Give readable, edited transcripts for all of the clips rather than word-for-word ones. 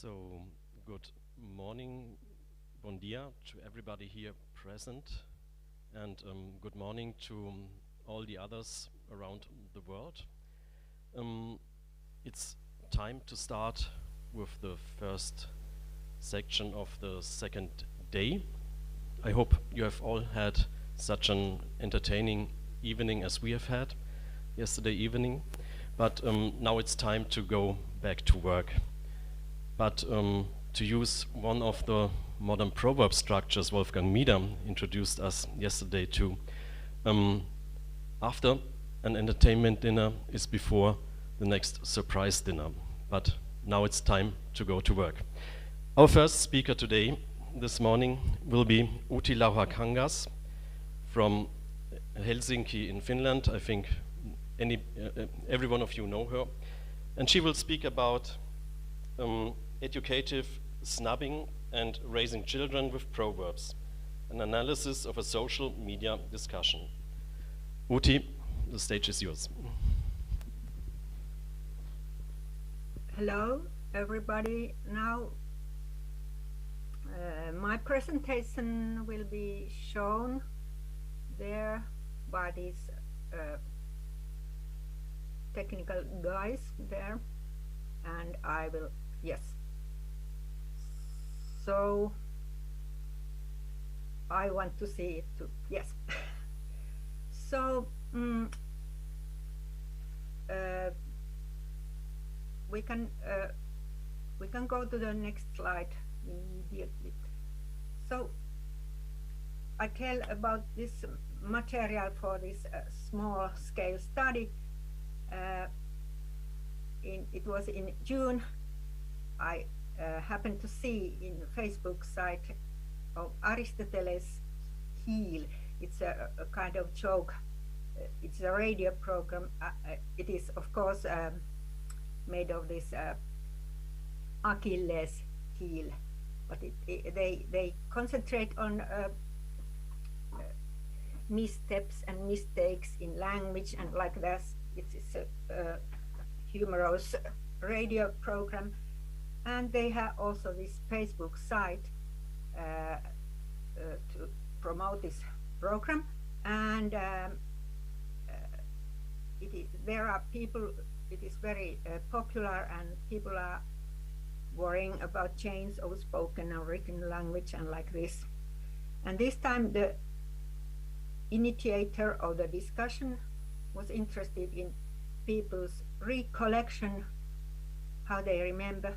So, good morning, bon dia to everybody here present, and good morning to all the others around the world. It's time to start with the first section of the second day. I hope you have all had such an entertaining evening as we have had yesterday evening, but now it's time to go back to work. But to use one of the modern proverb structures Wolfgang Mieder introduced us yesterday to, after an entertainment dinner is before the next surprise dinner. But now it's time to go to work. Our first speaker today, this morning, will be Uti Lauhakangas from Helsinki in Finland. I think every one of you know her. And she will speak about educative snubbing and raising children with proverbs, an analysis of a social media discussion. Uti, the stage is yours. Hello, everybody. Now, my presentation will be shown there by these technical guys there, and I will, yes. So I want to see it too. Yes. So we can go to the next slide immediately. So I tell about this material for this small scale study. It was in June. I happened to see in Facebook site of Aristoteles' Heel. It's a kind of joke. It's a radio program. It is, of course, made of this Achilles heel, but they concentrate on missteps and mistakes in language and like that. It's a humorous radio program. And they have also this Facebook site to promote this program. And there are people, it is very popular, and people are worrying about change of spoken and written language and like this. And this time the initiator of the discussion was interested in people's recollection, how they remember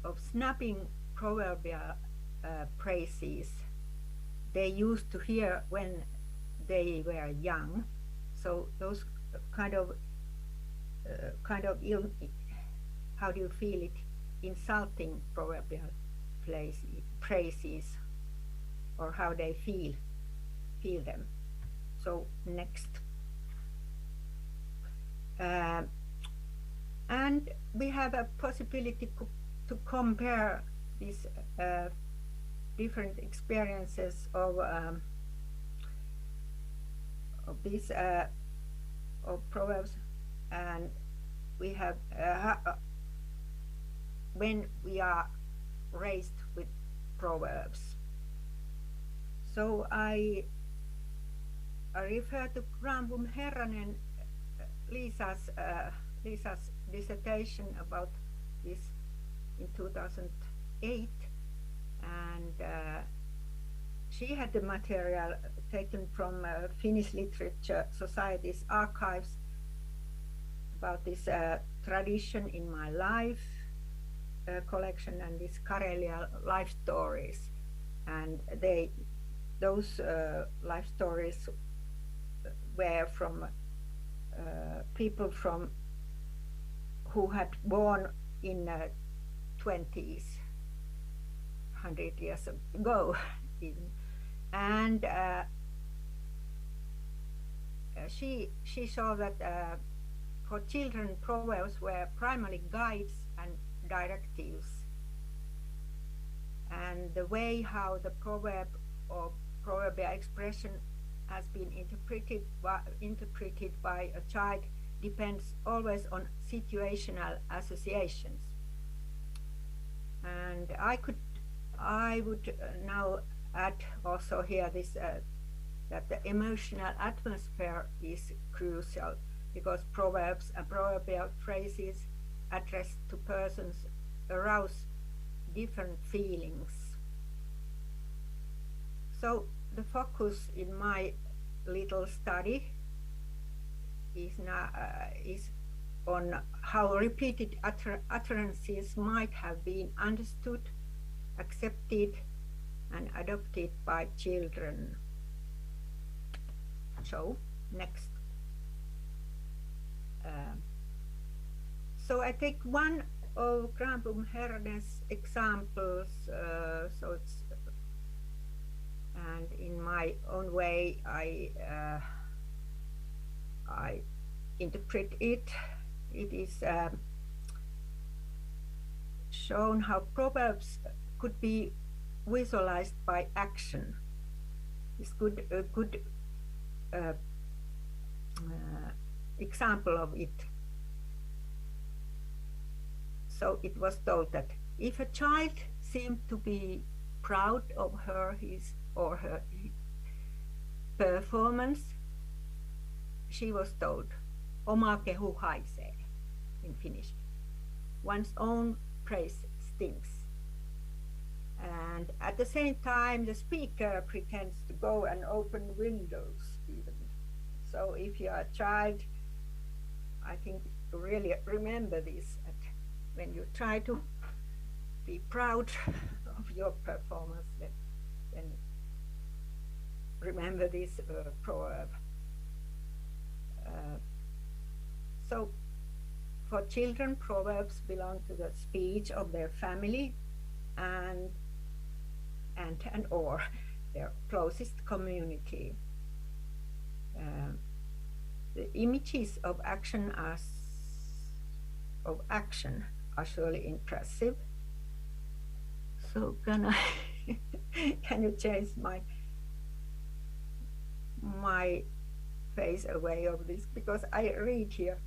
of snubbing proverbial phrases they used to hear when they were young. So those kind of how do you feel it, insulting proverbial phrases, or how they feel them. So next. And we have a possibility to compare these different experiences of these of proverbs, and we have when we are raised with proverbs. So I refer to Granbom Herranen, Lisa's dissertation about this in 2008, and she had the material taken from Finnish Literature Society's archives about this tradition in my life collection and this Karelia life stories, and those life stories were from people from who had born in 20s, 100 years ago even. And she saw that for children proverbs were primarily guides and directives, and the way how the proverb or proverbial expression has been interpreted by a child depends always on situational associations. And I would now add also here this that the emotional atmosphere is crucial, because proverbs and proverbial phrases addressed to persons arouse different feelings. So the focus in my little study is on how repeated utterances might have been understood, accepted, and adopted by children. So next. So I take one of Granbloom Herren's examples. So it's and in my own way I interpret it. It is shown how proverbs could be visualized by action. It's a good example of it. So it was told that if a child seemed to be proud of his or her performance, she was told, "Oma kehu haisee," in Finnish. One's own praise stinks. And at the same time, the speaker pretends to go and open windows even. So if you are a child, I think really remember this, that when you try to be proud of your performance, then remember this proverb. So for children, proverbs belong to the speech of their family and or their closest community. The images of action are surely impressive. So can you change my face away of this, because I read here.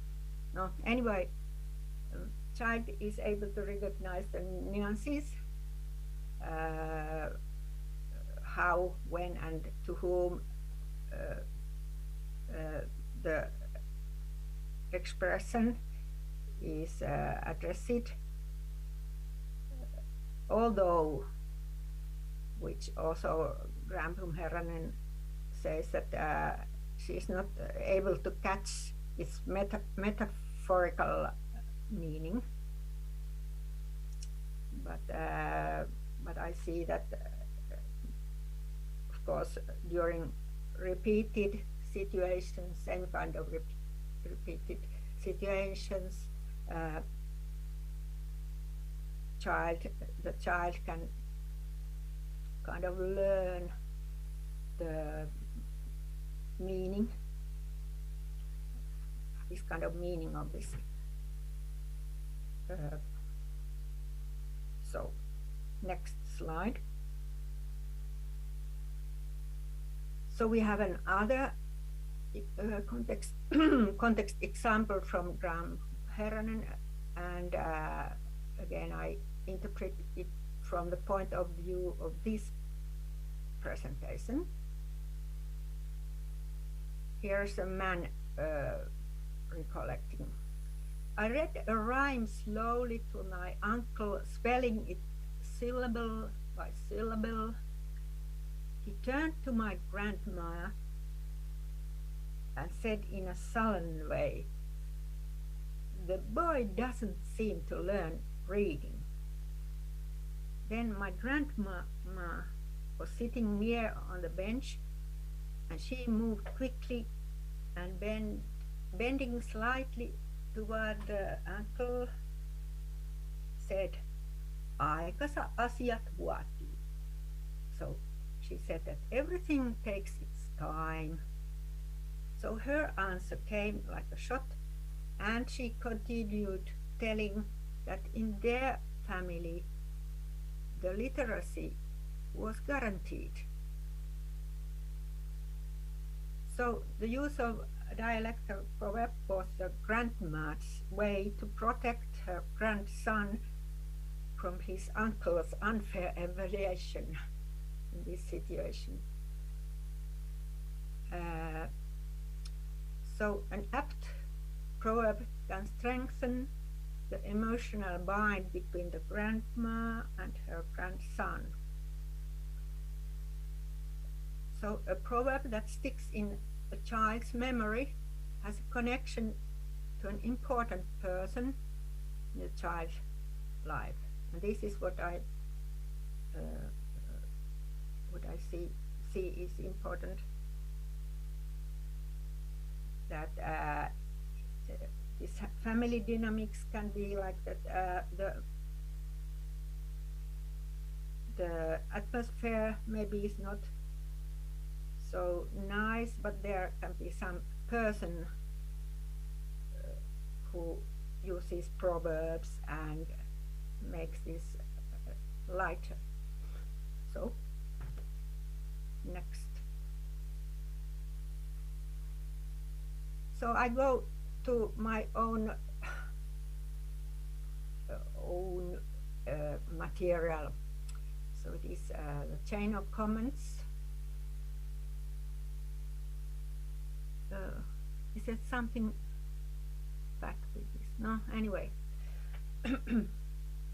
No, anyway, child is able to recognize the nuances, how, when, and to whom the expression is addressed, although, which also Granbloom Herren says that she is not able to catch its metaphorical meaning, but I see that of course during repeated situations, same kind of repeated situations, the child can kind of learn the meaning, this kind of meaning of this. So next slide. So we have another context example from Granbloom Herren, and again I interpret it from the point of view of this presentation. Here's a man recollecting. I read a rhyme slowly to my uncle, spelling it syllable by syllable. He turned to my grandma and said in a sullen way, "The boy doesn't seem to learn reading." Then my grandma was sitting near on the bench, and she moved quickly and bending slightly toward the uncle, said, "Aikansa asiat vaatii." So she said that everything takes its time. So her answer came like a shot, and she continued telling that in their family the literacy was guaranteed. So the use of dialectal proverb was the grandma's way to protect her grandson from his uncle's unfair evaluation in this situation. So an apt proverb can strengthen the emotional bond between the grandma and her grandson. So a proverb that sticks in a child's memory has a connection to an important person in the child's life, and this is what I see is important. That this family dynamics can be like that. The atmosphere maybe is not so nice, but there can be some person who uses proverbs and makes this lighter. So next. So I go to my own material. So it is the chain of comments. Is it something back with this? No, anyway.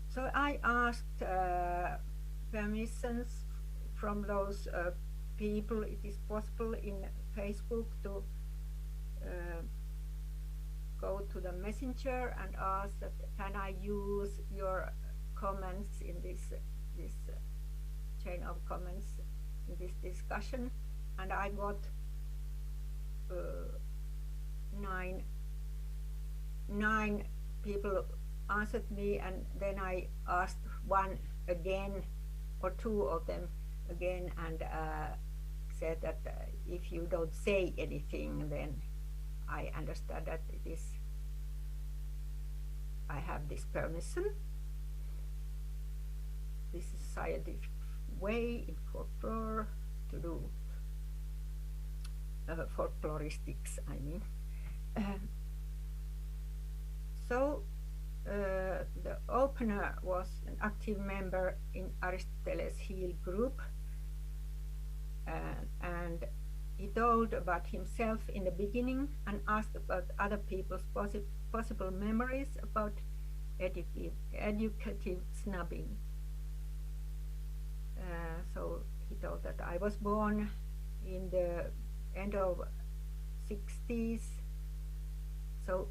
So I asked permissions from those people. It is possible in Facebook to go to the messenger and ask that can I use your comments in this chain of comments in this discussion, and I got 9 people answered me, and then I asked one again or 2 of them again, and said that if you don't say anything, then I understand that it is I have this permission. This is scientific way in folklore to do folkloristics, I mean. So the opener was an active member in Aristoteles' Heal group, and he told about himself in the beginning and asked about other people's possible memories about educative snubbing. So he told that I was born in the end of 60s. So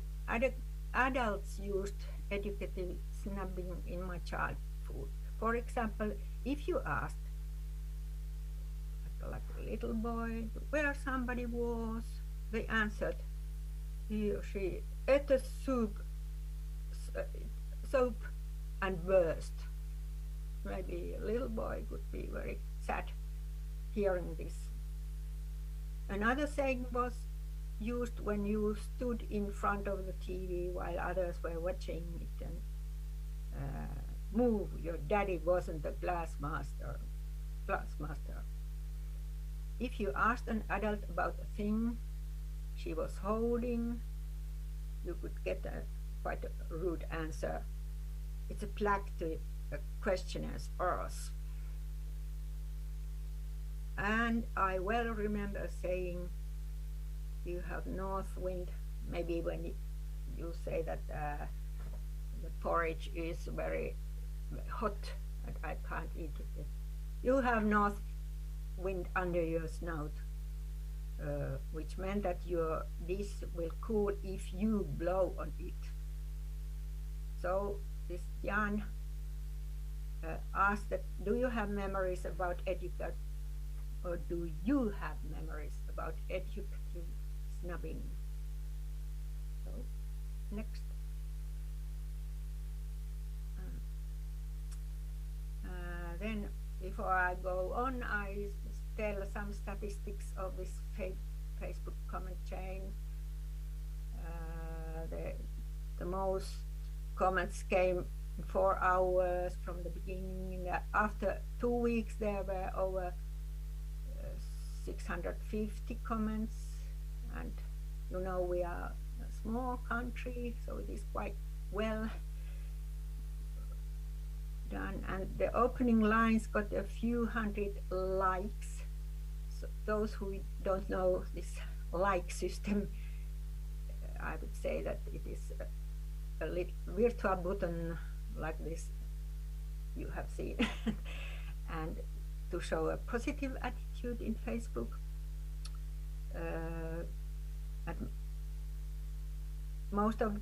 adults used educative snubbing in my childhood. For example, if you asked like a little boy where somebody was, they answered he or she ate a soap and burst. Maybe a little boy would be very sad hearing this. Another saying was used when you stood in front of the TV while others were watching it, and move, your daddy wasn't a glass master. If you asked an adult about a thing she was holding, you could get quite a rude answer. It's a plague to a questioner's earth. And I well remember saying, you have north wind, maybe when you say that the porridge is very hot and I can't eat it. You have north wind under your snout, which meant that your dish will cool if you blow on it. So this Jan asked that, do you have memories about education, or do you have memories about educative snubbing? So next. Then before I go on, I tell some statistics of this Facebook comment chain. The most comments came in 4 hours from the beginning. After 2 weeks there were over 650 comments, and you know we are a small country, so it is quite well done, and the opening lines got a few hundred likes. So those who don't know this like system, I would say that it is a little virtual button like this you have seen, and to show a positive attitude in Facebook. And most of the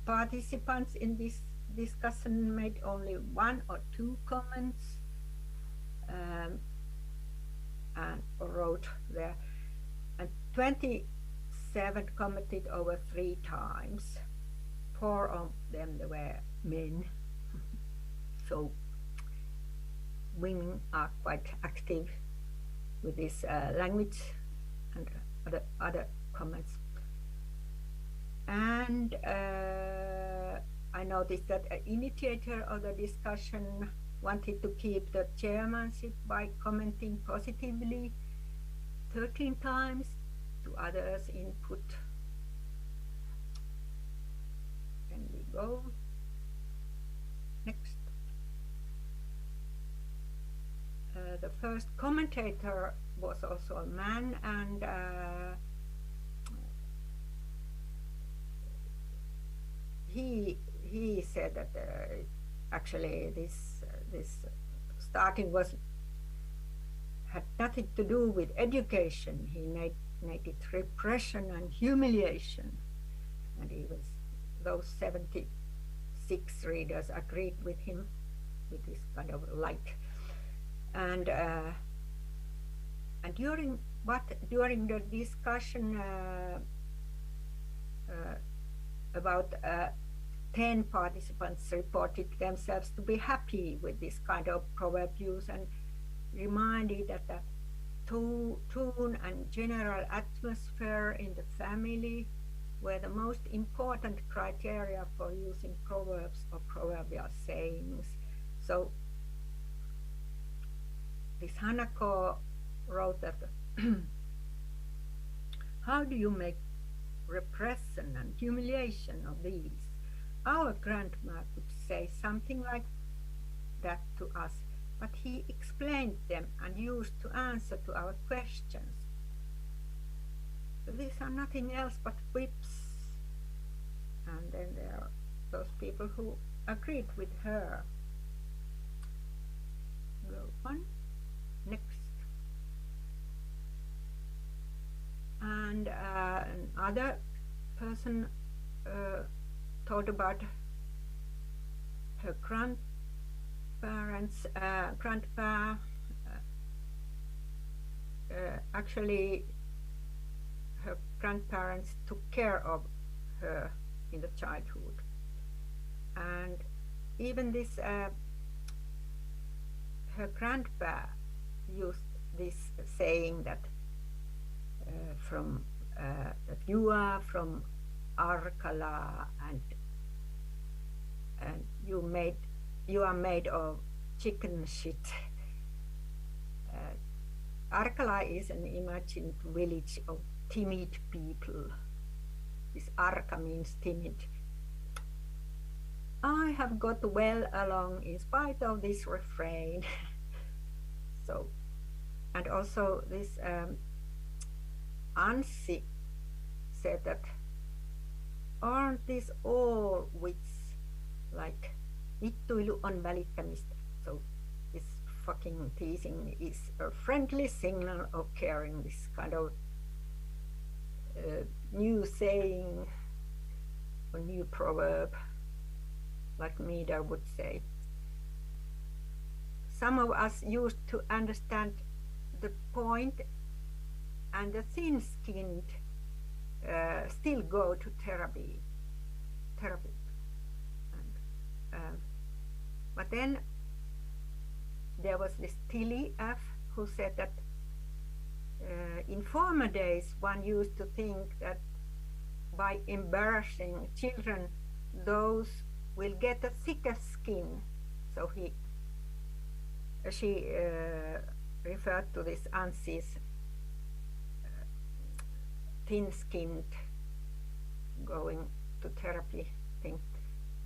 participants in this discussion made only 1 or 2 comments, and wrote there, and 27 commented over 3 times. 4 of them they were men. So women are quite active with this language and other comments. And I noticed that an initiator of the discussion wanted to keep the chairmanship by commenting positively 13 times to others' input. Can we go next? The first commentator was also a man, and he said that actually this starting had nothing to do with education. He made it repression and humiliation, and those 76 readers agreed with him with this kind of light. And during the discussion, about 10 participants reported themselves to be happy with this kind of proverb use, and reminded that the tone and general atmosphere in the family were the most important criteria for using proverbs or proverbial sayings. So this Hanako wrote that how do you make repression and humiliation of these? Our grandma could say something like that to us, but he explained them and used to answer to our questions. These are nothing else but whips. And then there are those people who agreed with her. Go on. Next. And another person told about her grandparents. Grandpa actually, her grandparents took care of her in the childhood, and even this her grandpa used this saying that that you are from Arkala, and you are made of chicken shit. Arkala is an imagined village of timid people. This Arka means timid. I have got well along in spite of this refrain. So, and also this Anssi said that, aren't these all wits, like vittuilu on välittämistä? So this fucking teasing is a friendly signal of caring, this kind of new saying or new proverb, like Mida would say. Some of us used to understand the point, and the thin-skinned still go to therapy. And, but then there was this Tilly F who said that in former days one used to think that by embarrassing children, those will get a thicker skin. So she referred to this Anssi's thin-skinned going to therapy thing.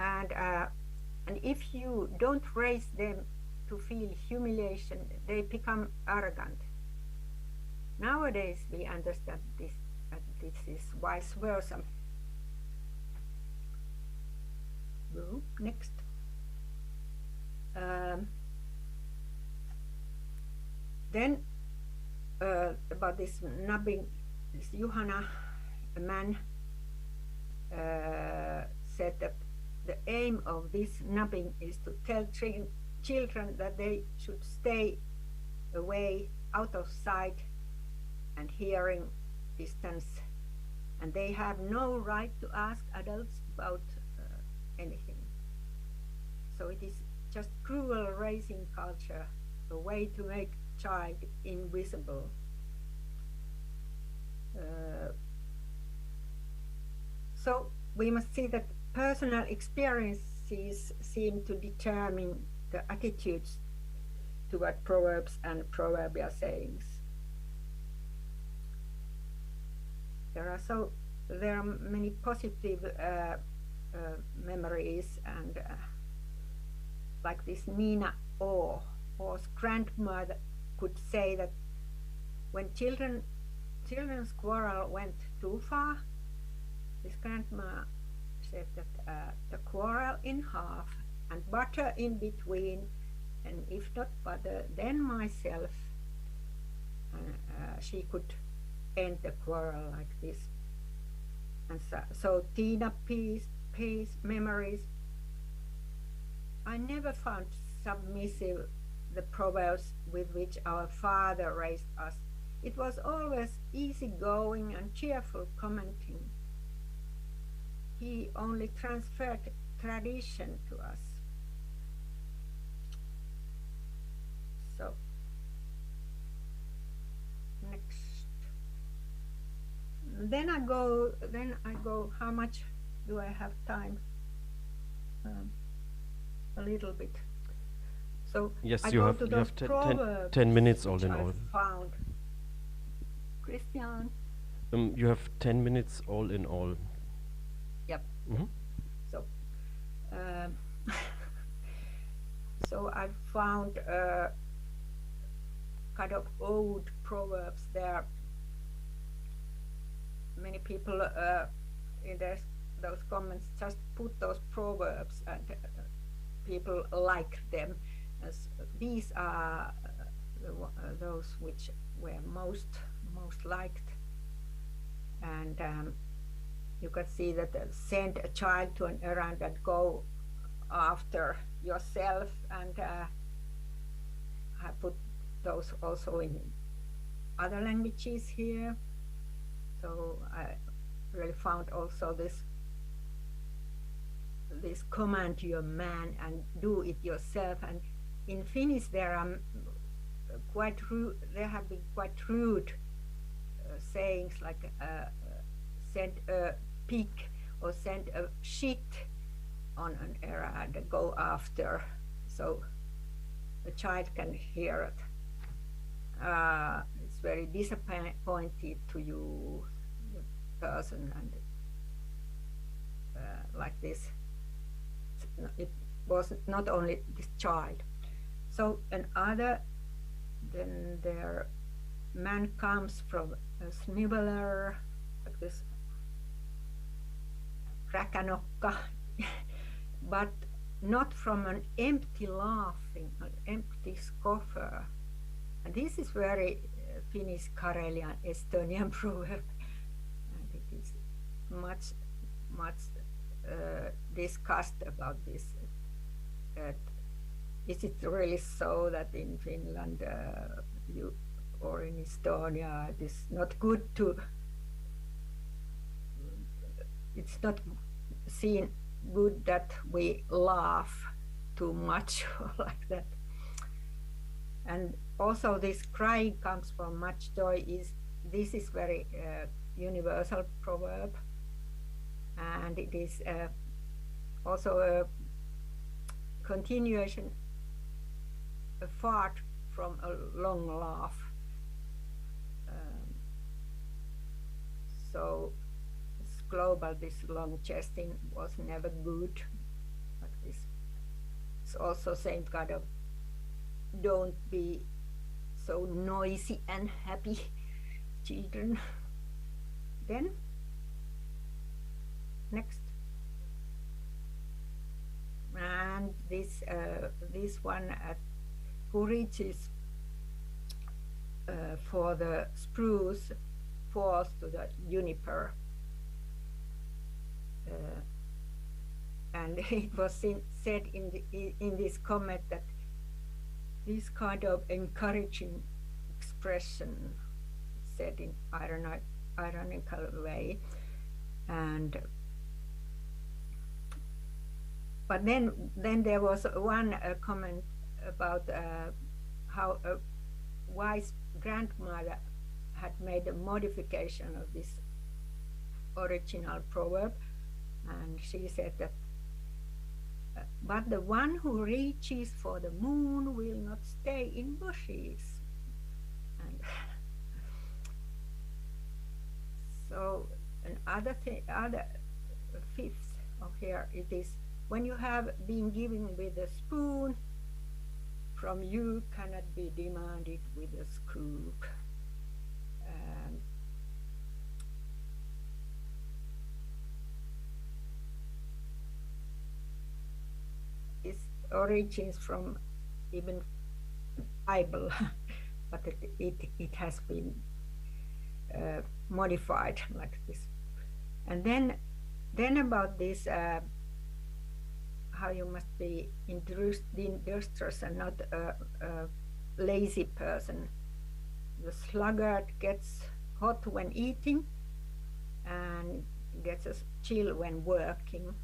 And And if you don't raise them to feel humiliation, they become arrogant. Nowadays we understand this, that this is vice versa. Go next. Then about this nubbing, this Johanna, a man, said that the aim of this nubbing is to tell children that they should stay away, out of sight and hearing distance, and they have no right to ask adults about anything. So it is just cruel raising culture, a way to make child invisible. So we must see that personal experiences seem to determine the attitudes toward proverbs and proverbial sayings. There are many positive memories, and like this Nina O's grandmother could say that when children's quarrel went too far, this grandma said that the quarrel in half and butter in between, and if not butter, then myself. She could end the quarrel like this. And so Tina P's memories. I never found submissive the proverbs with which our father raised us. It was always easygoing and cheerful commenting. He only transferred tradition to us. So next. Then I go, how much do I have time? A little bit. So yes, I you go have, to you those have 10 proverbs 10 minutes all which in I all. found. Christian? You have 10 minutes all in all. Yep. Mhm. So, so I found kind of old proverbs there. Many people in those comments just put those proverbs, and people like them, as these are those which were most liked. And you can see that send a child to an errand and go after yourself, and I put those also in other languages here. So I really found also this command your man and do it yourself. And in Finnish there are there have been quite rude sayings like send a pig or send a shit on an errand and go after, so the child can hear it. It's very disappointed to you, the person, and like this. It was not only this child. So another, then their man comes from a sniveler, like this, räkänokka, but not from an empty laughing, an empty scoffer. And this is very Finnish, Karelian, Estonian proverb, and it is much discussed about this. Is it really so that in Finland or in Estonia it is not good to? It's not seen good that we laugh too much like that. And also this crying comes from much joy. This is very universal proverb, and it is also a continuation, a fart from a long laugh. So it's global, this long chesting was never good, like this. it's also same kind of don't be so noisy and happy children. Then next, and this one who reaches for the spruce falls to the juniper, and it was said in this comment that this kind of encouraging expression said in ironical way, and but then there was one comment about how a wise grandmother had made a modification of this original proverb, and she said that but the one who reaches for the moon will not stay in bushes. And so another fifth of here it is, when you have been given with a spoon, from you cannot be demanded with a scoop. Its origins from even Bible, but it has been modified like this. And then about this, how you must be industrious and not a lazy person. The sluggard gets hot when eating and gets a chill when working.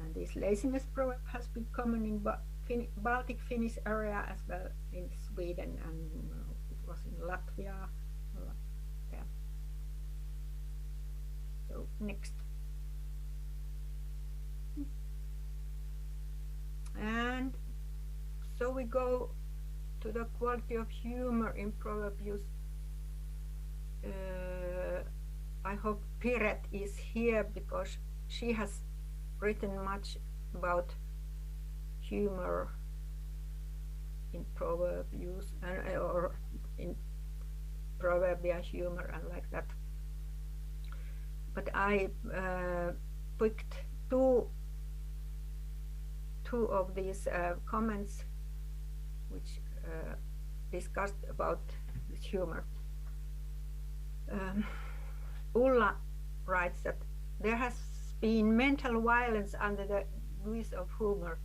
And this laziness proverb has been common in Baltic Finnish area as well in Sweden, and it was in Latvia. Yeah. So next. And so we go to the quality of humor in proverb use. I hope Piret is here because she has written much about humor in proverb use or in proverbia humor and like that. But I picked two of these comments which discussed about this humor. Ulla writes that there has been mental violence under the guise of humor.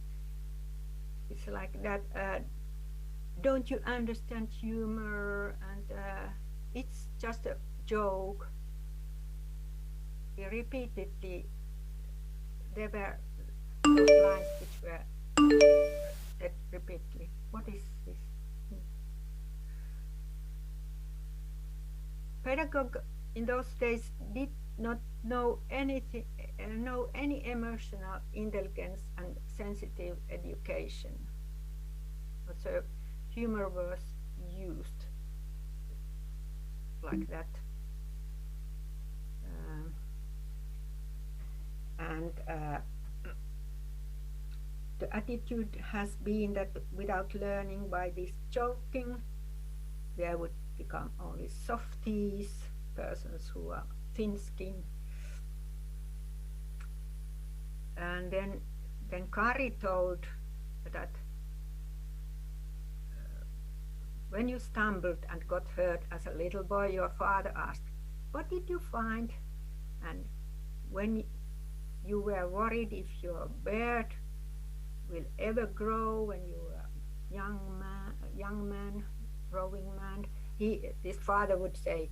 It's like that, don't you understand humor, and it's just a joke. Repeatedly, there were those lines which were said repeatedly. What is this? Pedagogue in those days did not know anything, know any emotional intelligence and sensitive education. So humor was used like that. And the attitude has been that without learning by this joking, there would become only softies, persons who are thin-skinned. And then Kari told that when you stumbled and got hurt as a little boy, your father asked, "What did you find?" And when you were worried if your beard will ever grow when you are a young man, growing man, this father would say,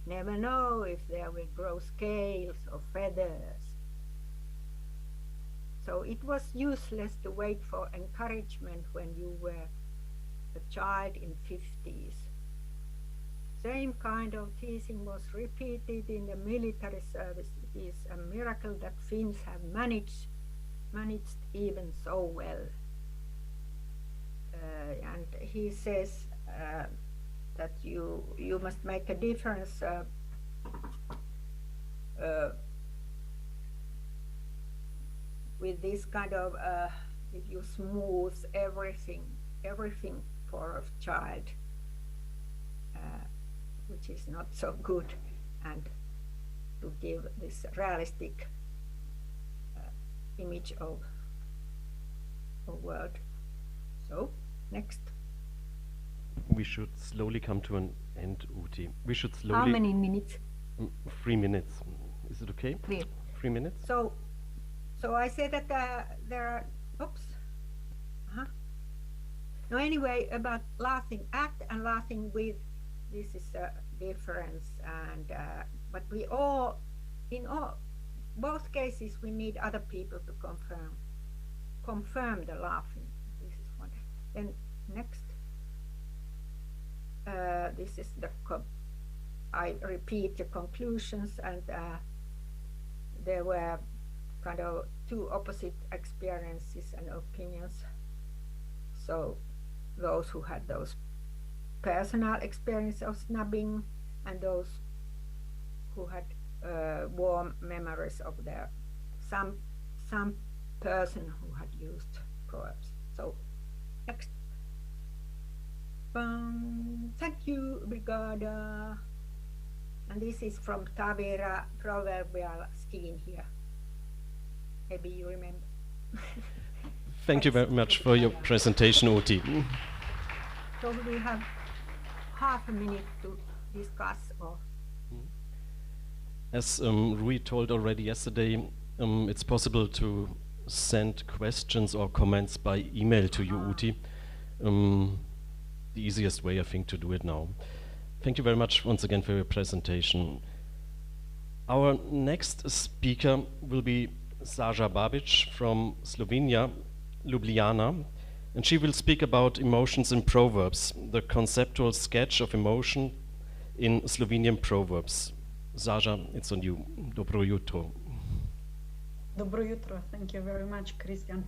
"Never know if there will grow scales or feathers." So it was useless to wait for encouragement when you were a child in 50s. Same kind of teasing was repeated in the military service. It is a miracle that Finns have managed even so well. And he says that you must make a difference with this kind of if you smooth everything for a child, which is not so good, and to give this realistic image of a world. So, next. We should slowly come to an end, Uti. We should slowly... How many minutes? 3 minutes. Is it okay? 3 minutes? So I say that there are... Oops. No, anyway, about laughing at and laughing with, this is a difference. And but we all, in both cases, we need other people to confirm the laughing. This is one. Then next. This is I repeat the conclusions, and there were kind of two opposite experiences and opinions. So those who had those personal experience of snubbing, and those who had warm memories of some person who had used Proverbs. So next. Thank you, Brigada. And this is from Tavira proverbial skin here. Maybe you remember. Thank you very much for your presentation, Uti. So we have half a minute to discuss. As Rui told already yesterday, it's possible to send questions or comments by email to you, Uti. The easiest way, I think, to do it now. Thank you very much once again for your presentation. Our next speaker will be Saja Babic from Slovenia, Ljubljana, and she will speak about emotions in Proverbs, the conceptual sketch of emotion in Slovenian Proverbs. Saja, it's on you. Dobro jutro. Dobro jutro. Thank you very much, Christian.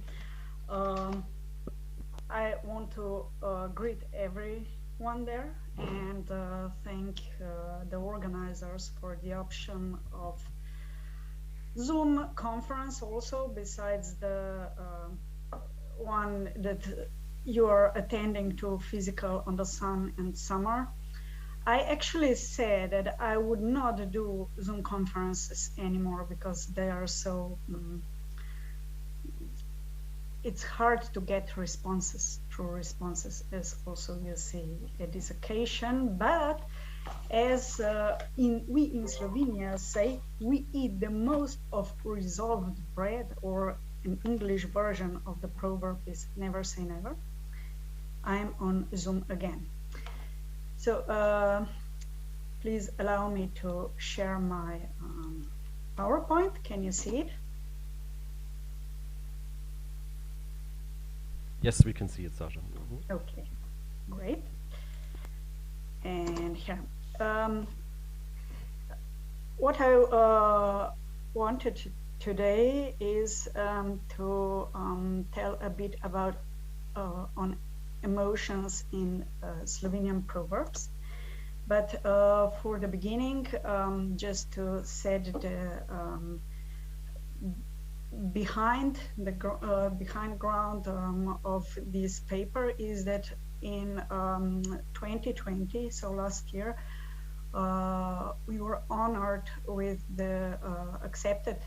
I want to greet everyone there and thank the organizers for the option of Zoom conference also, besides the one that you are attending to physical on the sun and summer. I actually said that I would not do Zoom conferences anymore because they are so it's hard to get true responses, as also you see at this occasion. But as we in Slovenia say, we eat the most of resolved bread, or an English version of the proverb is never say never. I'm on Zoom again. So please allow me to share my PowerPoint. Can you see it? Yes, we can see it, Saja. Okay, great. And here, what I wanted today is to tell a bit about on emotions in Slovenian Proverbs. But for the beginning, just to set the behind ground of this paper is that in 2020, so last year, we were honored with the accepted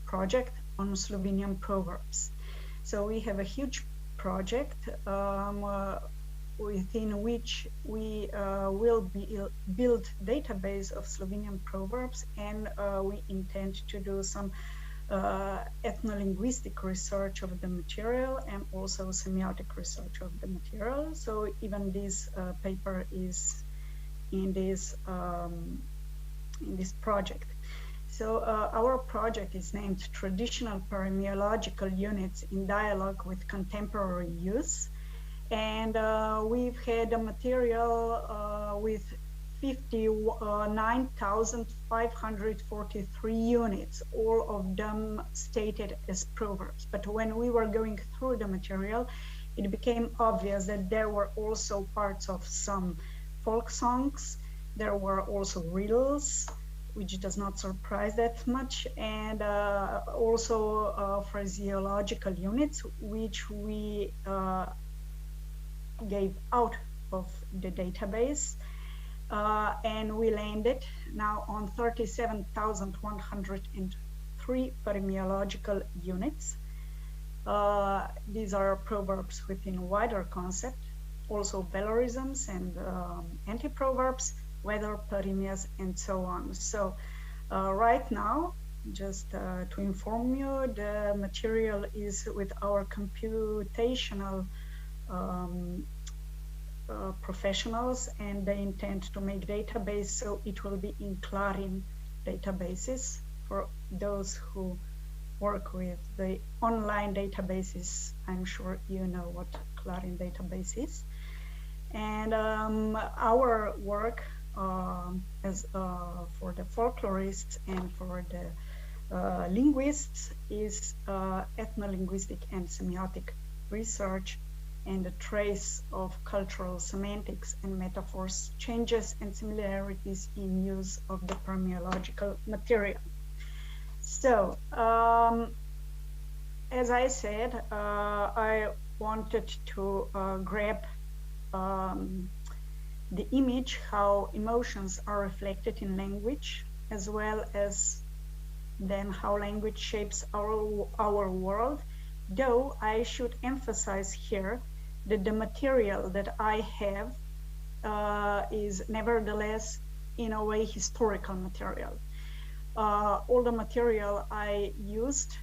project on Slovenian Proverbs. So we have a huge project within which we will build database of Slovenian Proverbs, and we intend to do some ethno-linguistic research of the material and also semiotic research of the material. So even this paper is in this project. So our project is named Traditional Paremiological Units in Dialogue with Contemporary Use, and we've had a material with 59,543 units, all of them stated as proverbs. But when we were going through the material, it became obvious that there were also parts of some folk songs. There were also riddles which does not surprise that much, and also phraseological units, which we gave out of the database. And we landed now on 37,103 paremiological units. These are proverbs within wider concept, also Valorisms and anti-proverbs, weather, paremias, and so on. So right now, just to inform you, the material is with our computational professionals, and they intend to make database, so it will be in Clarin databases. For those who work with the online databases, I'm sure you know what Clarin database is. And our work as for the folklorists and for the linguists is ethnolinguistic and semiotic research, and a trace of cultural semantics and metaphors, changes and similarities in use of the paremiological material. So, as I said, I wanted to grab the image, how emotions are reflected in language, as well as then how language shapes our world. Though I should emphasize here that the material that I have is nevertheless, in a way, historical material. All the material I used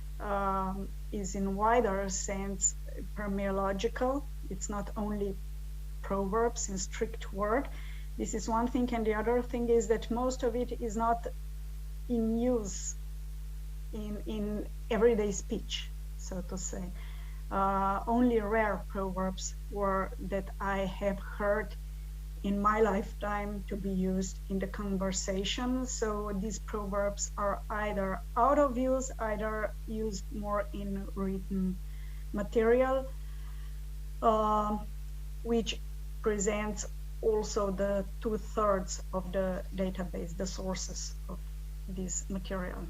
is in wider sense paremiological. It's not only proverbs in strict word. This is one thing, and the other thing is that most of it is not in use in everyday speech, so to say. Only rare proverbs were that I have heard in my lifetime to be used in the conversation. So these proverbs are either out of use, either used more in written material, which presents also the 2/3 of the database, the sources of this material.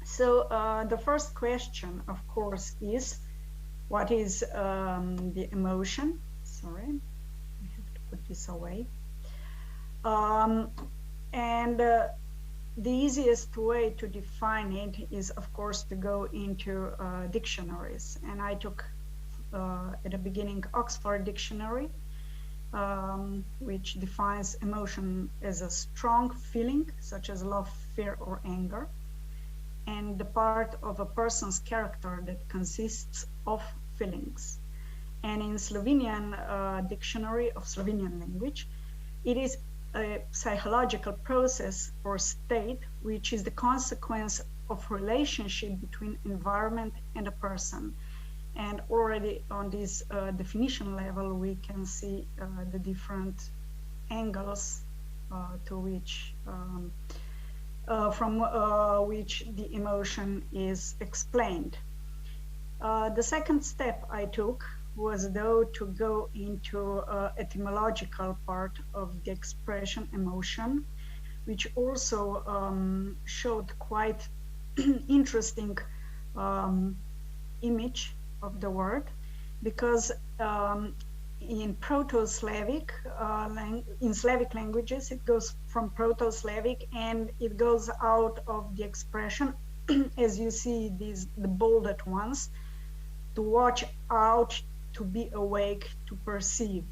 So the first question, of course, is what is the emotion? Sorry, I have to put this away. And the easiest way to define it is, of course, to go into dictionaries. And I took at the beginning Oxford Dictionary, which defines emotion as a strong feeling, such as love, fear, or anger, and the part of a person's character that consists of feelings. And in Slovenian dictionary of Slovenian language, it is a psychological process or state which is the consequence of relationship between environment and a person. And already on this definition level, we can see the different angles to which from which the emotion is explained. The second step I took was, though, to go into etymological part of the expression emotion, which also showed quite interesting image of the word, because in Proto-Slavic, in Slavic languages, it goes from Proto-Slavic and it goes out of the expression, as you see these, the bolded ones, to watch out, to be awake, to perceive.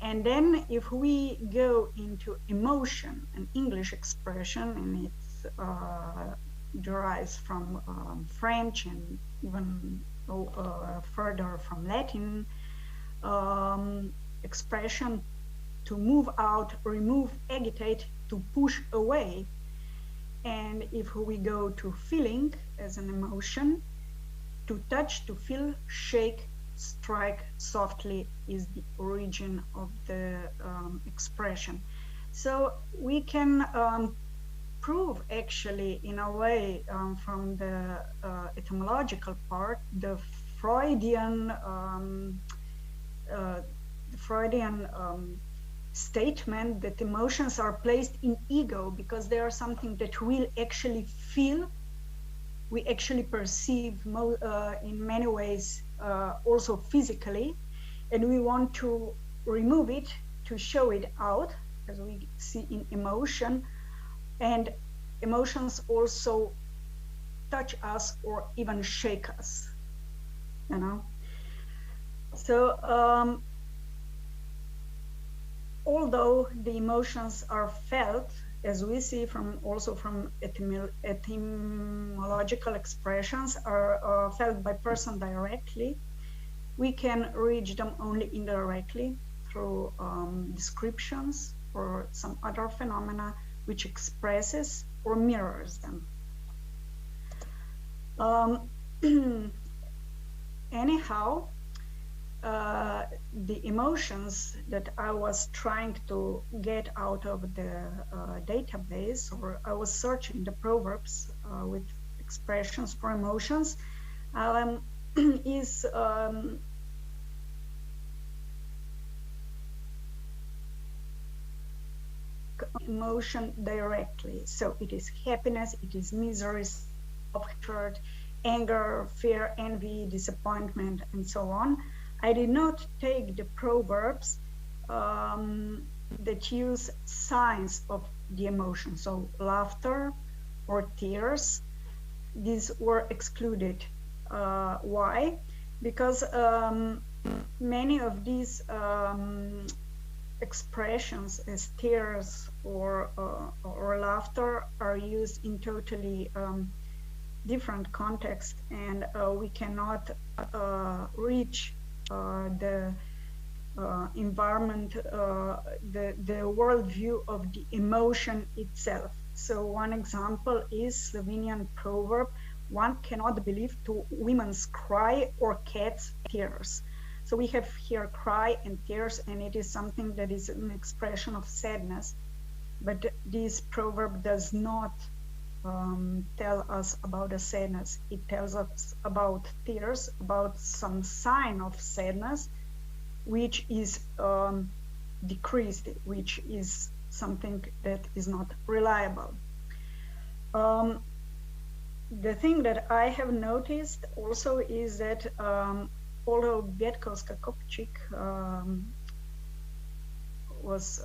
And then if we go into emotion, an English expression, and it derives from French and even further from Latin, expression to move out, remove, agitate, to push away. And if we go to feeling as an emotion, to touch, to feel, shake, strike softly is the origin of the expression. So we can prove actually in a way from the etymological part, the Freudian statement that emotions are placed in ego because they are something that we'll actually feel, we actually perceive in many ways, also physically, and we want to remove it to show it out, as we see in emotion. And emotions also touch us or even shake us, you know. So although the emotions are felt, as we see from also from etymological expressions, are felt by person directly, we can reach them only indirectly through descriptions or some other phenomena which expresses or mirrors them. Anyhow, the emotions that I was trying to get out of the database, or I was searching the Proverbs with expressions for emotions, is emotion directly. So it is happiness, it is misery, hatred, anger, fear, envy, disappointment, and so on. I did not take the proverbs that use signs of the emotion, so laughter or tears. These were excluded. Why? Because many of these expressions as tears or laughter are used in totally different contexts, and we cannot reach the environment, the worldview of the emotion itself. So one example is Slovenian proverb, one cannot believe two women's cry or cats' tears. So we have here cry and tears, and it is something that is an expression of sadness. But this proverb does not tell us about a sadness. It tells us about tears, about some sign of sadness, which is decreased, which is something that is not reliable. The thing that I have noticed also is that although Bietkowska Kopczyk was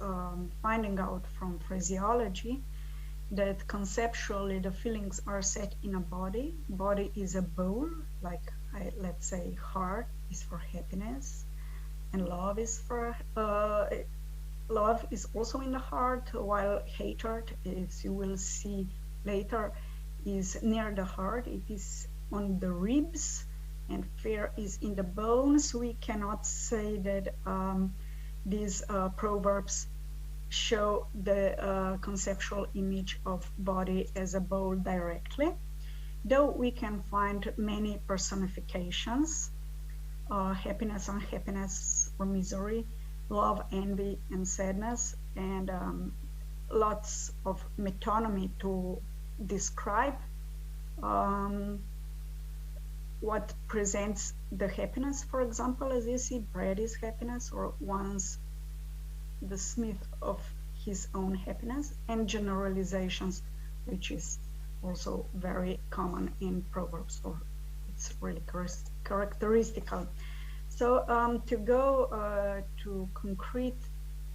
finding out from phraseology that conceptually the feelings are set in a body. Body is a bowl, like let's say heart is for happiness, and love is for love is also in the heart, while hatred, as you will see later, is near the heart. It is on the ribs, and fear is in the bones. We cannot say that these proverbs show the conceptual image of body as a bowl directly, though we can find many personifications, happiness, unhappiness, or misery, love, envy, and sadness, and lots of metonymy to describe what presents the happiness. For example, as you see, bread is happiness, or one's the smith of his own happiness, and generalizations, which is also very common in Proverbs, or it's really characteristical. So to go to concrete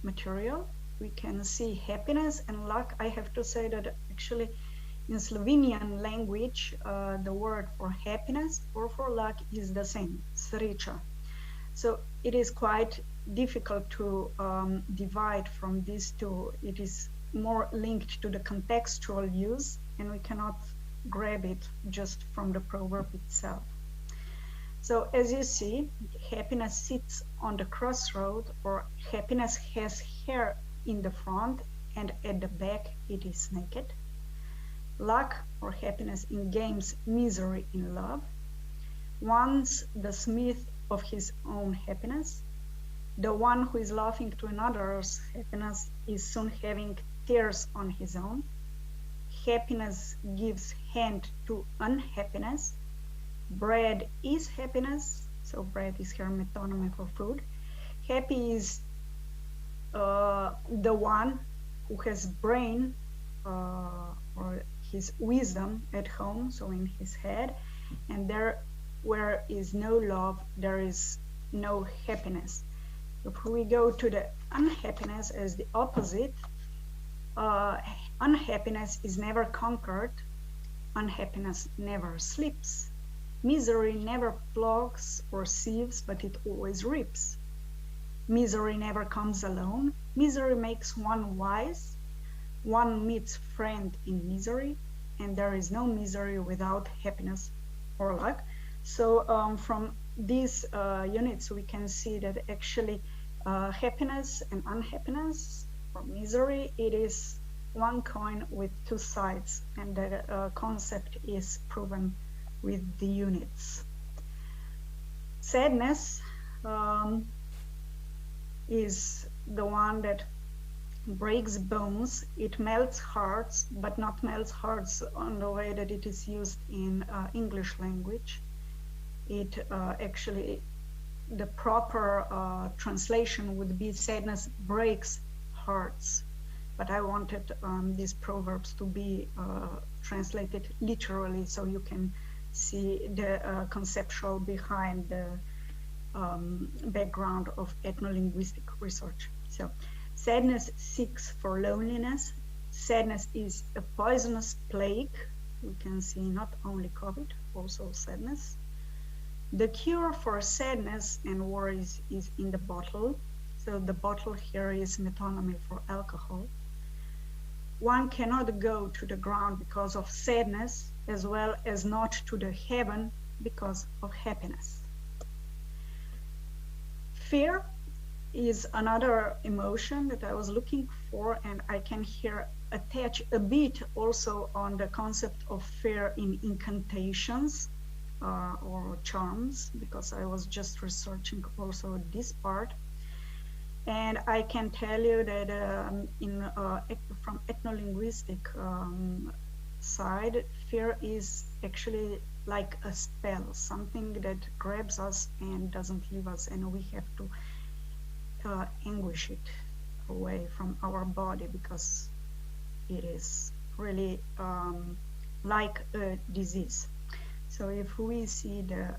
material, we can see happiness and luck. I have to say that actually in Slovenian language, the word for happiness or for luck is the same, sreća. So it is quite difficult to divide from these two. It is more linked to the contextual use, and we cannot grab it just from the proverb itself. So as you see, happiness sits on the crossroad, or happiness has hair in the front, and at the back it is naked. Luck or happiness in games, misery in love. Once the smith of his own happiness, the one who is laughing to another's happiness is soon having tears on his own. Happiness gives hand to unhappiness. Bread is happiness, so bread is here metonymy for food. Happy is the one who has brain or his wisdom at home, so in his head, and there where is no love, there is no happiness. If we go to the unhappiness as the opposite, unhappiness is never conquered, unhappiness never sleeps, misery never plucks or sieves, but it always reaps. Misery never comes alone, misery makes one wise, one meets friend in misery, and there is no misery without happiness or luck. So from these units we can see that actually happiness and unhappiness or misery, it is one coin with two sides, and the concept is proven with the units. Sadness is the one that breaks bones, it melts hearts, but not melts hearts on the way that it is used in English language. It actually, the proper translation would be sadness breaks hearts, but I wanted these proverbs to be translated literally so you can see the conceptual behind the background of ethno-linguistic research. So sadness seeks for loneliness. Sadness is a poisonous plague. We can see not only COVID, also sadness. The cure for sadness and worries is in the bottle. So the bottle here is metonymy for alcohol. One cannot go to the ground because of sadness, as well as not to the heaven because of happiness. Fear is another emotion that I was looking for, and I can here attach a bit also on the concept of fear in incantations or charms, because I was just researching also this part. And I can tell you that from ethno-linguistic side, fear is actually like a spell, something that grabs us and doesn't leave us, and we have to anguish it away from our body, because it is really like a disease. So if we see the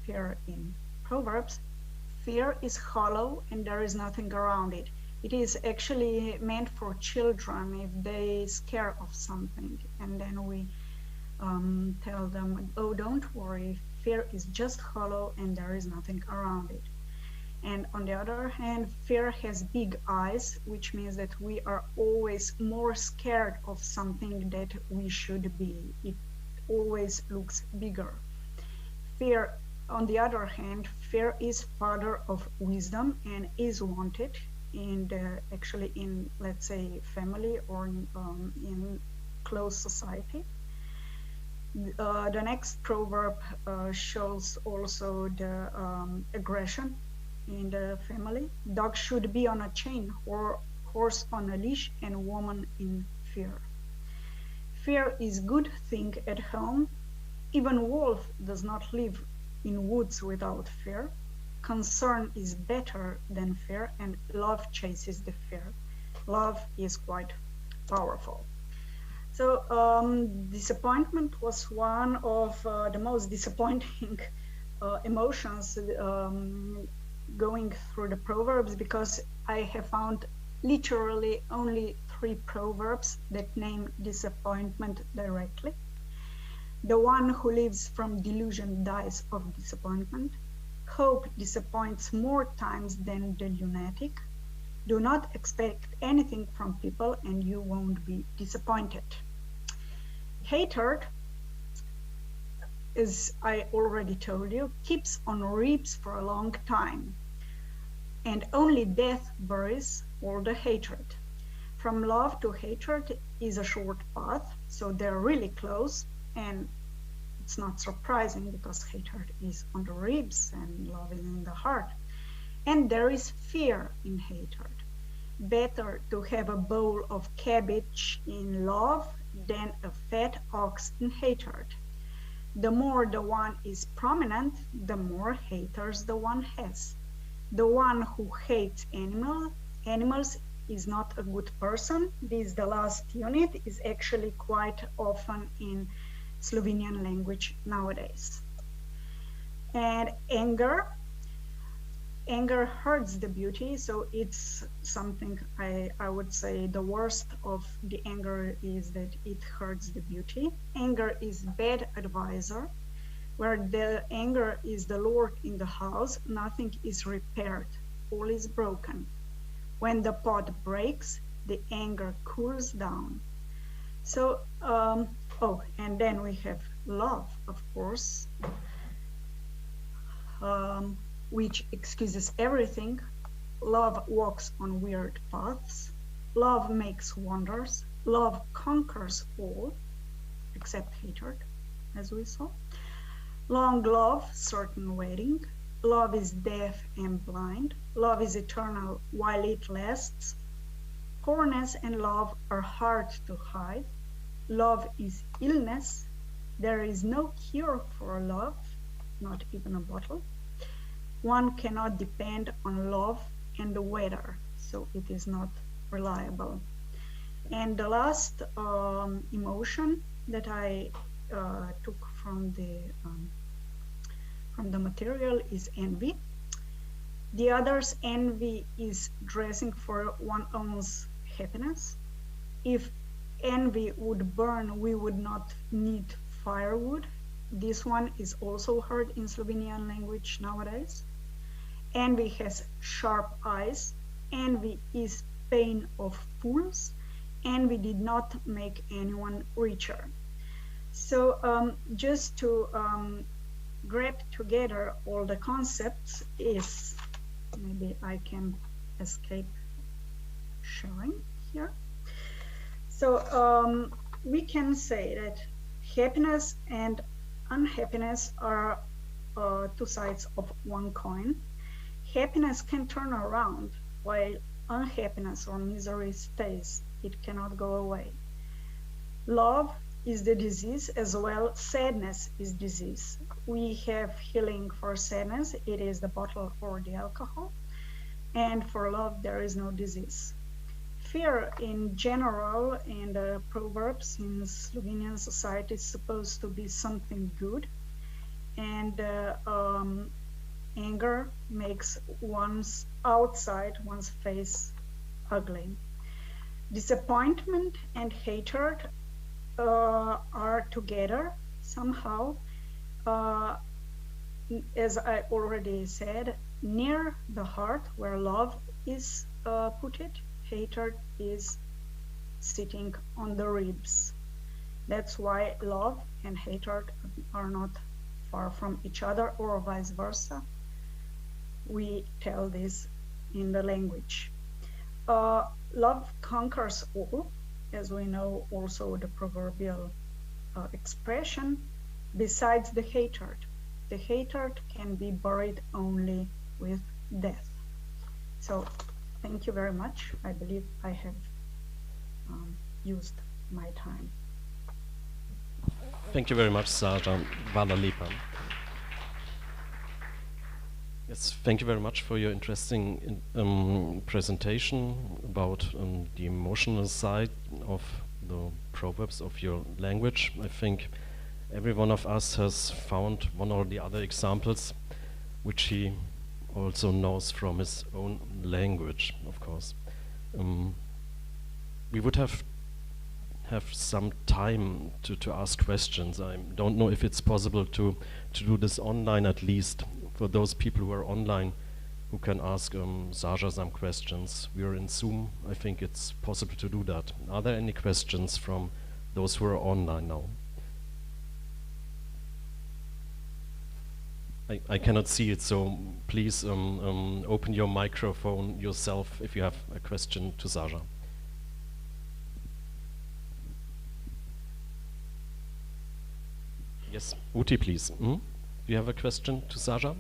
fear in Proverbs, fear is hollow and there is nothing around it. It is actually meant for children if they scare of something, and then we tell them, oh, don't worry, fear is just hollow and there is nothing around it. And on the other hand, fear has big eyes, which means that we are always more scared of something that we should be. It always looks bigger. Fear, on the other hand, fear is father of wisdom and is wanted in actually in, let's say, family or in close society. The next proverb shows also the aggression in the family. Dog should be on a chain, or horse on a leash, and woman in fear. Fear is good thing at home. Even wolf does not live in woods without fear. Concern is better than fear, and love chases the fear. Love is quite powerful. So disappointment was one of the most disappointing emotions going through the Proverbs, because I have found literally only 3 proverbs that name disappointment directly. The one who lives from delusion dies of disappointment. Hope disappoints more times than the lunatic. Do not expect anything from people and you won't be disappointed. Hatred, as I already told you, keeps on reaps for a long time. And only death buries all the hatred. From love to hatred is a short path, so they're really close, and it's not surprising because hatred is on the ribs and love is in the heart. And there is fear in hatred. Better to have a bowl of cabbage in love than a fat ox in hatred. The more the one is prominent, the more haters the one has. The one who hates animals animals is not a good person. This, the last unit, is actually quite often in Slovenian language nowadays. And anger hurts the beauty, so it's something I would say the worst of the anger is that it hurts the beauty. Anger is bad advisor. Where the anger is the Lord in the house, nothing is repaired, all is broken. When the pot breaks, the anger cools down. So, oh, and then we have love, of course, which excuses everything. Love walks on weird paths. Love makes wonders. Love conquers all, except hatred, as we saw. Long love, certain waiting. Love is deaf and blind. Love is eternal while it lasts. Poorness and love are hard to hide. Love is illness. There is no cure for love, not even a bottle. One cannot depend on love and the weather, so it is not reliable. And the last emotion that I took from the material is envy. The other's envy is dressing for one's own happiness. If envy would burn, we would not need firewood. This one is also heard in Slovenian language nowadays. Envy has sharp eyes. Envy is pain of fools. Envy did not make anyone richer. So just to grab together all the concepts is, maybe I can escape showing here. So we can say that happiness and unhappiness are two sides of one coin. Happiness can turn around while unhappiness or misery stays. It cannot go away. Love is the disease as well. Sadness is disease. We have healing for sadness. It is the bottle or the alcohol. And for love, there is no disease. Fear in general in the Proverbs in Slovenian society is supposed to be something good. And anger makes one's outside, one's face ugly. Disappointment and hatred are together somehow, as I already said, near the heart where love is put it, hatred is sitting on the ribs. That's why love and hatred are not far from each other, or vice versa. We tell this in the language. Love conquers all, as we know also the proverbial expression, besides the hatred. The hatred can be buried only with death. So thank you very much. I believe I have used my time. Thank you very much, Saja. Hvala lepa. Yes, thank you very much for your interesting presentation about the emotional side of the proverbs of your language. I think every one of us has found one or the other examples which he also knows from his own language, of course. We would have some time to ask questions. I don't know if it's possible to do this online, at least for those people who are online who can ask Saja some questions. We are in Zoom. I think it's possible to do that. Are there any questions from those who are online now? I cannot see it, so please open your microphone yourself if you have a question to Saja. Yes, Uti, please. Do you have a question to Saja?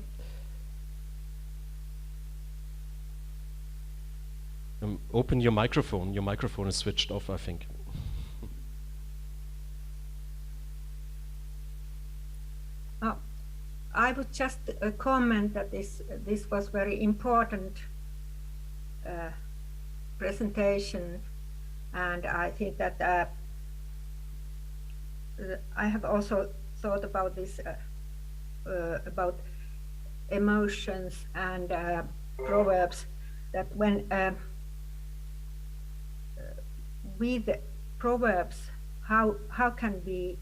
Open your microphone. Your microphone is switched off, I think. I would just comment that this was very important presentation, and I think that I have also thought about this, about emotions and proverbs, that when with proverbs, how can we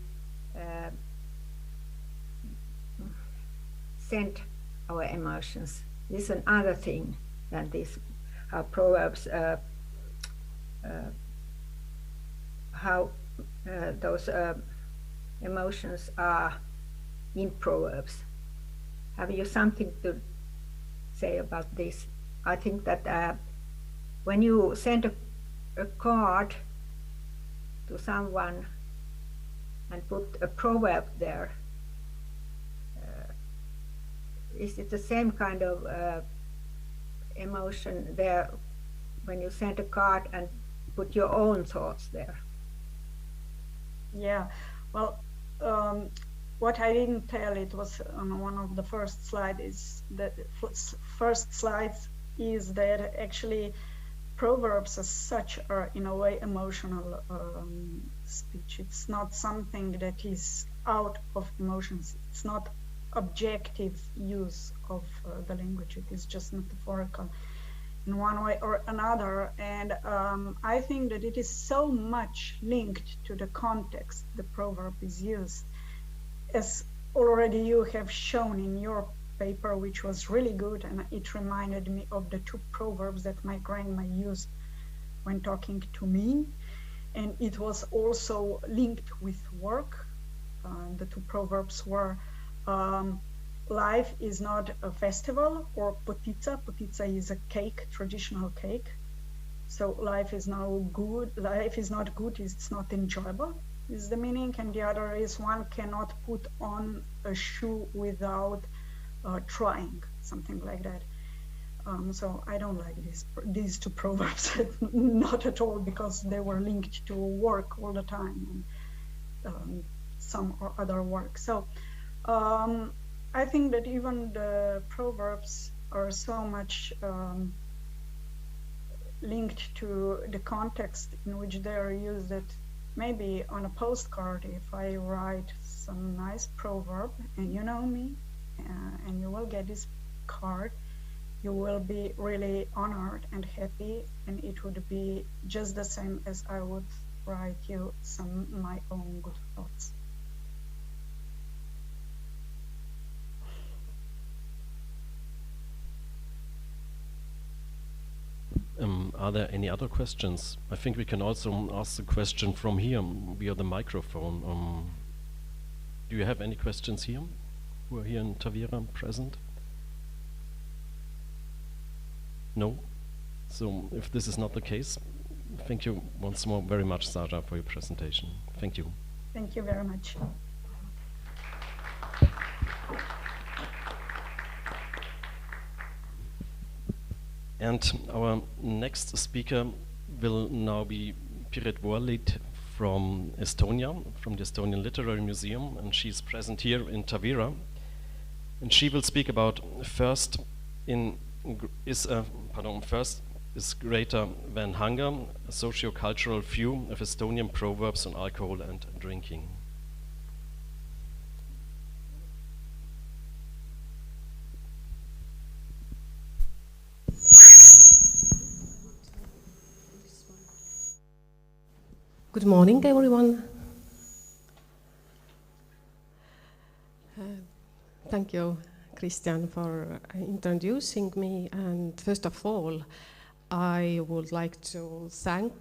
send our emotions? This is another thing than this, how proverbs, how those emotions are in proverbs. Have you something to say about this? I think that when you send a card to someone and put a proverb there, is it the same kind of emotion there when you send a card and put your own thoughts there? Yeah, well, what I didn't tell, it was on one of the first slides, is that first slides is that actually proverbs as such are in a way emotional speech. It's not something that is out of emotions. It's not objective use of the language. It is just metaphorical in one way or another. And I think that it is so much linked to the context the proverb is used. As already you have shown in your paper, which was really good, and it reminded me of the two proverbs that my grandma used when talking to me. And it was also linked with work. The two proverbs were life is not a festival, or potica. Potica is a cake, traditional cake. So life is not good, it's not enjoyable, is the meaning. And the other is one cannot put on a shoe without trying, something like that. So I don't like these two proverbs, not at all, because they were linked to work all the time, and some or other work. So I think that even the proverbs are so much linked to the context in which they are used, that maybe on a postcard, if I write some nice proverb, and you know me, and you will get this card, you will be really honored and happy, and it would be just the same as I would write you some my own good thoughts. Are there any other questions? I think we can also ask the question from here via the microphone. Do you have any questions here, who are here in Tavira present? No? So if this is not the case, thank you once more very much, Saja, for your presentation. Thank you. Thank you very much. And our next speaker will now be Piret Vorlit from Estonia, from the Estonian Literary Museum, and she's present here in Tavira. And she will speak about first is greater than hunger, a socio-cultural view of Estonian proverbs on alcohol and drinking. Good morning, everyone. Thank you, Christian, for introducing me. And first of all, I would like to thank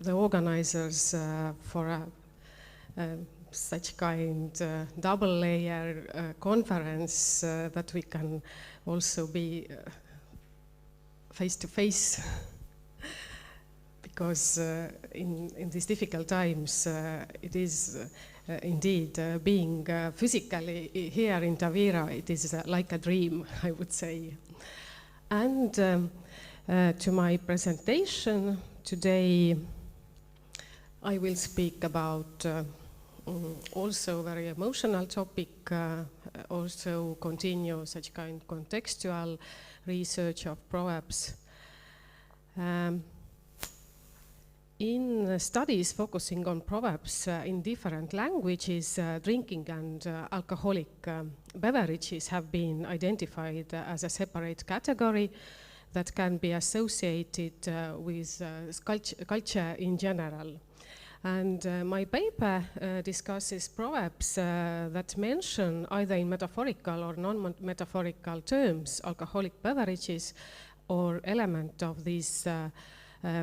the organizers for such kind double-layer conference that we can also be face-to-face. Because in these difficult times, it is indeed being physically here in Tavira, it is like a dream, I would say. And to my presentation today, I will speak about also very emotional topic, also continue such kind of contextual research of proverbs. In studies focusing on proverbs in different languages, drinking and alcoholic beverages have been identified as a separate category that can be associated with culture in general. And my paper discusses proverbs that mention either in metaphorical or non-metaphorical terms alcoholic beverages or element of these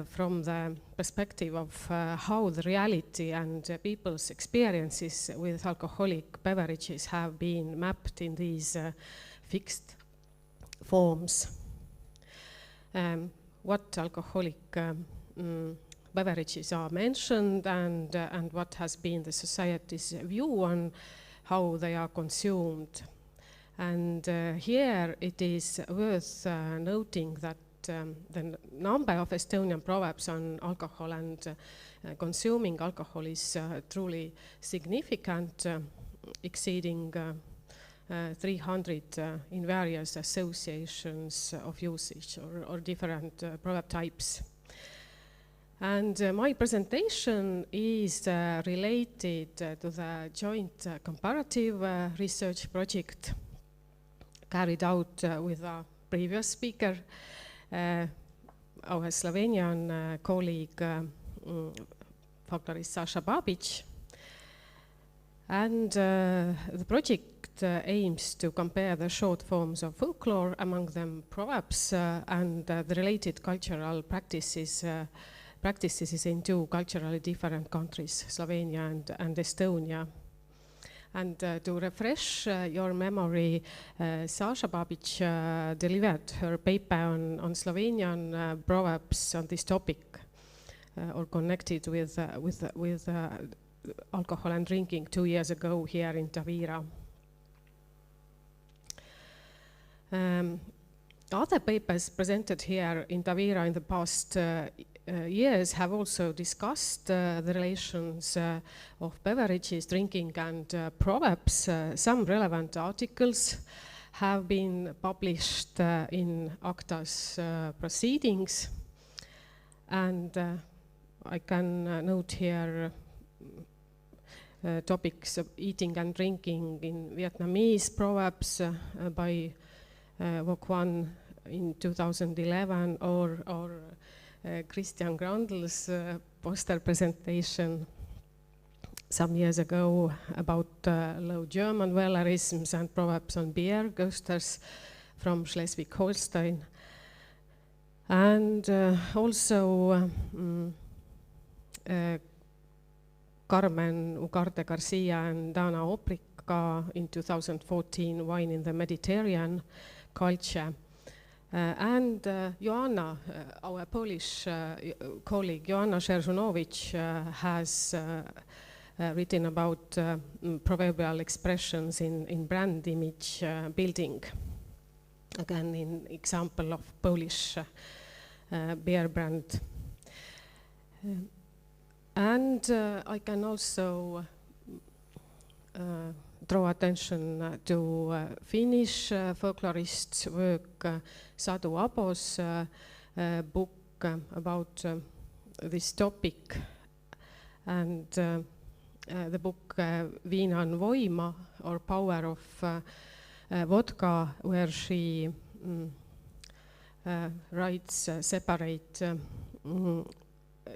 from the perspective of how the reality and people's experiences with alcoholic beverages have been mapped in these fixed forms. What alcoholic beverages are mentioned and what has been the society's view on how they are consumed. And here it is worth noting that the number of Estonian proverbs on alcohol and consuming alcohol is truly significant, exceeding 300 in various associations of usage or different proverb types. And my presentation is related to the joint comparative research project carried out with a previous speaker, our Slovenian colleague, folklorist Saša Babić. And the project aims to compare the short forms of folklore, among them proverbs, and the related cultural practices in two culturally different countries, Slovenia and Estonia. And to refresh your memory, Saša Babić delivered her paper on Slovenian proverbs on this topic, or connected with alcohol and drinking 2 years ago here in Tavira. Other papers presented here in Tavira in the past years have also discussed the relations of beverages, drinking, and proverbs. Some relevant articles have been published in ACTA's proceedings, and I can note here topics of eating and drinking in Vietnamese proverbs by Vok One in 2011, or Christian Grandel's poster presentation some years ago about Low German Wellerisms and proverbs on beer coasters from Schleswig-Holstein. And also Carmen Ugarte Garcia and Dana Oprika in 2014, Wine in the Mediterranean Culture. And Joanna, our Polish colleague, Joanna Szerzunowicz, has written about proverbial expressions in brand image building. Again, in example of Polish beer brand. And I can also draw attention to Finnish folklorist's work, Sadu Abo's book about this topic, and the book Viina on voima, or Power of Vodka, where she writes a separate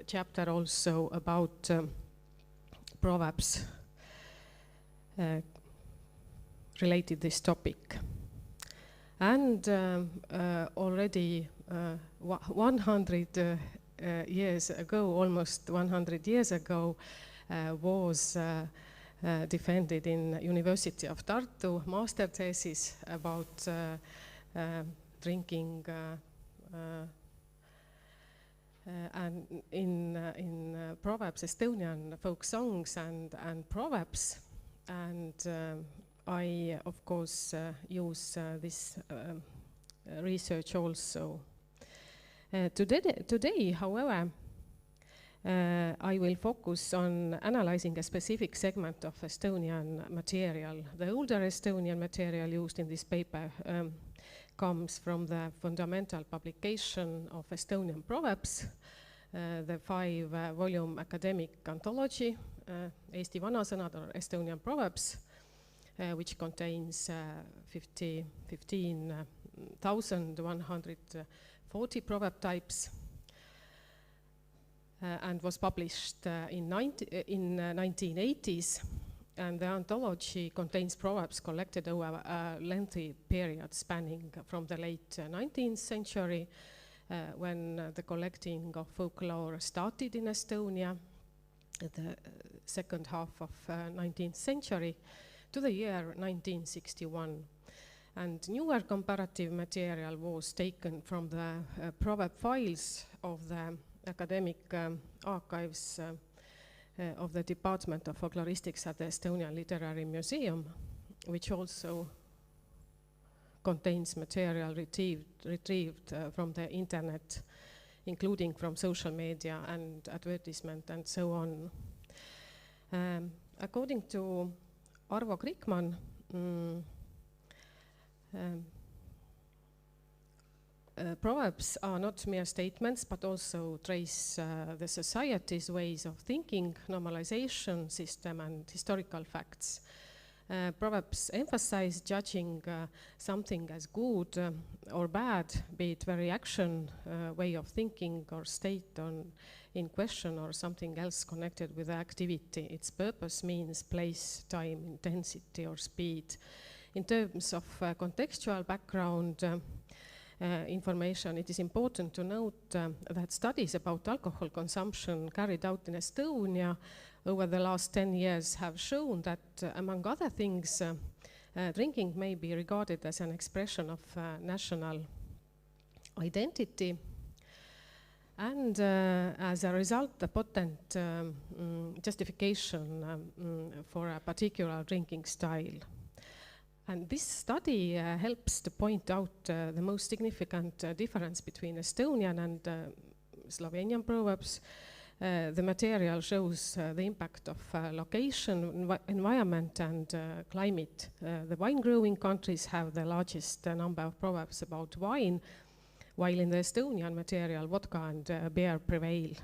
chapter also about proverbs related to this topic. And already 100 years ago, almost 100 years ago, was defended in University of Tartu master thesis about drinking and in proverbs, Estonian folk songs and proverbs. And I, of course, use this research also. Today, however, I will focus on analyzing a specific segment of Estonian material, the older Estonian material used in this paper, comes from the fundamental publication of Estonian Proverbs, the 5-volume academic anthology, Eesti vanasõnad or Estonian Proverbs, which contains 15,140 proverb types, and was published in 1980s. And the anthology contains proverbs collected over a lengthy period spanning from the late 19th century, when the collecting of folklore started in Estonia, the second half of 19th century, to the year 1961. And newer comparative material was taken from the proverb files of the academic archives of the Department of Folkloristics at the Estonian Literary Museum, which also contains material retrieved from the internet, including from social media and advertisement and so on. According to Arvo Krikman, proverbs are not mere statements, but also trace the society's ways of thinking, normalization system, and historical facts. Proverbs emphasize judging something as good or bad, be it very action, way of thinking, or state in question, or something else connected with the activity. Its purpose, means, place, time, intensity, or speed. In terms of contextual background information, it is important to note that studies about alcohol consumption carried out in Estonia over the last 10 years have shown that, among other things, drinking may be regarded as an expression of national identity, and as a result, a potent justification for a particular drinking style. And this study helps to point out the most significant difference between Estonian and Slovenian proverbs. The material shows the impact of location, environment, and climate. The wine-growing countries have the largest number of proverbs about wine, while in the Estonian material, vodka and beer prevail.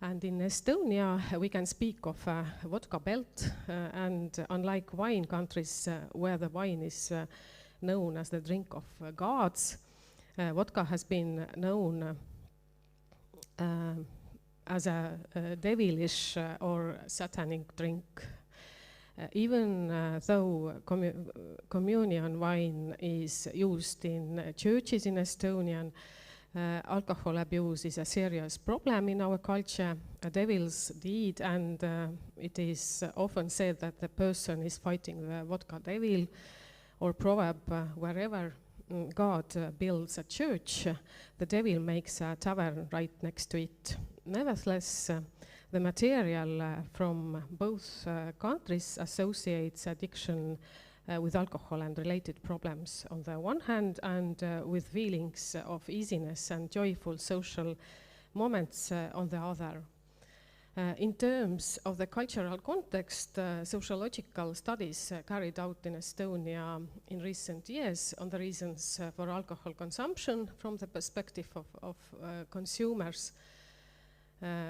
And in Estonia, we can speak of a vodka belt, and unlike wine countries where the wine is known as the drink of gods, vodka has been known as a devilish or satanic drink. Even though communion wine is used in churches in Estonian, alcohol abuse is a serious problem in our culture, a devil's deed, and it is often said that the person is fighting the vodka devil, or proverb, wherever God builds a church, the devil makes a tavern right next to it. Nevertheless, the material from both countries associates addiction with alcohol and related problems on the one hand, and with feelings of easiness and joyful social moments on the other. In terms of the cultural context, sociological studies carried out in Estonia in recent years on the reasons for alcohol consumption from the perspective of consumers,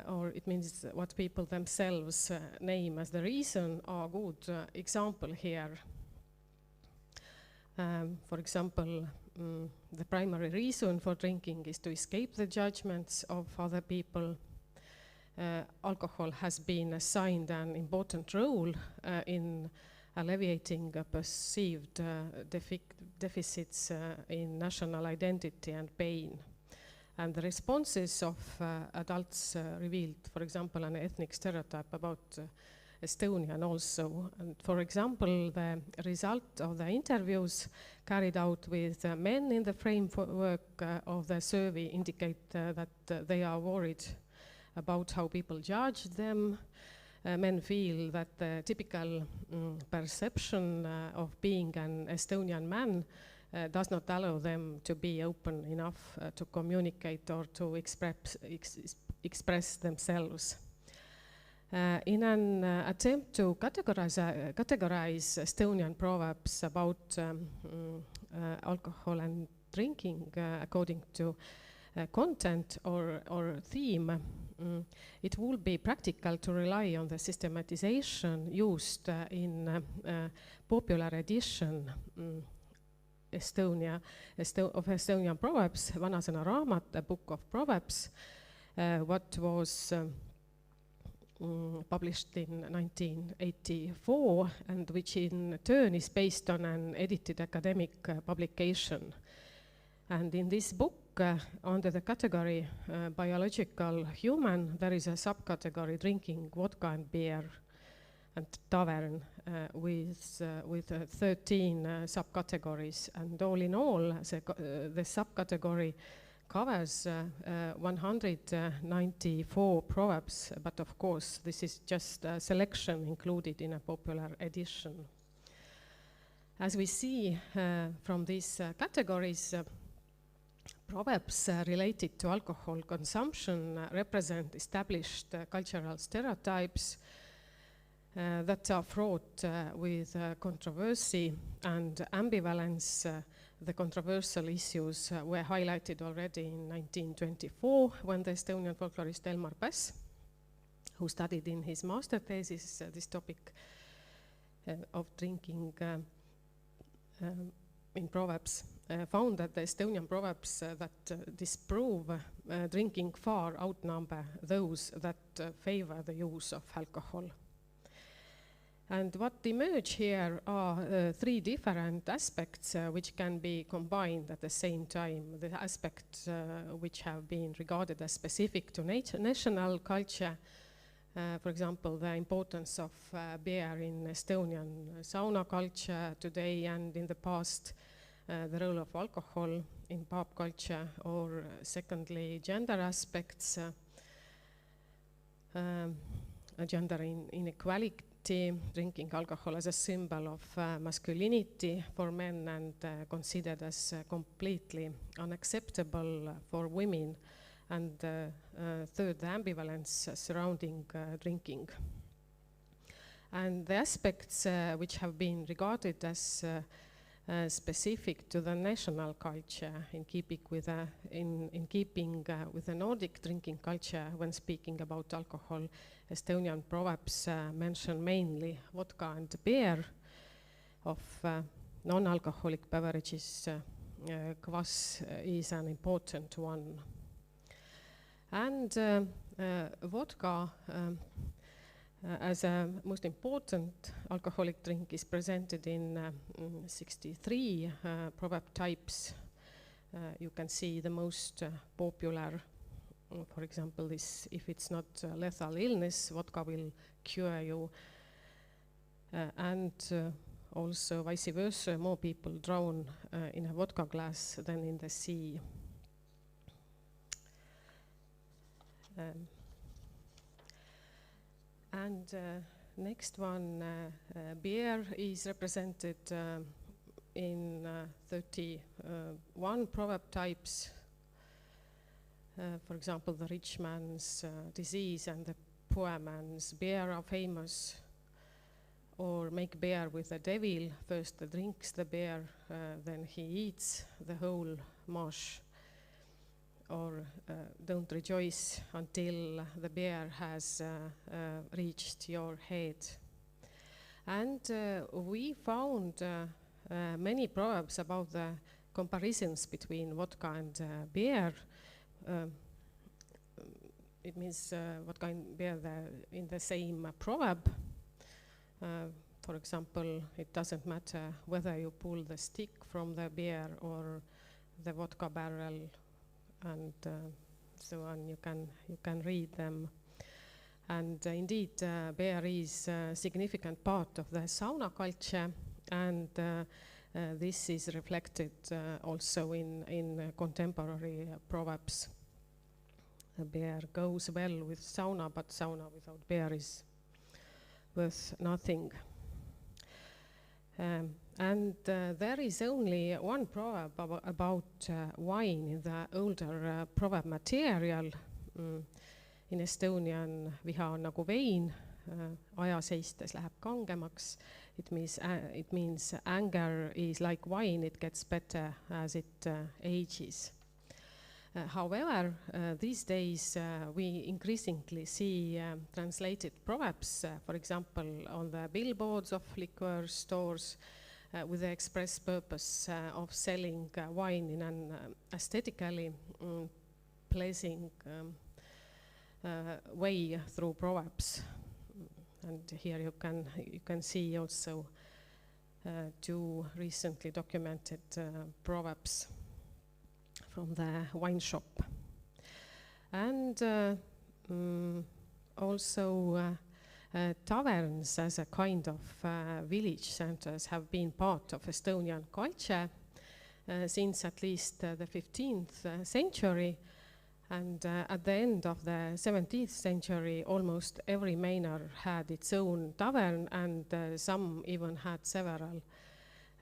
or it means what people themselves name as the reason, are a good example here. For example, the primary reason for drinking is to escape the judgments of other people. Alcohol has been assigned an important role in alleviating perceived deficits in national identity and pain. And the responses of adults revealed, for example, an ethnic stereotype about Estonian also. And for example, the result of the interviews carried out with men in the framework of the survey indicate that they are worried about how people judge them. Men feel that the typical perception of being an Estonian man does not allow them to be open enough to communicate or to express themselves. In an attempt to categorize Estonian proverbs about alcohol and drinking according to content or theme, it would be practical to rely on the systematization used in popular edition of Estonian Proverbs, vanasõna raamat, the book of Proverbs, what was published in 1984 and which in turn is based on an edited academic publication. And in this book, under the category biological human, there is a subcategory drinking vodka and beer and tavern with 13 subcategories. And all in all, the subcategory covers 194 proverbs, but of course this is just a selection included in a popular edition. As we see from these categories, proverbs related to alcohol consumption represent established cultural stereotypes that are fraught with controversy and ambivalence. The controversial issues were highlighted already in 1924 when the Estonian folklorist Elmar Päss, who studied in his master thesis this topic of drinking in proverbs, found that the Estonian proverbs that disprove drinking far outnumber those that favor the use of alcohol. And what emerge here are three different aspects which can be combined at the same time. The aspects which have been regarded as specific to national culture, for example, the importance of beer in Estonian sauna culture today and in the past, the role of alcohol in pop culture, or secondly, gender aspects, gender inequality, drinking alcohol as a symbol of masculinity for men and considered as completely unacceptable for women, and third, the ambivalence surrounding drinking. And the aspects which have been regarded as specific to the national culture in keeping with the Nordic drinking culture when speaking about alcohol, Estonian proverbs mention mainly vodka and beer. Of non-alcoholic beverages, kvass is an important one. And vodka as a most important alcoholic drink is presented in 63 proverb types. You can see the most popular, for example, this: if it's not a lethal illness, vodka will cure you. And also vice versa, more people drown in a vodka glass than in the sea. And next one, beer is represented in 31 proverb types. For example, the rich man's disease and the poor man's beer are famous. Or make beer with the devil, first he drinks the beer, then he eats the whole mash. Or don't rejoice until the beer has reached your head. And we found many proverbs about the comparisons between vodka and beer. It means vodka and beer in the same proverb. For example, it doesn't matter whether you pull the stick from the beer or the vodka barrel, and so on. You can read them. And indeed, beer is a significant part of the sauna culture, and this is reflected also in contemporary proverbs. Beer goes well with sauna, but sauna without beer is worth nothing. And there is only one proverb about wine in the older proverb material. In Estonian viha on nagu vein, aja seistes läheb kangemaks. it means anger is like wine, it gets better as it ages. However, these days we increasingly see translated proverbs, for example, on the billboards of liquor stores with the express purpose of selling wine in an aesthetically pleasing way through proverbs. And here you can see also 2 recently documented proverbs from the wine shop. And also taverns as a kind of village centers have been part of Estonian culture since at least the 15th century. And at the end of the 17th century, almost every manor had its own tavern, and some even had several.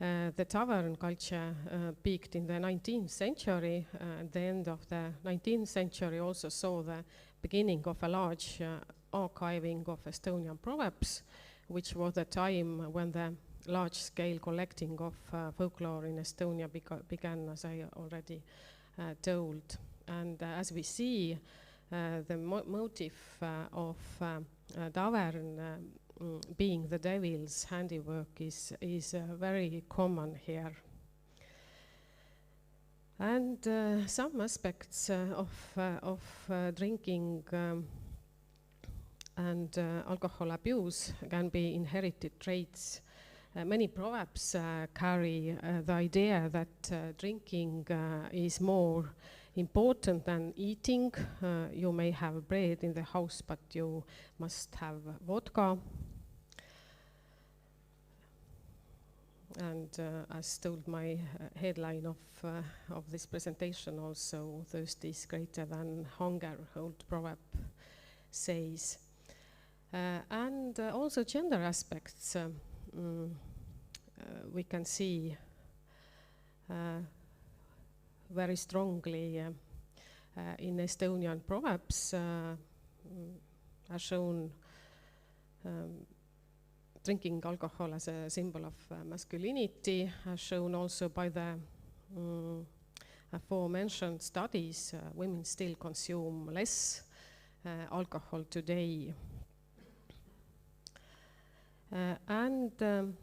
The tavern culture peaked in the 19th century. At the end of the 19th century also saw the beginning of a large archiving of Estonian proverbs, which was the time when the large-scale collecting of folklore in Estonia began, as I already told. And as we see, the motive of tavern being the devil's handiwork is very common here. And some aspects of drinking and alcohol abuse can be inherited traits. Many proverbs carry the idea that drinking is more important than eating. You may have bread in the house, but you must have vodka. And as told my headline of this presentation also, thirst is greater than hunger, old proverb says. And also gender aspects we can see very strongly in Estonian proverbs, as shown drinking alcohol as a symbol of masculinity, as shown also by the aforementioned studies. Women still consume less alcohol today. And the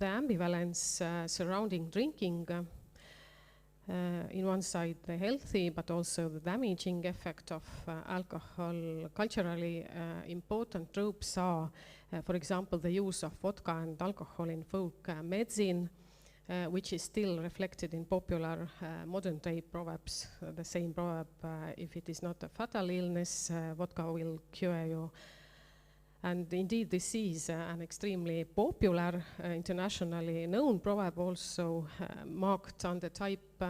ambivalence surrounding drinking, in one side the healthy but also the damaging effect of alcohol. Culturally important tropes are, for example, the use of vodka and alcohol in folk medicine, which is still reflected in popular modern day proverbs. The same proverb, if it is not a fatal illness, vodka will cure you. And indeed, this is an extremely popular, internationally known proverb, also marked on the type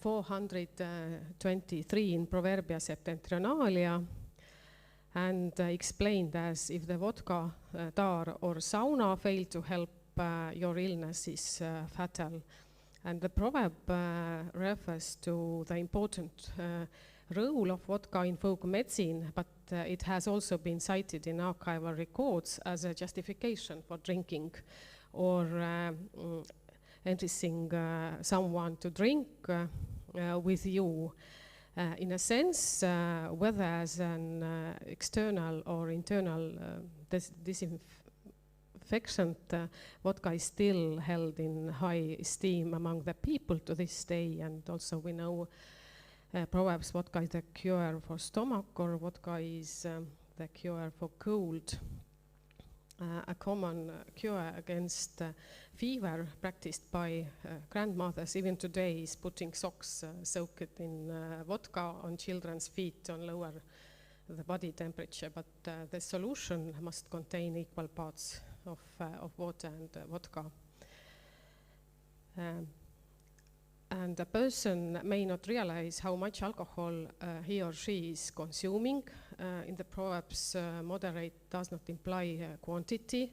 423 in Proverbia septentrionalia, and explained as if the vodka, tar, or sauna fail to help, your illness is fatal. And the proverb refers to the important role of vodka in folk medicine, but it has also been cited in archival records as a justification for drinking or enticing someone to drink with you. In a sense, whether as an external or internal disinfectant, vodka is still held in high esteem among the people to this day. And also we know Proverbs, vodka is the cure for stomach, or vodka is the cure for cold. A common cure against fever practiced by grandmothers even today is putting socks soaked in vodka on children's feet to lower the body temperature, but the solution must contain equal parts of water and vodka. And a person may not realize how much alcohol he or she is consuming. In the Proverbs, moderate does not imply quantity,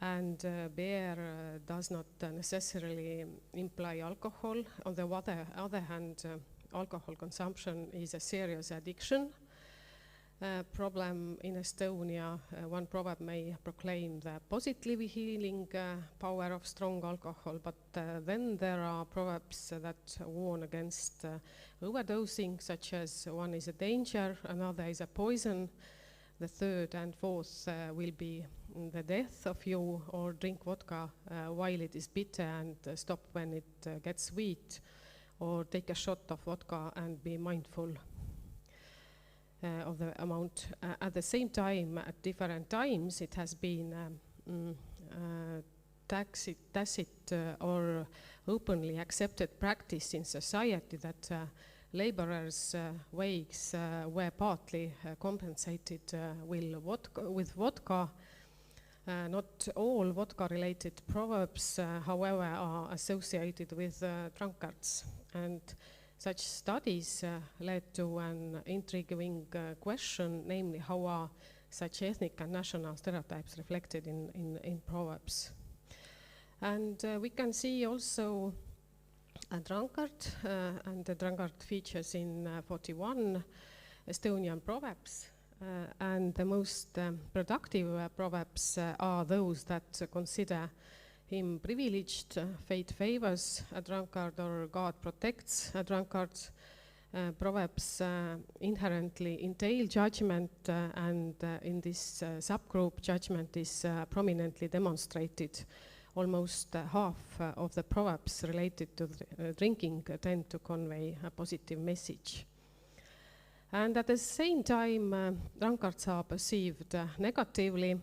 and beer does not necessarily imply alcohol. On the other hand, alcohol consumption is a serious addiction. problem in Estonia. One proverb may proclaim the positively healing power of strong alcohol, but then there are proverbs that warn against overdosing, such as one is a danger, another is a poison, the third and fourth will be the death of you, or drink vodka while it is bitter and stop when it gets sweet, or take a shot of vodka and be mindful of the amount. At the same time, at different times, it has been tacit or openly accepted practice in society that laborers' wages were partly compensated with vodka. Not all vodka-related proverbs, however, are associated with drunkards, and such studies led to an intriguing question, namely how are such ethnic and national stereotypes reflected in proverbs. And we can see also a drunkard, and the drunkard features in 41 Estonian proverbs. And the most productive proverbs are those that consider him privileged, fate favors a drunkard, or God protects a drunkard. Proverbs inherently entail judgment, and in this subgroup, judgment is prominently demonstrated. Almost half of the proverbs related to drinking tend to convey a positive message. And at the same time, drunkards are perceived negatively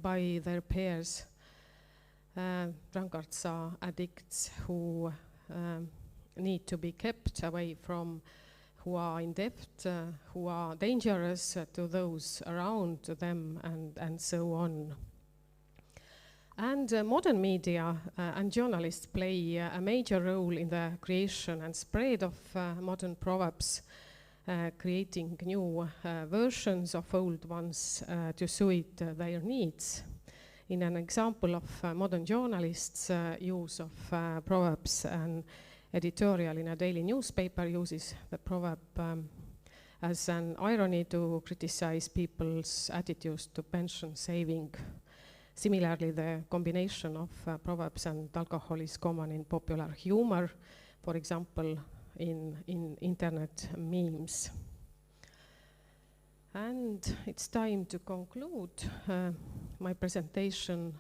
by their peers. Drunkards are addicts who need to be kept away from, who are in debt, who are dangerous to those around them, and so on. And modern media and journalists play a major role in the creation and spread of modern proverbs, creating new versions of old ones to suit their needs. In an example of modern journalists' use of proverbs, an editorial in a daily newspaper uses the proverb as an irony to criticize people's attitudes to pension saving. Similarly, the combination of proverbs and alcohol is common in popular humor, for example, in internet memes. And it's time to conclude my presentation.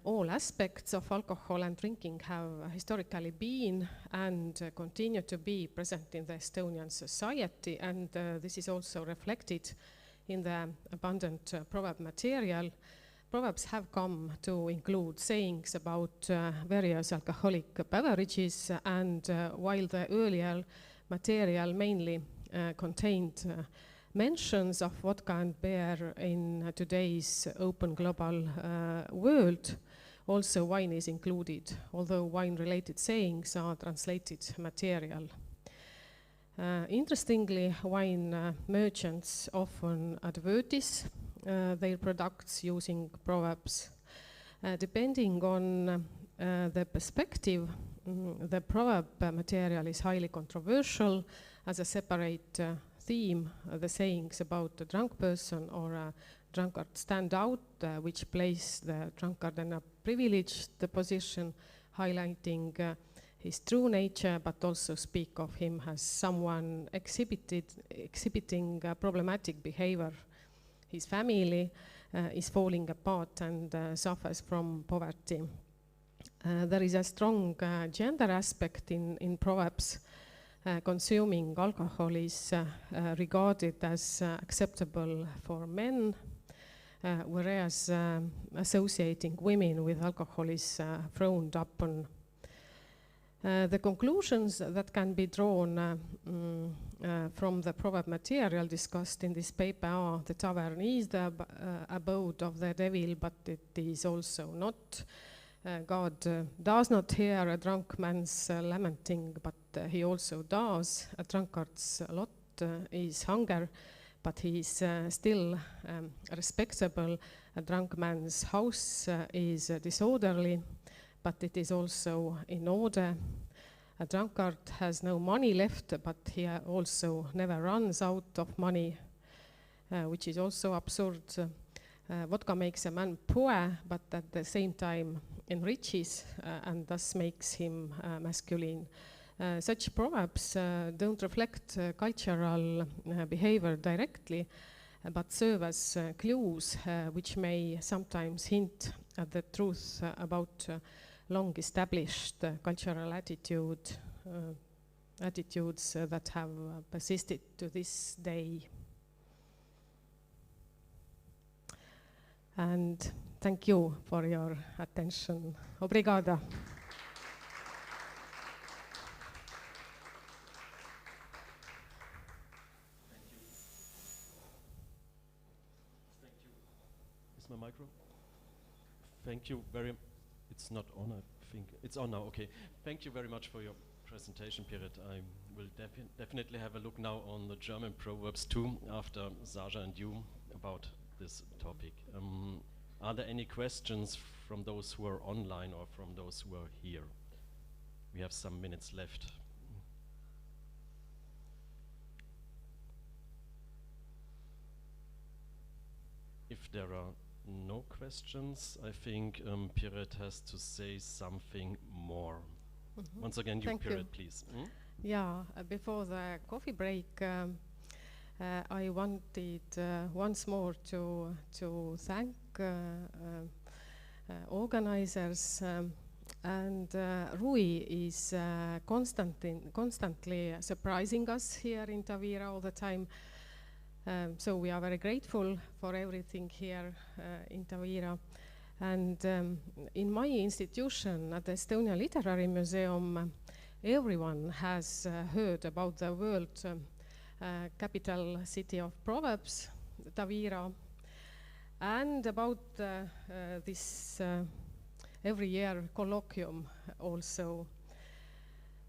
All aspects of alcohol and drinking have historically been and continue to be present in the Estonian society, and this is also reflected in the abundant proverb material. Proverbs have come to include sayings about various alcoholic beverages, and while the earlier material mainly contained mentions of vodka and beer in today's open global world, also wine is included, although wine-related sayings are translated material. Interestingly, wine merchants often advertise their products using proverbs. Depending on the perspective, the proverb material is highly controversial. As a separate theme, the sayings about a drunk person or a drunkard stand out, which place the drunkard in a privileged position, highlighting his true nature, but also speak of him as someone exhibiting problematic behavior. His family is falling apart and suffers from poverty. There is a strong gender aspect in Proverbs. Consuming alcohol is regarded as acceptable for men, whereas associating women with alcohol is frowned upon. The conclusions that can be drawn from the proverb material discussed in this paper are: the tavern is the abode of the devil, but it is also not. God does not hear a drunk man's lamenting, but he also does. A drunkard's lot is hunger, but he is still respectable. A drunk man's house is disorderly, but it is also in order. A drunkard has no money left, but he also never runs out of money. which is also absurd. Vodka makes a man poor, but at the same time enriches and thus makes him masculine. Such proverbs don't reflect cultural behavior directly, but serve as clues which may sometimes hint at the truth about long-established cultural attitudes that have persisted to this day. And thank you for your attention. Obrigada. Is my micro? Thank you very. It's not on. I think it's on now. Okay. Thank you very much for your presentation, Piret. I will definitely have a look now on the German Proverbs too, after Saja and you, about this topic. Are there any questions from those who are online or from those who are here? We have some minutes left. If there are no questions, I think Piret has to say something more. Mm-hmm. Once again, Piret, please. Yeah, before the coffee break, I wanted once more to thank organizers, and Rui is constantly surprising us here in Tavira all the time. So we are very grateful for everything here in Tavira. And in my institution at the Estonian Literary Museum, everyone has heard about the world capital city of Proverbs, Tavira, and about this every year colloquium also.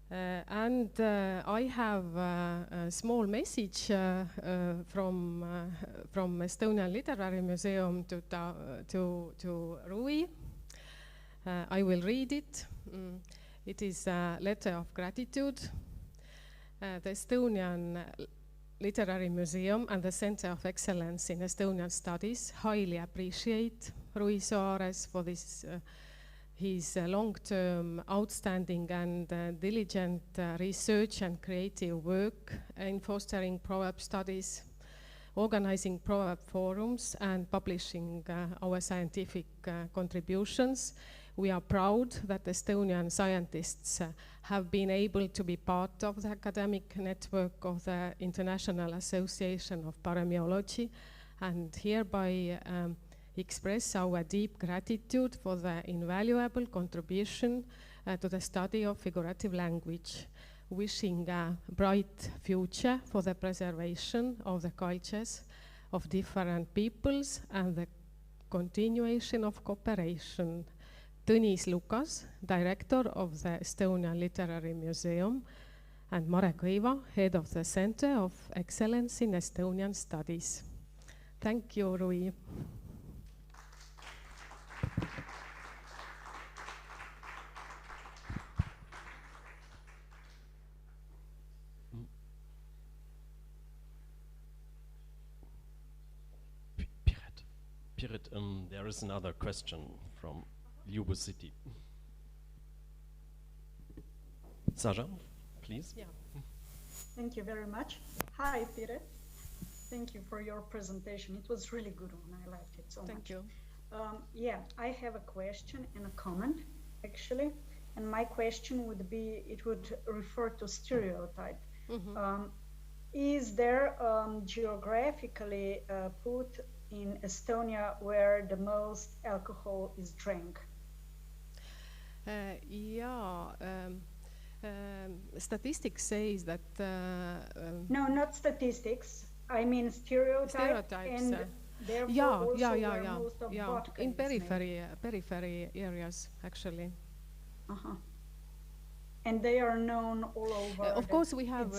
And I have a small message from Estonian Literary Museum to Rui. I will read it. It is a letter of gratitude. The Estonian Literary Museum and the Center of Excellence in Estonian Studies highly appreciate Rui Soares for this his long-term, outstanding and diligent research and creative work in fostering proverb studies, organizing proverb forums, and publishing our scientific contributions. We are proud that Estonian scientists have been able to be part of the academic network of the International Association of Paremiology, and hereby express our deep gratitude for the invaluable contribution to the study of figurative language, wishing a bright future for the preservation of the cultures of different peoples and the continuation of cooperation. Tõnis Lukas, Director of the Estonian Literary Museum, and Mare Kõiva, Head of the Center of Excellence in Estonian Studies. Thank you, Rui. Piret, there is another question from Ljubo City. Saja, please. Yeah. Thank you very much. Hi, Piret. Thank you for your presentation. It was really good one. I liked it so much. Thank you. Yeah, I have a question and a comment, actually. And my question would be, it would refer to stereotype. Mm-hmm. Is there geographically put in Estonia where the most alcohol is drank? Statistics says that... no, not statistics. I mean stereotypes. And therefore most of vodka in periphery areas, actually. Uh-huh. And they are known all over. Of course, we have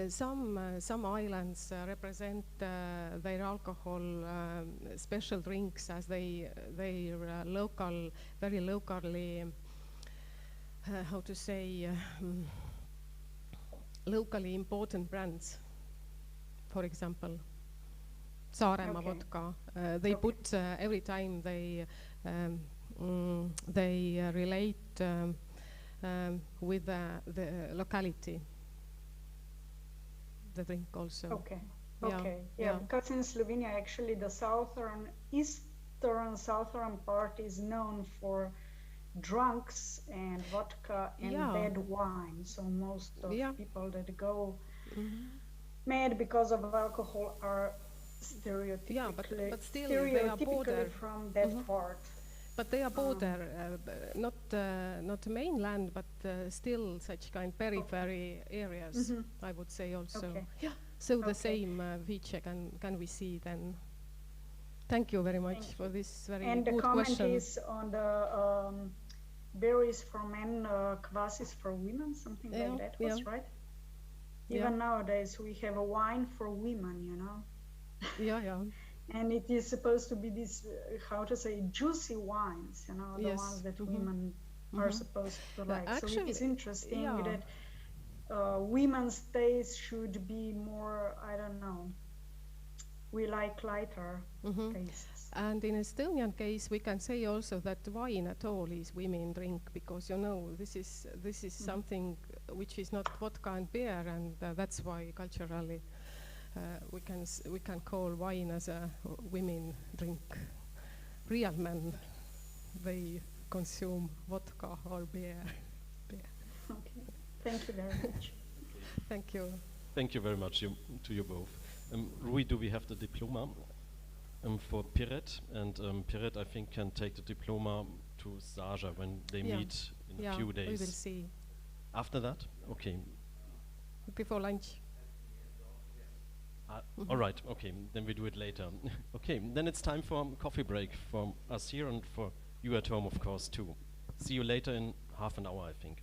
some islands represent their alcohol special drinks as they are local, very locally. How to say? Locally important brands, for example. Saaremaa Okay. vodka. They Okay. put every time they relate with the locality. The drink also. Okay. Yeah, Okay. yeah. Because in Slovenia, actually, the southern part is known for drunks and vodka and Yeah. bad wine. So most of Yeah. people that go mad because of alcohol are stereotypically, Yeah, but still they are border. from that part. But they are border, not mainland, but still such kind periphery areas, I would say also. Okay. Yeah. So the Okay. same feature can we see then. Thank you very much Thank for this very And the good comment question. is on the berries for men, kvasis for women, something Yeah, like that was yeah. right. Yeah. Even nowadays we have a wine for women, you know. Yeah, yeah. And it is supposed to be this, how to say, juicy wines, you know, the Yes. ones that women are supposed to like. So it is Actually, interesting yeah. that women's taste should be more, I don't know, we like lighter tastes. And in Estonian case, we can say also that wine at all is women drink, because you know this is something which is not vodka and beer, and that's why culturally we can call wine as a women drink. Real men, they consume vodka or beer. Okay, thank you very much. Thank you. Thank you very much to you both. Rui, do we have the diploma for Piret? And Piret, I think, can take the diploma to Saja when they meet in a few days. We will see. After that? Okay. Before lunch. All right, okay, then we do it later. Okay, then it's time for a coffee break for us here and for you at home, of course, too. See you later in half an hour, I think.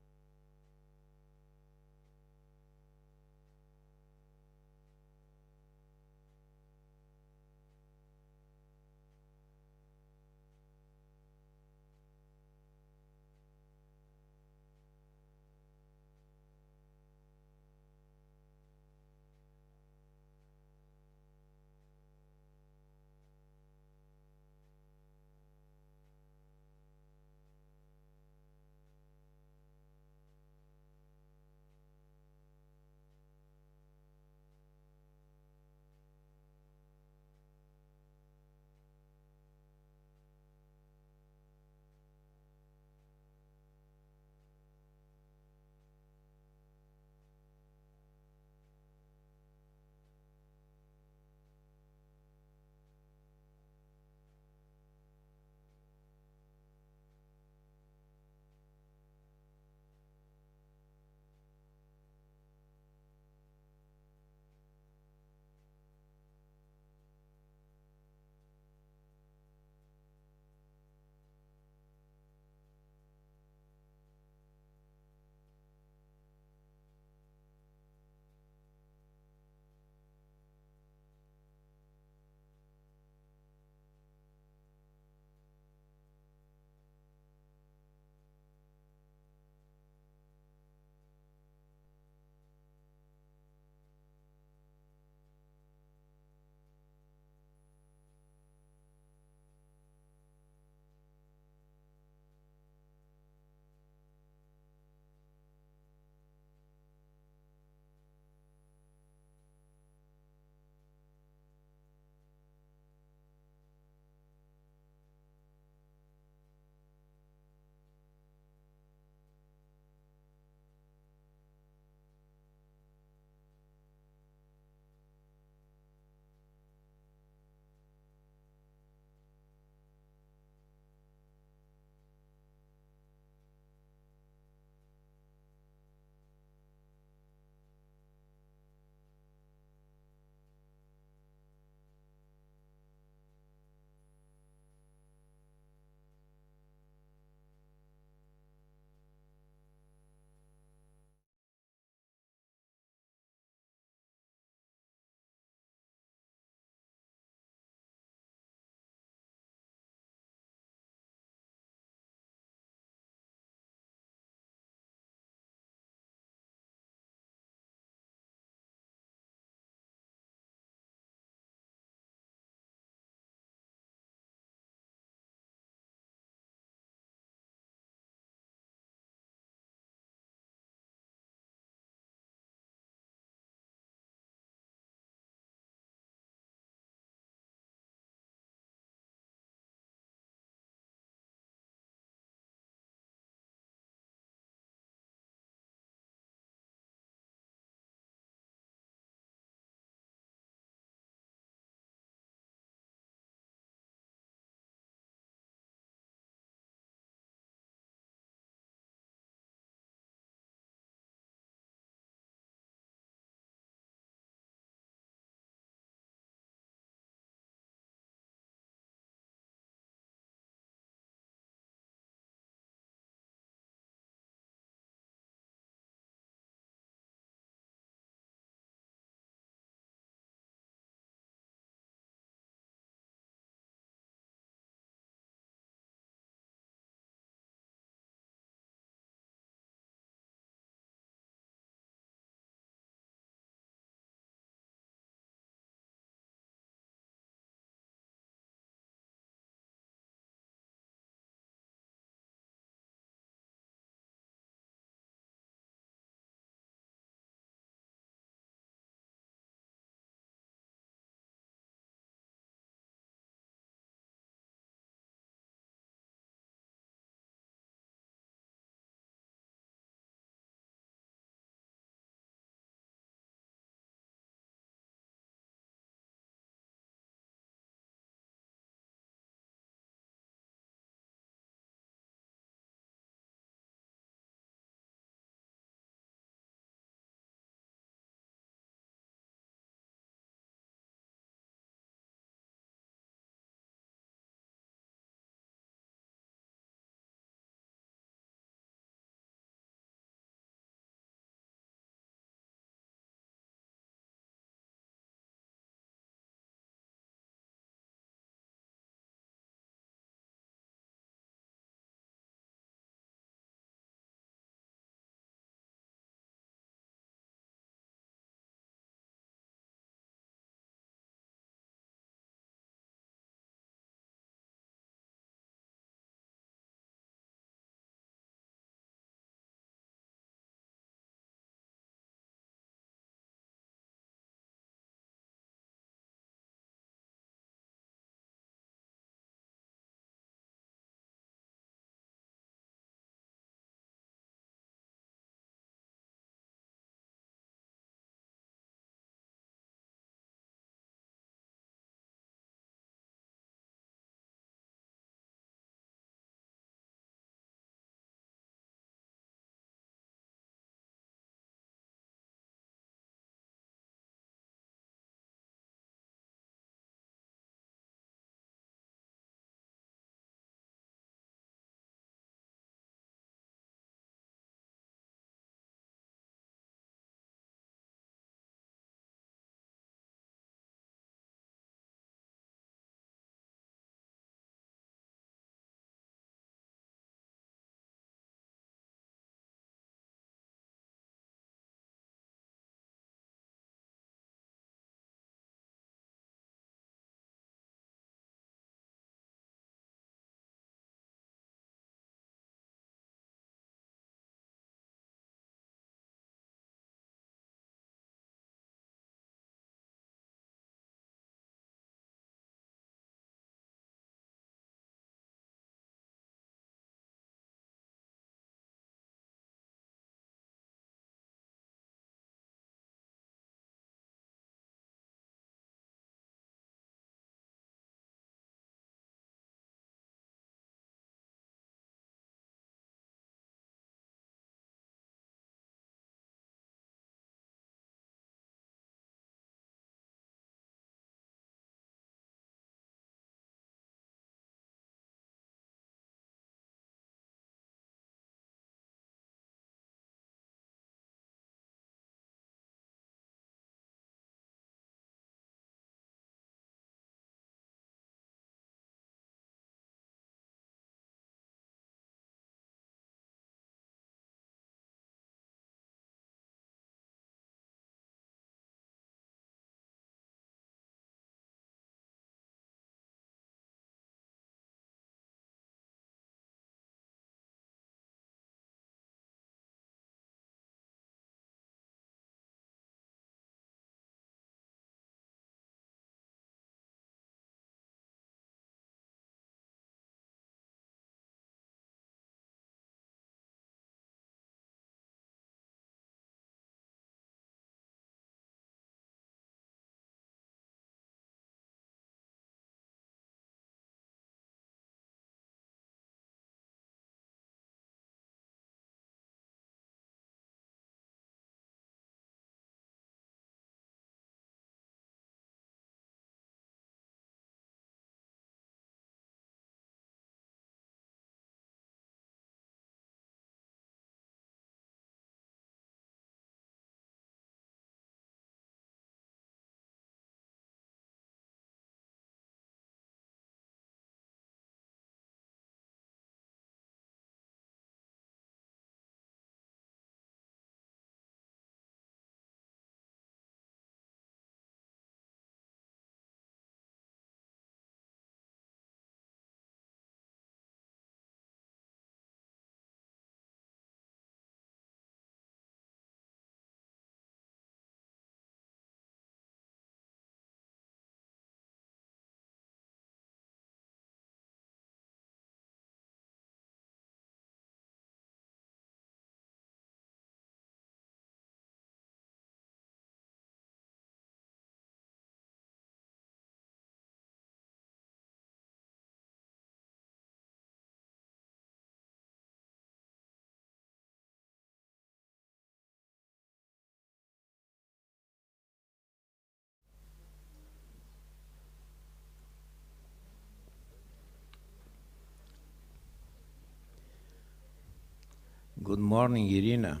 Good morning, Irina.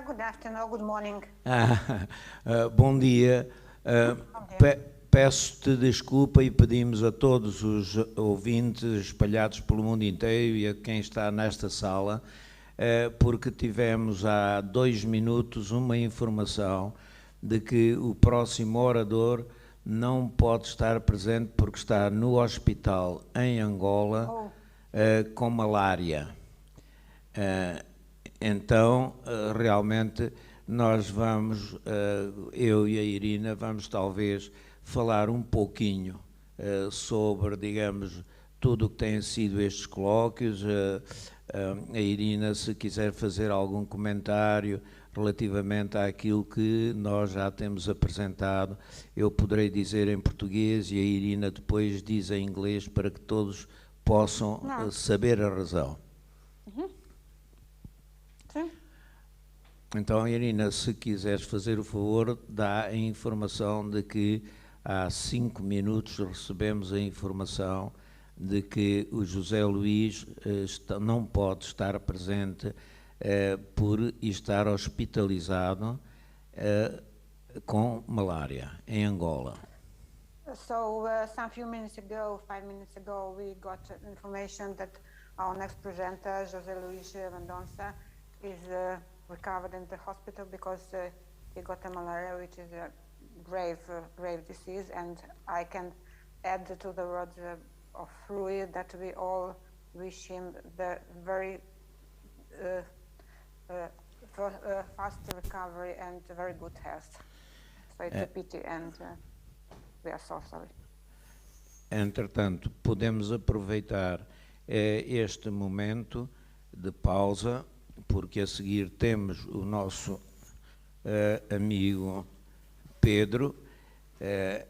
Good afternoon, good morning. Bom dia. Peço-te desculpa e pedimos a todos os ouvintes espalhados pelo mundo inteiro e a quem está nesta sala, porque tivemos há 2 minutos uma informação de que o próximo orador não pode estar presente porque está no hospital em Angola com malária. Então, realmente, nós vamos, eu e a Irina, vamos talvez falar um pouquinho sobre, digamos, tudo o que têm sido estes colóquios. A Irina, se quiser fazer algum comentário relativamente àquilo que nós já temos apresentado, eu poderei dizer em português e a Irina depois diz em inglês para que todos possam saber a razão. Sim. Então, Irina, se quiseres fazer o favor, dá a informação de que há 5 minutos recebemos a informação de que o José Luís não pode estar presente por estar hospitalizado com malária em Angola. So some few minutes ago, 5 minutes ago, we got information that our next presenter, José Luís Mendonça, is recovered in the hospital because he got a malaria, which is a grave disease, and I can add to the words of Rui that we all wish him the very fast recovery and very good health. So it's a pity, and we are so sorry. Entretanto, podemos aproveitar este momento de pausa, porque a seguir temos o nosso amigo Pedro.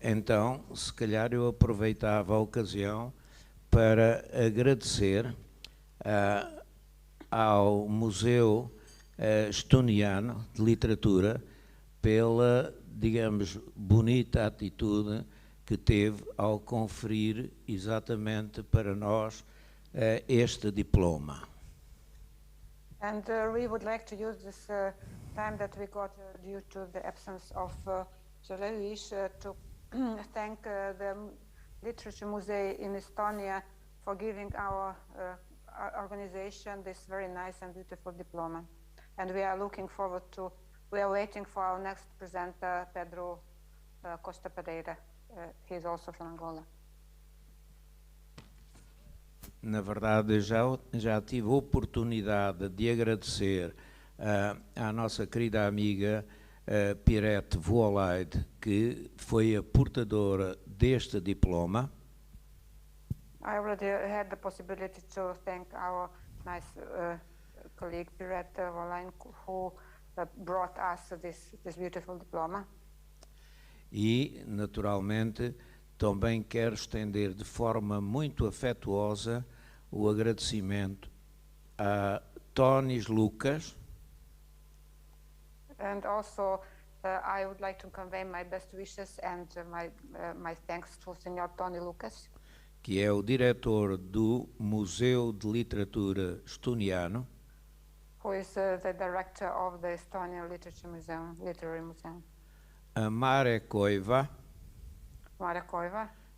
Então, se calhar eu aproveitava a ocasião para agradecer ao Museu Estoniano de Literatura pela, digamos, bonita atitude que teve ao conferir exatamente para nós este diploma. And we would like to use this time that we got due to the absence of José Luís to thank the Literature Museum in Estonia for giving our organization this very nice and beautiful diploma. And we are looking forward to, we are waiting for our next presenter, Pedro Costa Pereira. He is also from Angola. Na verdade, já tive a oportunidade de agradecer à nossa querida amiga Pirette Voolaide, que foi a portadora deste diploma. I already had the possibility to thank our nice colleague Pirette Voolaide, who brought us this beautiful diploma. E, naturalmente, também quero estender de forma muito afetuosa o agradecimento a Tonis Lucas. And also, I would like to convey my best wishes and my thanks to Sr. Tony Lucas, que é o diretor do Museu de Literatura Estoniano, who is the director of the Estonian Literature Museum, Literary Museum. A Mare Koiva,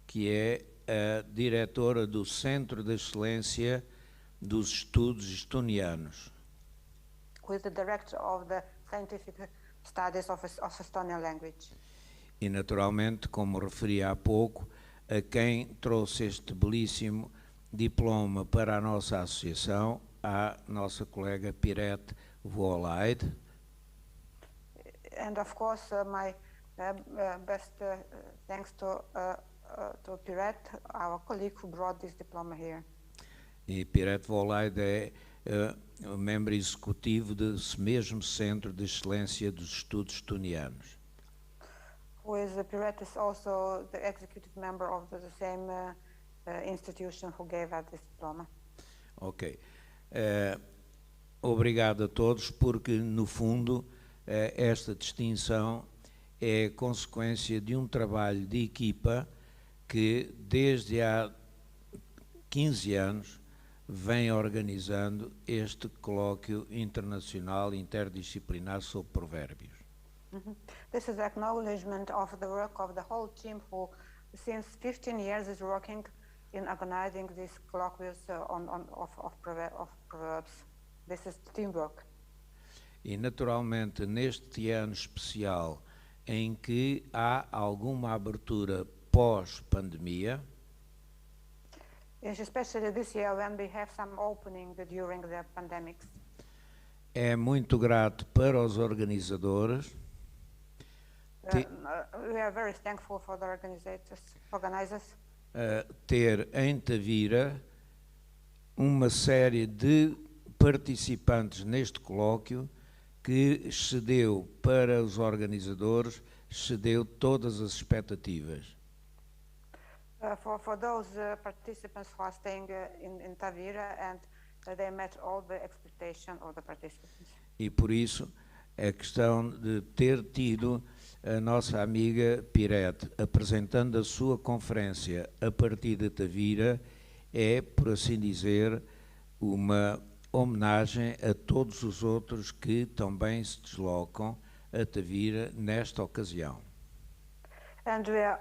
que é a diretora do Centro de Excelência dos Estudos Estonianos, who is the director of the Scientific Studies of Estonian Language. E, naturalmente, como referi há pouco, a quem trouxe este belíssimo diploma para a nossa associação, a nossa colega Pirette Voolaide. And of course, my best thanks to Pirette, our colleague who brought this diploma here. E Pirette Voolaide é membro executivo desse mesmo Centro de Excelência dos Estudos Estonianos. Who is Pirette is also the executive member of the same institution who gave us this diploma. Ok. Obrigado a todos, porque no fundo esta distinção é consequência de um trabalho de equipa que desde há 15 anos vem organizando este colóquio internacional interdisciplinar sobre provérbios. This is acknowledgement of the work of the whole team who since 15 years is working in organizing these colloquiums of Proverbs. This is teamwork. E naturalmente neste ano especial em que há alguma abertura pós-pandemia, Especially this year when we have some opening during the pandemics. é muito grato para os organizadores We are very thankful for the organizers. Ter em Tavira uma série de participantes neste colóquio que excedeu para os organizadores, excedeu todas as expectativas. For those participants who are staying in Tavira, and they met all the expectation of the participants. E por isso a questão de ter tido a nossa amiga Pirete apresentando a sua conferência a partir de Tavira é, por assim dizer, uma homenagem a todos os outros que também se deslocam a Tavira nesta ocasião. And we are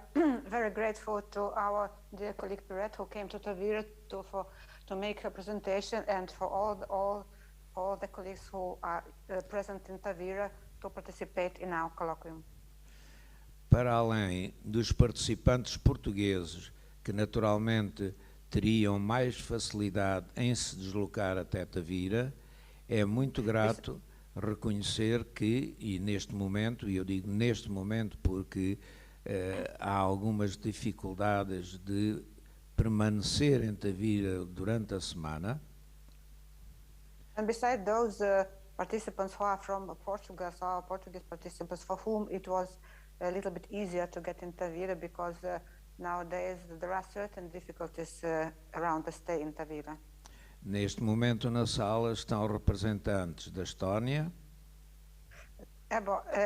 very grateful to our dear colleague Pirette who came to Tavira to make a presentation, and for all the colleagues who are present in Tavira to participate in our colloquium. Para além dos participantes portugueses, que naturalmente teriam mais facilidade em se deslocar até Tavira, é muito grato reconhecer que, e neste momento, e eu digo neste momento porque há algumas dificuldades de permanecer em Tavira durante a semana. And besides those participants who are from Portugal, so our Portuguese participants for whom it was a little bit easier to get in Tavira because nowadays there are certain difficulties around the stay in Tavira. Neste momento na sala estão representantes da Estónia.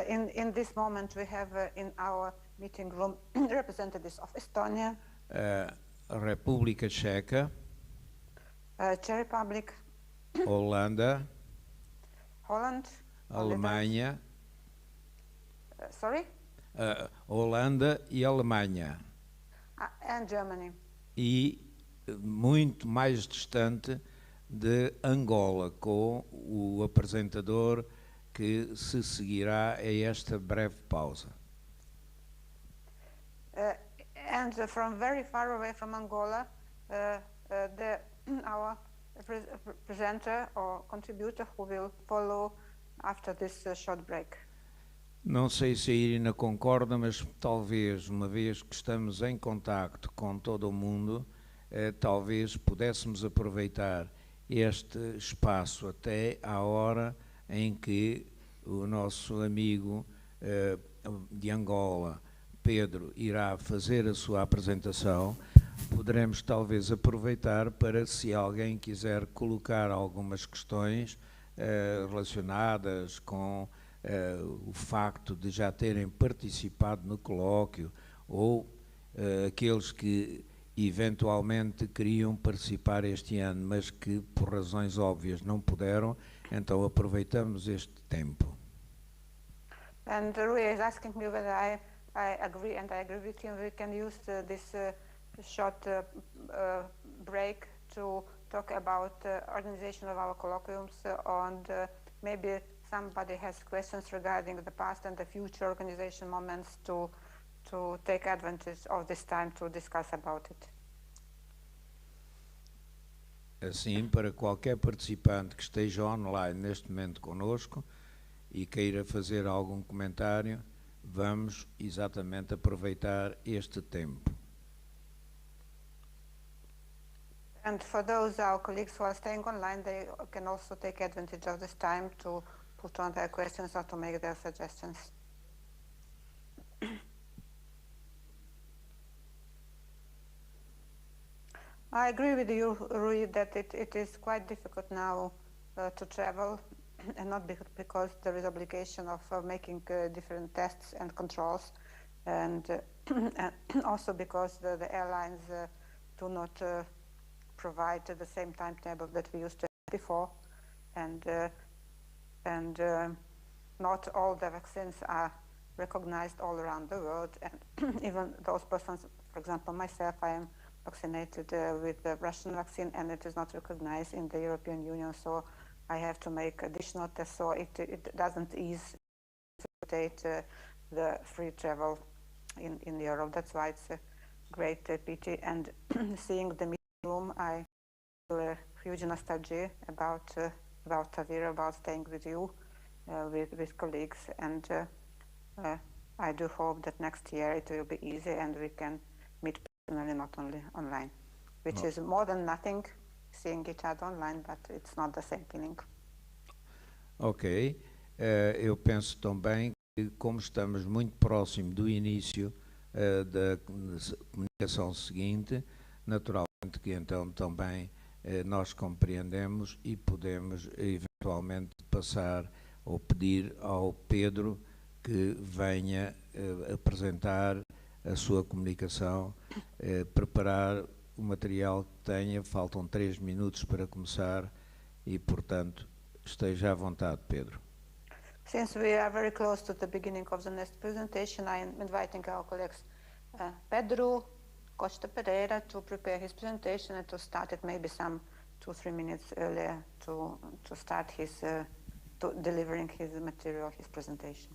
In this moment we have in our meeting room representatives of Estonia, a República Checa, Czech Republic, Holanda, Holland, Alemanha, sorry? Holanda e Alemanha. And Germany. E muito mais distante de Angola, com o apresentador que se seguirá a esta breve pausa. And from very far away from Angola, our presenter or contributor who will follow after this short break. Não sei se a Irina concorda, mas talvez, uma vez que estamos em contacto com todo o mundo, talvez pudéssemos aproveitar este espaço até à hora em que o nosso amigo de Angola, Pedro, irá fazer a sua apresentação. Poderemos talvez aproveitar para, se alguém quiser colocar algumas questões relacionadas com o facto de já terem participado no colóquio, ou aqueles que eventualmente queriam participar este ano, mas que por razões óbvias não puderam, então aproveitamos este tempo. And Rui is asking me whether I agree, and I agree with him. We can use this short break to talk about organization of our colloquiums, and maybe somebody has questions regarding the past and the future organization moments to take advantage of this time to discuss about it. Assim, para qualquer participante que esteja online neste momento conosco e queira fazer algum comentário, vamos exatamente aproveitar este tempo. And for those our colleagues who are staying online, they can also take advantage of this time to put on their questions or to make their suggestions. I agree with you, Rui, that it is quite difficult now to travel, and not because there is obligation of making different tests and controls, and also because the airlines do not provide the same timetable that we used to have before, and not all the vaccines are recognized all around the world, and even those persons, for example, myself, I am vaccinated with the Russian vaccine, and it is not recognized in the European Union, so I have to make additional tests, so it doesn't ease the free travel in Europe. That's why it's a great pity. And seeing the meeting room, I feel a huge nostalgia about Tavira, about staying with you, with colleagues, and I do hope that next year it will be easy and we can meet personally, not only online, which is more than nothing, seeing each other online, but it's not the same feeling. Ok, eu penso também que, como estamos muito próximo do início da comunicação seguinte, naturalmente que então também nós compreendemos e podemos eventualmente passar ou pedir ao Pedro que venha apresentar a sua comunicação, preparar o material que tenha. Faltam 3 minutos para começar e, portanto, esteja à vontade, Pedro. Since we are very close to the beginning of the next presentation, I am inviting our colleagues Pedro Costa Pereira to prepare his presentation and to start it maybe some 2-3 minutes earlier to start his delivering his material, his presentation.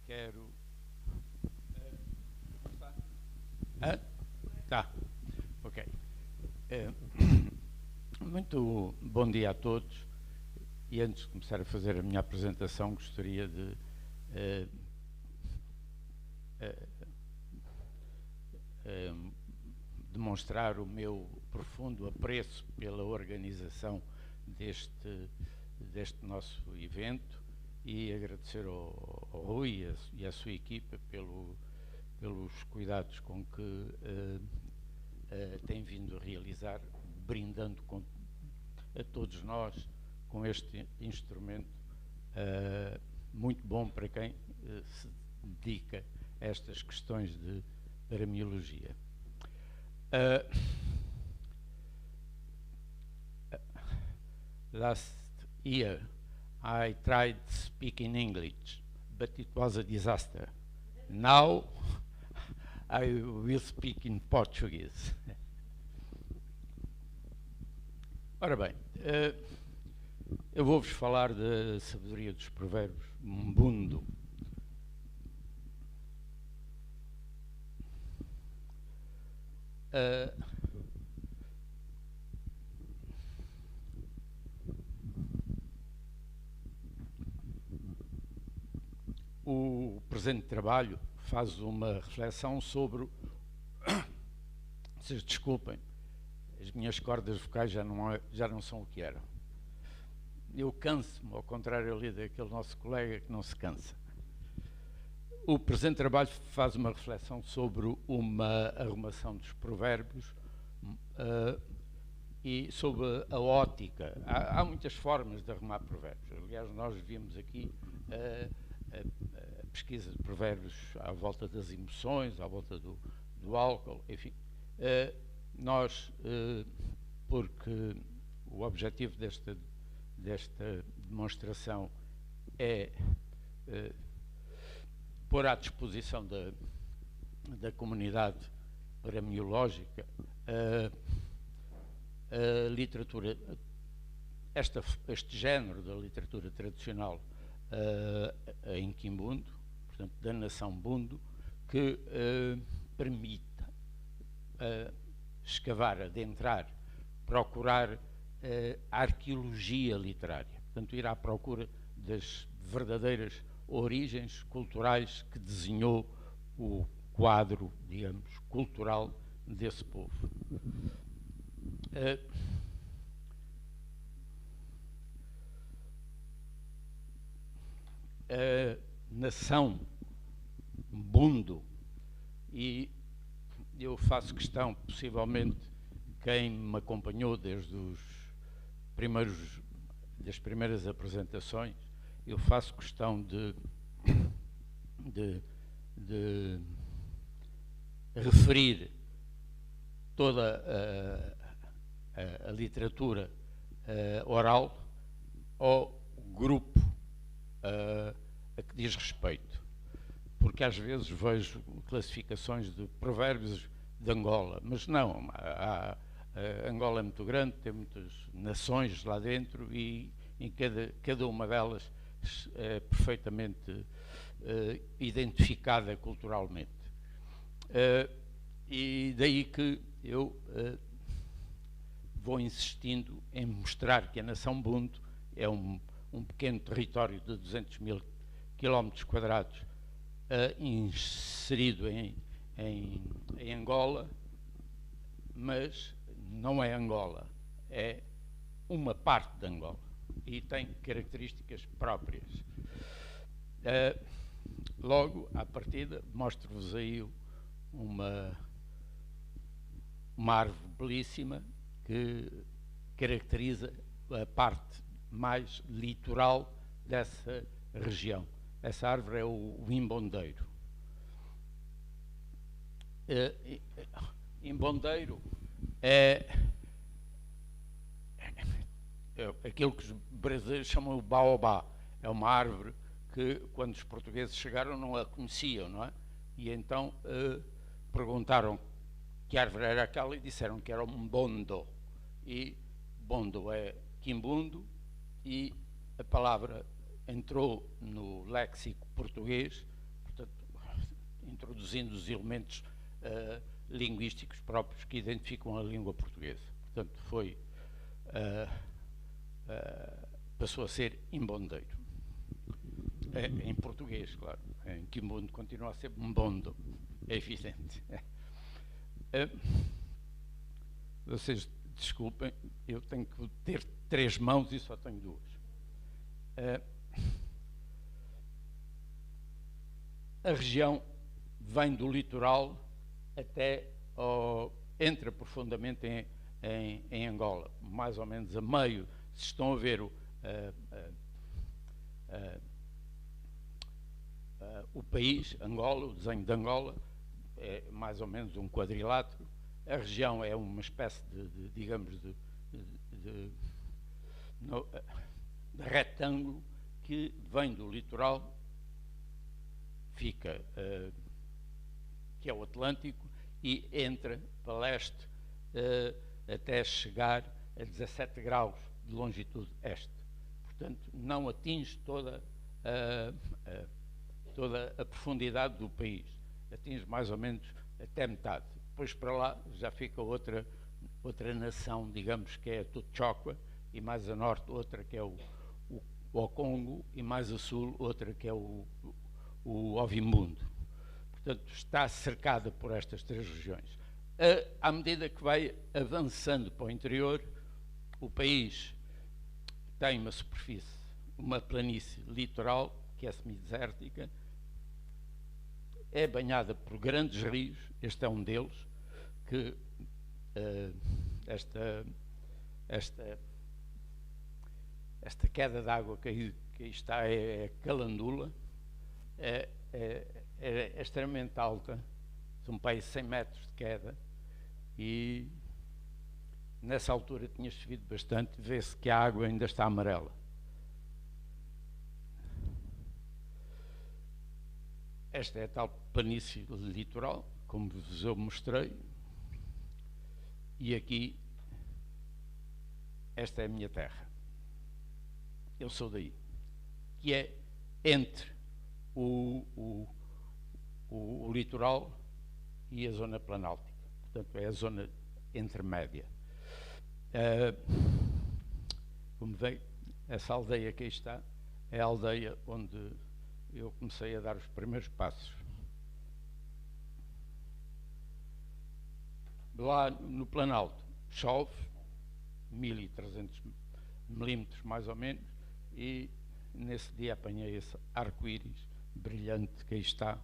Quero tá, ok. Muito bom dia a todos, e antes de começar a fazer a minha apresentação gostaria de demonstrar o meu profundo apreço pela organização deste nosso evento e agradecer ao Rui e à sua equipa pelos cuidados com que tem vindo a realizar, brindando a todos nós com este instrumento muito bom para quem se dedica a estas questões de paramiologia. Last year I tried speaking English, but it was a disaster. Now I will speak in Portuguese. Ora bem, eu vou-vos falar da sabedoria dos provérbios, um mundo. O presente trabalho faz uma reflexão sobre vocês desculpem, as minhas cordas vocais já não são o que eram. Eu canso-me, ao contrário ali daquele nosso colega que não se cansa. O presente trabalho faz uma reflexão sobre uma arrumação dos provérbios e sobre a ótica. Há muitas formas de arrumar provérbios. Aliás, nós vimos aqui a pesquisa de provérbios à volta das emoções, à volta do álcool, enfim. Porque o objetivo desta demonstração é pôr à disposição da comunidade paramiológica a literatura, este género da literatura tradicional em Quimbundo, portanto, da nação Bundo, que permita escavar, adentrar, procurar a arqueologia literária, portanto, ir à procura das verdadeiras origens culturais que desenhou o quadro, digamos, cultural desse povo. A nação Bundo, e eu faço questão, possivelmente, quem me acompanhou desde das primeiras apresentações, eu faço questão de referir toda a literatura oral ao grupo a que diz respeito, porque às vezes vejo classificações de provérbios de Angola, mas não, Angola é muito grande, tem muitas nações lá dentro e em cada uma delas é perfeitamente identificada culturalmente. E daí que eu vou insistindo em mostrar que a nação Bundo é um pequeno território de 200 mil quilómetros quadrados inserido em Angola, mas não é Angola, é uma parte de Angola e tem características próprias. Logo, à partida, mostro-vos aí uma árvore belíssima que caracteriza a parte mais litoral dessa região. Essa árvore é o imbondeiro. Imbondeiro é aquilo que os brasileiros chamam de baobá. É uma árvore que, quando os portugueses chegaram, não a conheciam, não é? E então perguntaram que árvore era aquela e disseram que era um bondo. E bondo é quimbundo e a palavra entrou no léxico português, portanto, introduzindo os elementos linguísticos próprios que identificam a língua portuguesa. Portanto, passou a ser imbondeiro. Em português, claro. Em quimbundo continua a ser mbondo. É evidente. Vocês desculpem, eu tenho que ter 3 mãos e só tenho 2. A região vem do litoral até entra profundamente em Angola, mais ou menos a meio. Se estão a ver o país, Angola, o desenho de Angola, é mais ou menos um quadrilátero. A região é uma espécie digamos, de retângulo que vem do litoral, fica, que é o Atlântico, e entra para leste até chegar a 17 graus de longitude este. Portanto, não atinge toda a profundidade do país, atinge mais ou menos até metade. depois para lá já fica outra nação, digamos, que é a Tutchokwa, e mais a norte outra que é o Congo, e mais a sul outra que é o Ovimundo. Portanto, está cercada por estas três regiões. À medida que vai avançando para o interior, o país tem uma superfície, uma planície litoral, que é semidesértica, é banhada por grandes rios, este é um deles, que esta queda de água que aí está é a Calandula, é extremamente alta, são para aí 100 metros de queda, e nessa altura tinha chovido bastante, vê-se que a água ainda está amarela. Esta é a tal planície litoral, como vos eu mostrei, e aqui, esta é a minha terra. Eu sou daí, que é entre o litoral e a zona planáltica. Portanto, é a zona intermédia. Como veio, essa aldeia que aí está, é a aldeia onde eu comecei a dar os primeiros passos. Lá no Planalto chove, 1300 milímetros mais ou menos, e nesse dia apanhei esse arco-íris brilhante que aí está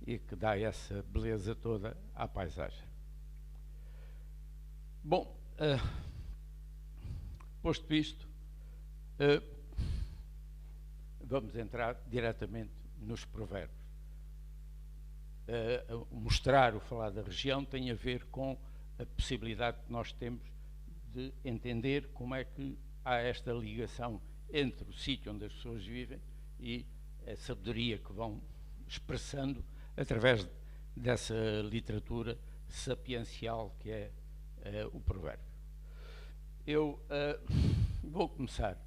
e que dá essa beleza toda à paisagem. Bom, posto isto, vamos entrar diretamente nos provérbios. Mostrar ou falar da região tem a ver com a possibilidade que nós temos de entender como é que há esta ligação entre o sítio onde as pessoas vivem e a sabedoria que vão expressando através dessa literatura sapiencial que é o provérbio. Eu vou começar,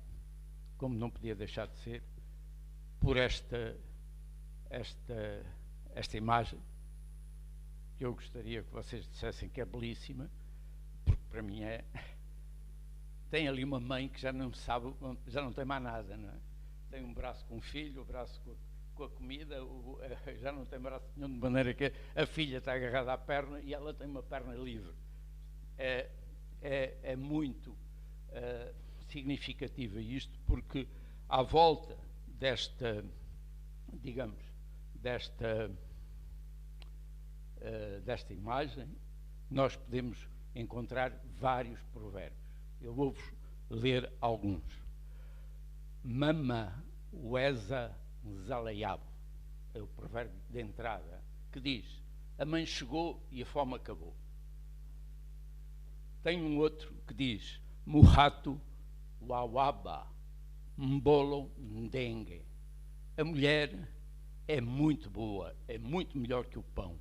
como não podia deixar de ser, por esta imagem, que eu gostaria que vocês dissessem que é belíssima, porque para mim é... Tem ali uma mãe que já não sabe, já não tem mais nada, não é? Tem um braço com o filho, o braço com a comida, já não tem braço nenhum, de maneira que a filha está agarrada à perna e ela tem uma perna livre. É muito significativa isto, porque à volta desta, digamos, desta imagem, nós podemos encontrar vários provérbios. Eu vou-vos ler alguns. Mama Ueza Zalayabo é o provérbio de entrada, que diz: a mãe chegou e a fome acabou. Tem um outro que diz: Muhato Wawaba Mbolo Ndengue. A mulher é muito boa, é muito melhor que o pão.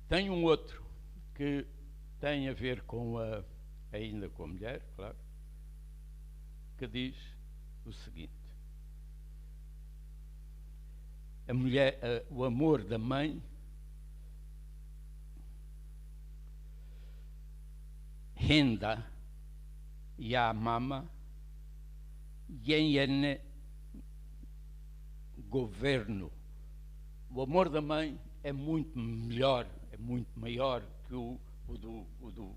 Tem um outro que tem a ver com ainda com a mulher, claro, que diz o seguinte: a mulher, o amor da mãe renda e a mama yenhene governo. O amor da mãe é muito melhor, é muito maior que o do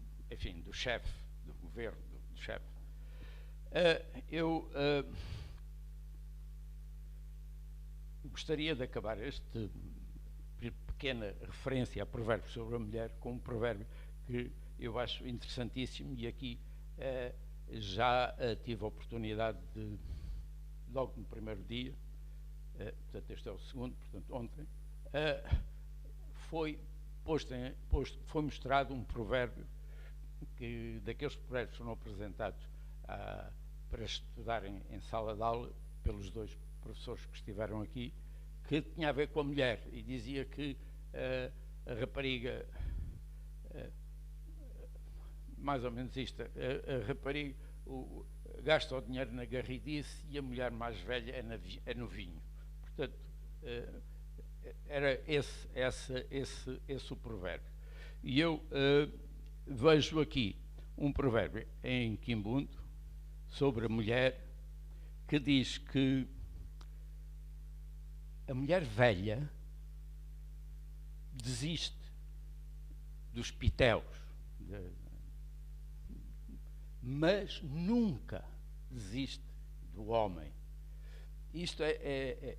chefe, do governo, do chefe. Eu gostaria de acabar esta pequena referência a provérbios sobre a mulher com um provérbio que eu acho interessantíssimo, e aqui já tive a oportunidade de, logo no primeiro dia, portanto este é o segundo, portanto ontem, foi mostrado um provérbio, que daqueles provérbios foram apresentados para estudarem em sala de aula pelos dois professores que estiveram aqui, que tinha a ver com a mulher, e dizia que a rapariga, mais ou menos isto, a rapariga gasta o dinheiro na garridice e a mulher mais velha é no vinho. Portanto, era esse o provérbio. E eu vejo aqui um provérbio em Quimbundo sobre a mulher que diz que a mulher velha desiste dos pitéus, mas nunca desiste do homem. Isto é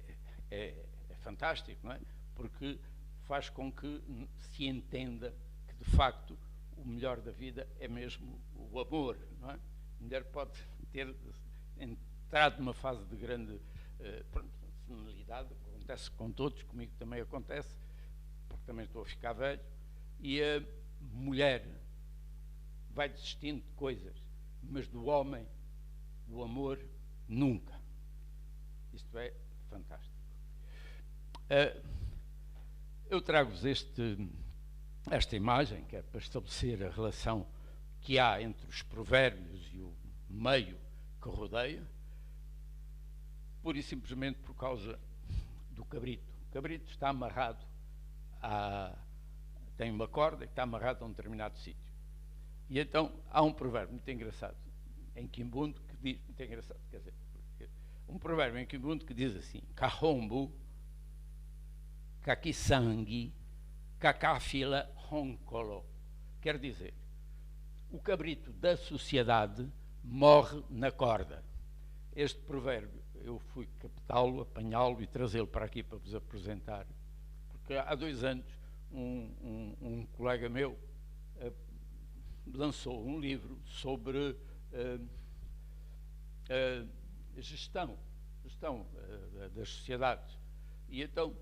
fantástico, não é? Porque faz com que se entenda que, de facto, o melhor da vida é mesmo o amor, não é? A mulher pode ter entrado numa fase de grande senilidade, acontece com todos, comigo também acontece, porque também estou a ficar velho, e a mulher vai desistindo de coisas, mas do homem, do amor, nunca. Isto é fantástico. Eu trago-vos esta imagem, que é para estabelecer a relação que há entre os provérbios e o meio que rodeia, pura e simplesmente por causa do cabrito. O cabrito está amarrado tem uma corda que está amarrada a um determinado sítio. E então há um provérbio muito engraçado em Quimbundo que diz, muito engraçado, quer dizer, um provérbio em Quimbundo que diz assim: Kahombu, kakisangi, kakafila honkolo. Quer dizer, o cabrito da sociedade morre na corda. Este provérbio, eu fui captá-lo, apanhá-lo e trazê-lo para aqui para vos apresentar, porque há 2 anos um colega meu lançou um livro sobre gestão das sociedades. E então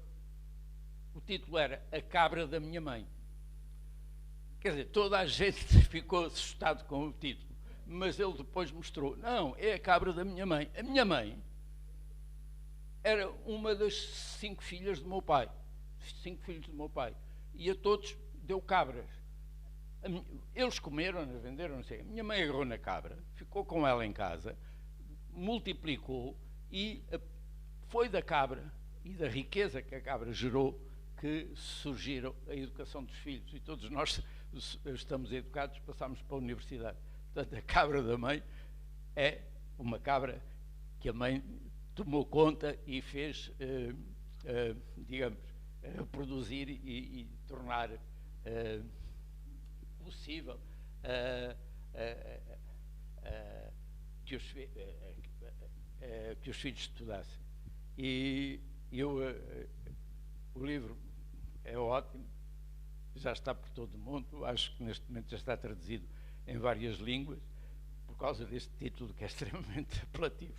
o título era A Cabra da Minha Mãe. Quer dizer, toda a gente ficou assustado com o título, mas ele depois mostrou, não, é a cabra da minha mãe. A minha mãe era uma das 5 filhas do meu pai, 5 filhos do meu pai, e a todos deu cabras. Eles comeram, venderam, não sei. A minha mãe agarrou na cabra, ficou com ela em casa, multiplicou e foi da cabra e da riqueza que a cabra gerou que surgiram a educação dos filhos. E todos nós estamos educados, passamos para a universidade. Portanto, a cabra da mãe é uma cabra que a mãe tomou conta e fez, digamos, reproduzir e tornar possível que os filhos estudassem. E o livro é ótimo, já está por todo o mundo, acho que neste momento já está traduzido em várias línguas, por causa deste título que é extremamente apelativo.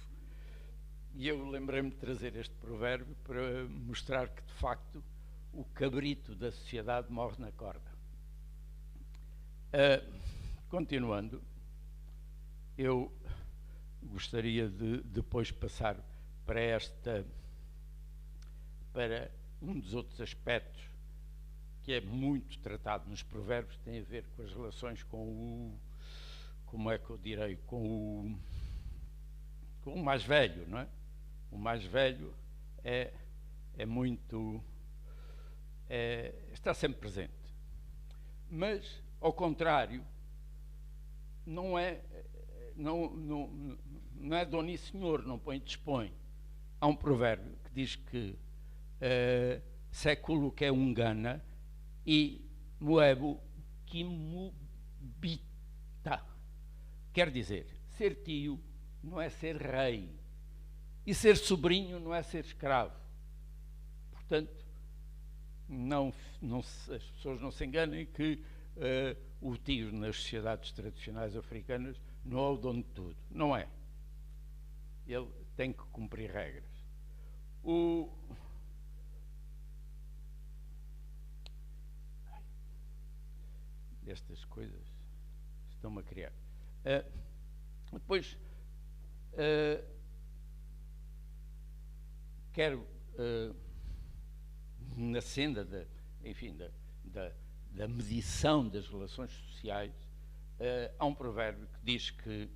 E eu lembrei-me de trazer este provérbio para mostrar que, de facto, o cabrito da sociedade morre na corda. Continuando, eu gostaria de depois passar para um dos outros aspectos que é muito tratado nos provérbios, tem a ver com as relações com o mais velho, não é? O mais velho está sempre presente. Mas, ao contrário, não é dono e senhor, não põe dispõe. Há um provérbio que diz que século que é ungana e moebo que mubita. Quer dizer, ser tio não é ser rei e ser sobrinho não é ser escravo. Portanto, as pessoas não se enganem que o tio nas sociedades tradicionais africanas não é o dono de tudo. Não é. Ele tem que cumprir regras. Estas coisas estão-me a criar. Depois, quero, na senda da medição das relações sociais, há um provérbio que diz que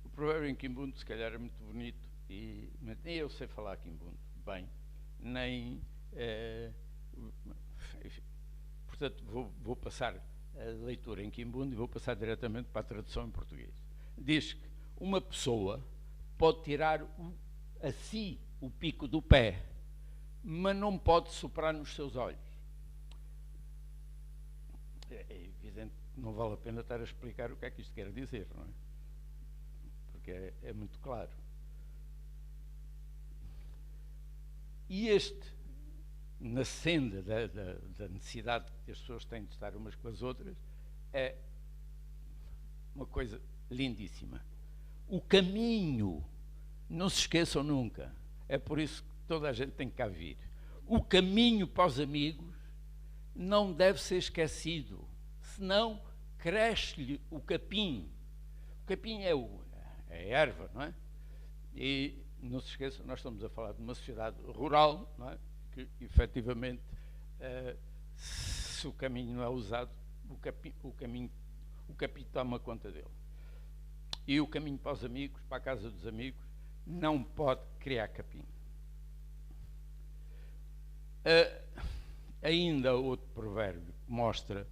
o provérbio em Quimbundo, se calhar é muito bonito, mas nem eu sei falar quimbundo bem, nem... portanto, vou passar a leitura em quimbundo e vou passar diretamente para a tradução em português. Diz que uma pessoa pode tirar a si o pico do pé, mas não pode soprar nos seus olhos. É evidente que não vale a pena estar a explicar o que é que isto quer dizer, não é? Porque é muito claro. E na senda da necessidade que as pessoas têm de estar umas com as outras, é uma coisa lindíssima. O caminho, não se esqueçam nunca, é por isso que toda a gente tem que cá vir. O caminho para os amigos não deve ser esquecido, senão cresce-lhe o capim. O capim é a erva, não é? E não se esqueçam, nós estamos a falar de uma sociedade rural, não é? Que efetivamente, se o caminho não é usado, o capim toma conta dele. E o caminho para os amigos, para a casa dos amigos, não pode criar capim. Ainda outro provérbio que mostra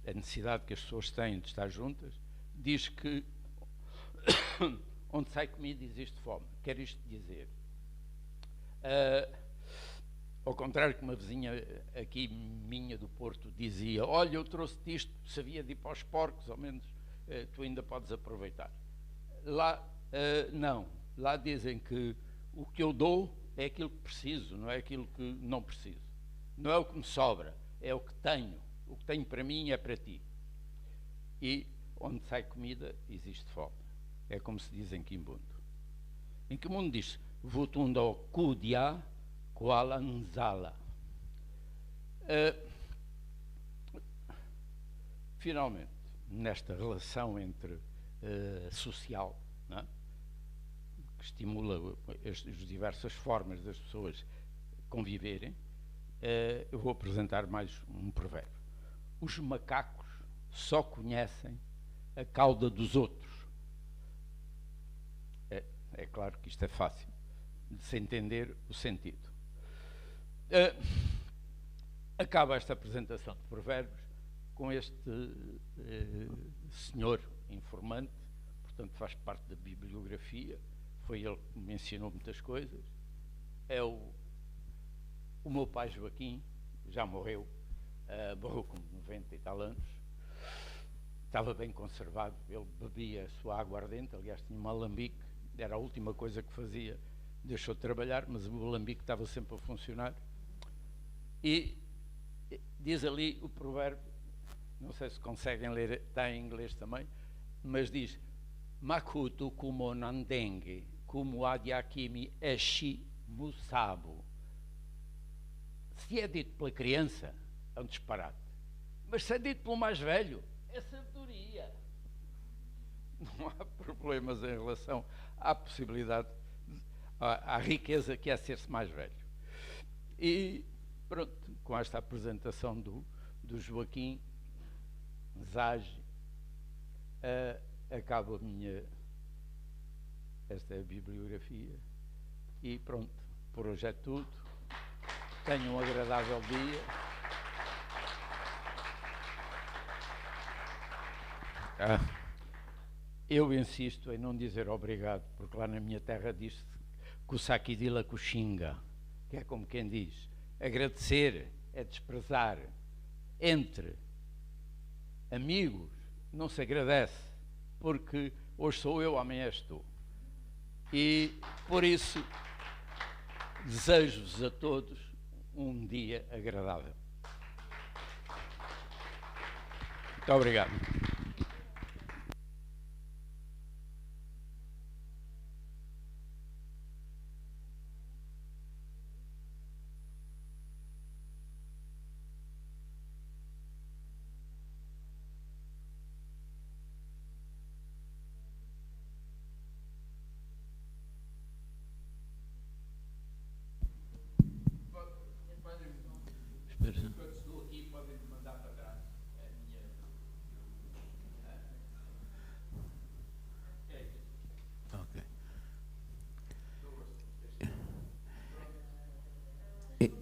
a necessidade que as pessoas têm de estar juntas, diz que onde sai comida existe fome. Quer isto dizer, ao contrário que uma vizinha aqui minha do Porto dizia, olha, eu trouxe-te isto, sabia de ir para os porcos, ao menos tu ainda podes aproveitar. Lá não, lá dizem que o que eu dou é aquilo que preciso, não é aquilo que não preciso. Não é o que me sobra, é o que tenho. O que tenho para mim é para ti. E onde sai comida, existe fome. É como se diz em quimbundo. Em quimbundo diz, vutundo kudia kualanzala. Finalmente, nesta relação entre social, não é? Que estimula as diversas formas das pessoas conviverem, eu vou apresentar mais um provérbio. Os macacos só conhecem a cauda dos outros. É claro que isto é fácil de se entender o sentido. Acaba esta apresentação de provérbios com este senhor informante, portanto faz parte da bibliografia, foi ele que me ensinou muitas coisas. É o meu pai Joaquim, já morreu, morreu com 90 e tal anos, estava bem conservado, ele bebia a sua água ardente, aliás tinha um alambique, era a última coisa que fazia, deixou de trabalhar, mas o alambique estava sempre a funcionar. E diz ali o provérbio, não sei se conseguem ler, está em inglês também, mas diz, Makutu kumo nandenge, kumo adiakimi eshi musabu. Se é dito pela criança, é um disparate. Mas se é dito pelo mais velho, é sabedoria. Não há problemas em relação à possibilidade, à riqueza que é ser-se mais velho. E pronto, com esta apresentação do Joaquim Zage, acabo esta é a bibliografia e pronto, por hoje é tudo. Tenham um agradável dia. Eu insisto em não dizer obrigado, porque lá na minha terra diz-se kusakidila kushinga, que é como quem diz, agradecer é desprezar. Entre amigos não se agradece, porque hoje sou eu, amanhã és tu. E por isso desejo-vos a todos um dia agradável. Muito obrigado.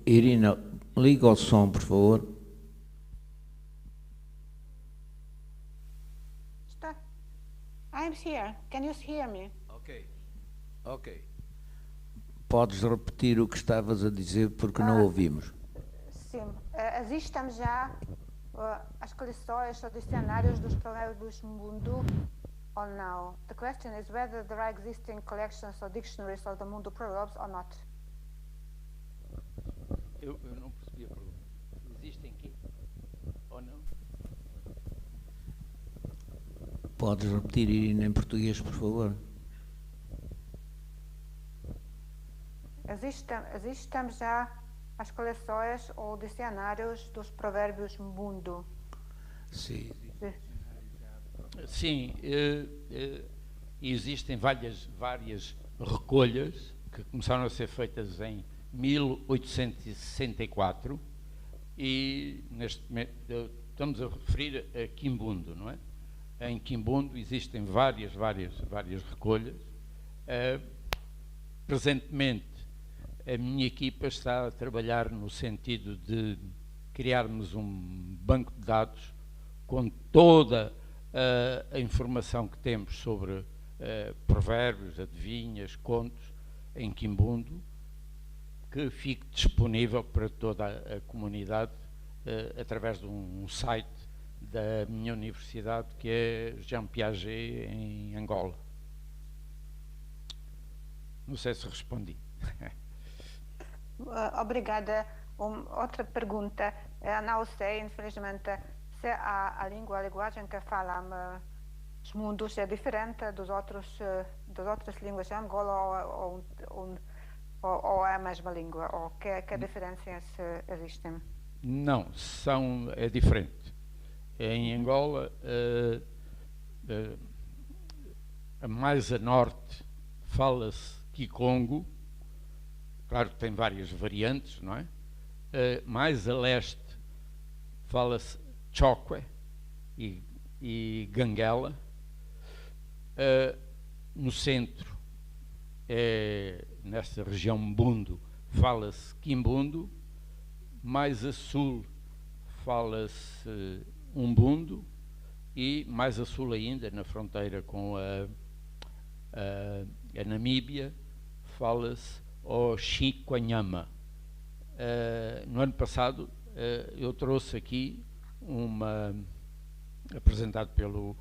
Irina, liga o som, por favor. I'm here. Can you hear me? Ok. Podes repetir o que estavas a dizer porque não ouvimos. Sim. Existem já as coleções ou dicionários dos provérbios do mundo or não? The question is whether there are existing collections or dictionaries of the mundo proverbs or not. Eu não percebi a pergunta. Existem aqui ou não? Podes repetir, Irina, em português, por favor? Existem já as coleções ou dicionários dos provérbios mundo? Sim. Sim, existem várias recolhas que começaram a ser feitas em 1864 e neste momento estamos a referir a Quimbundo, não é? Em Quimbundo existem várias recolhas. Presentemente a minha equipa está a trabalhar no sentido de criarmos um banco de dados com toda a informação que temos sobre provérbios, adivinhas, contos em Quimbundo, que fique disponível para toda a comunidade através de um site da minha universidade, que é Jean Piaget, em Angola. Não sei se respondi. Obrigada. Outra pergunta. Não sei, infelizmente, se a linguagem que falam os mundos é diferente das outras línguas de Angola ou é a mesma língua? Ou que diferenças existem? Não, é diferente. Em Angola, a mais a norte, fala-se Kikongo, claro que tem várias variantes, não é? Mais a leste, fala-se Chokwe e Ganguela. No centro, nesta região Mbundo, fala-se Quimbundo. Mais a sul, fala-se Umbundo, e mais a sul ainda, na fronteira com a Namíbia, fala-se o Chiquanhama. No ano passado eu trouxe aqui apresentado pelo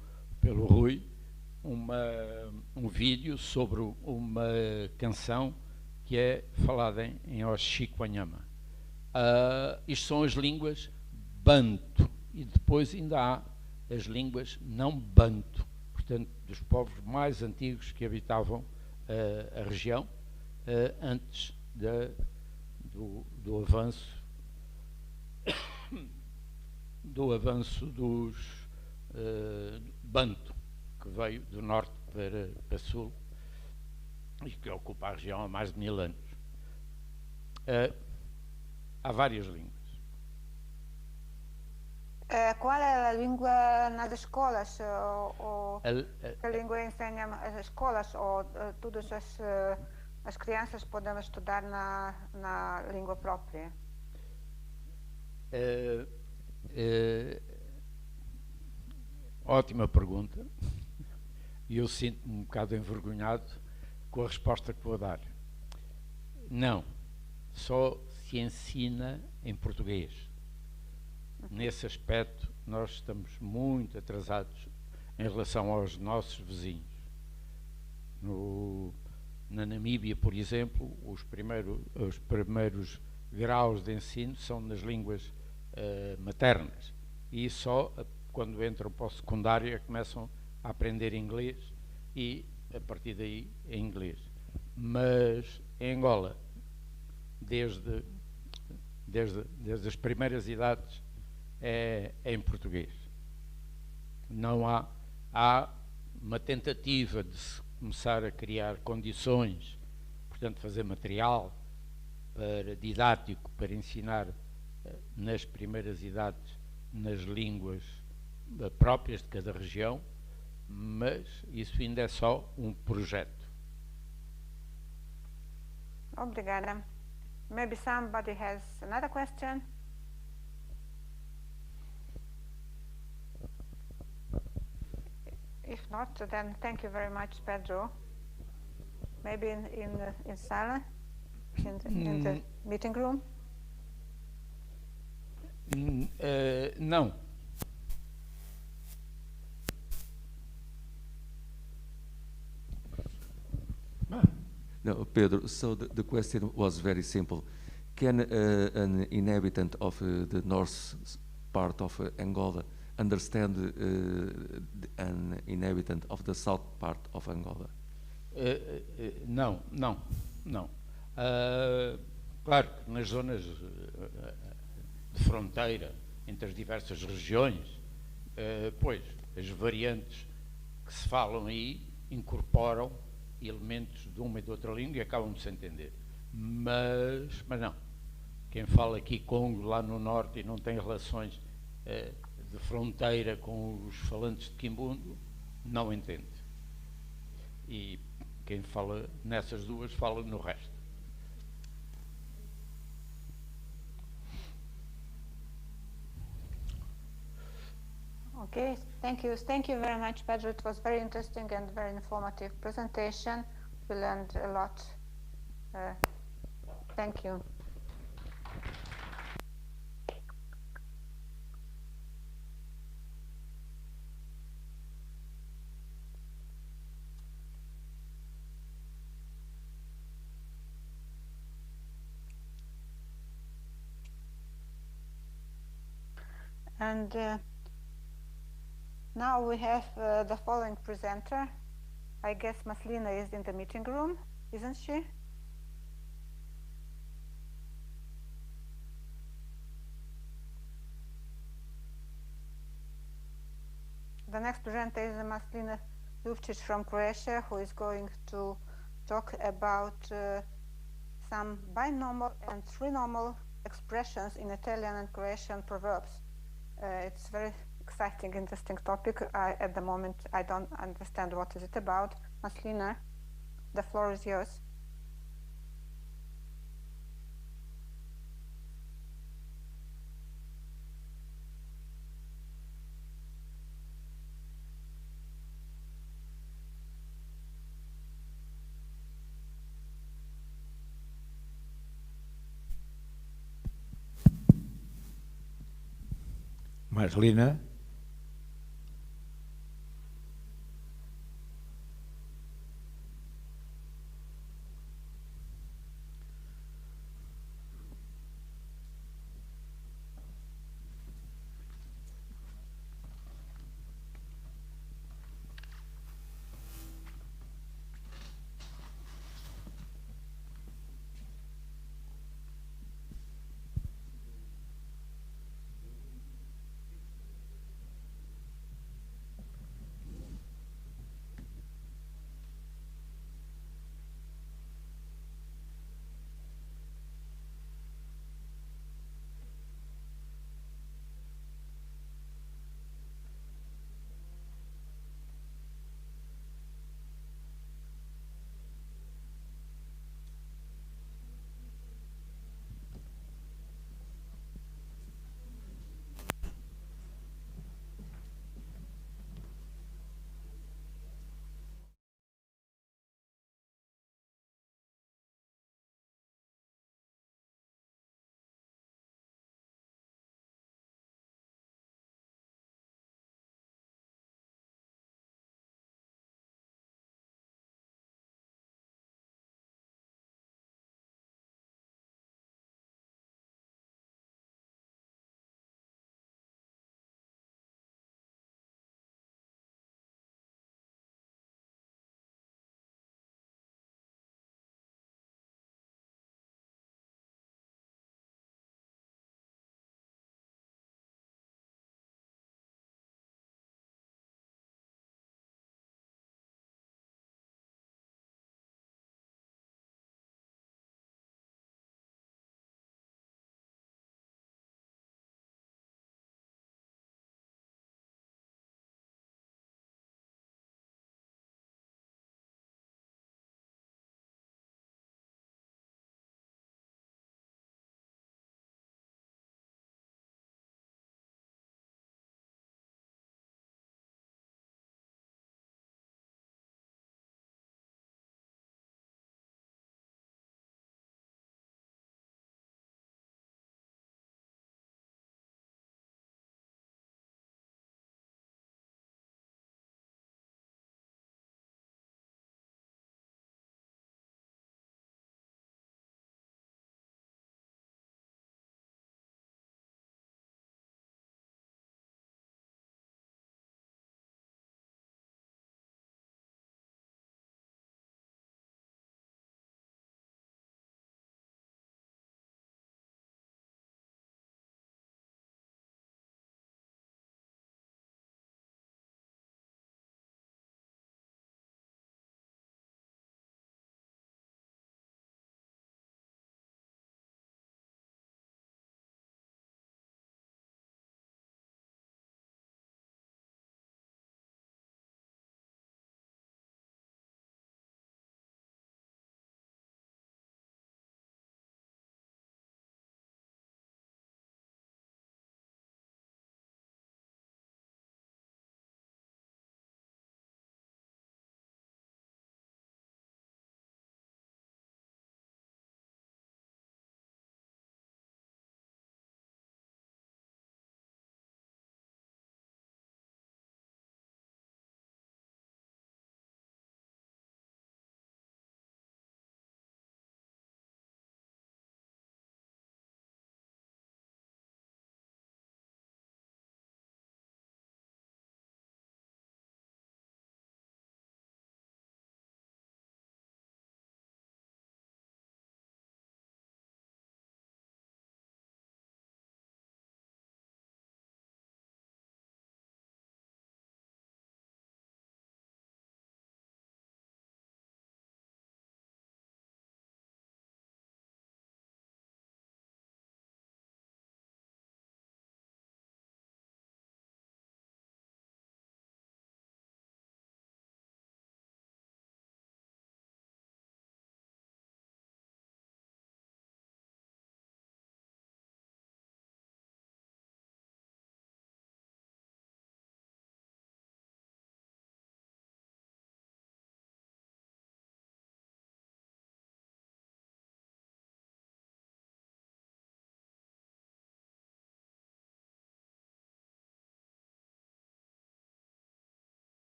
Rui, um vídeo sobre uma canção que é falada em Oxiquanhama. Isto são as línguas banto, e depois ainda há as línguas não banto, portanto, dos povos mais antigos que habitavam a região antes do avanço dos banto, que veio do norte para sul e que ocupa a região há mais de 1000 anos. Há várias línguas. Qual é a língua nas escolas? Que língua ensina as escolas? Ou todas as crianças podem estudar na língua própria? Ótima pergunta. E eu sinto-me um bocado envergonhado com a resposta que vou dar. Não, só se ensina em português. Nesse aspecto, nós estamos muito atrasados em relação aos nossos vizinhos. Na Namíbia, por exemplo, os primeiros graus de ensino são nas línguas maternas, e só quando entram para o secundário começam a aprender inglês, e a partir daí é inglês. Mas em Angola, desde as primeiras idades, é em português. Não há uma tentativa de se começar a criar condições, portanto fazer material didático para ensinar nas primeiras idades nas línguas próprias de cada região, mas isso ainda é só um projeto. Obrigada. maybe somebody has another question. If not, then thank you very much, Pedro. Maybe in silence, in the meeting room. Não. No, Pedro, so the question was very simple. Can an inhabitant of the north part of Angola understand an inhabitant of the south part of Angola? Não. Claro que nas zonas de fronteira entre as diversas regiões, pois as variantes que se falam aí incorporam elementos de uma e de outra língua e acabam de se entender. Mas não. Quem fala aqui Congo lá no norte e não tem relações de fronteira com os falantes de Quimbundo, não entende. E quem fala nessas duas fala no resto. Okay, thank you very much, Pedro. It was very interesting and very informative presentation. We learned a lot. Thank you. And now we have the following presenter. I guess Maslina is in the meeting room, isn't she? The next presenter is Maslina Lufcic from Croatia, who is going to talk about some binomial and trinomial expressions in Italian and Croatian proverbs. It's very exciting, interesting topic. At the moment, I don't understand what is it about. Maslina, the floor is yours. Maslina.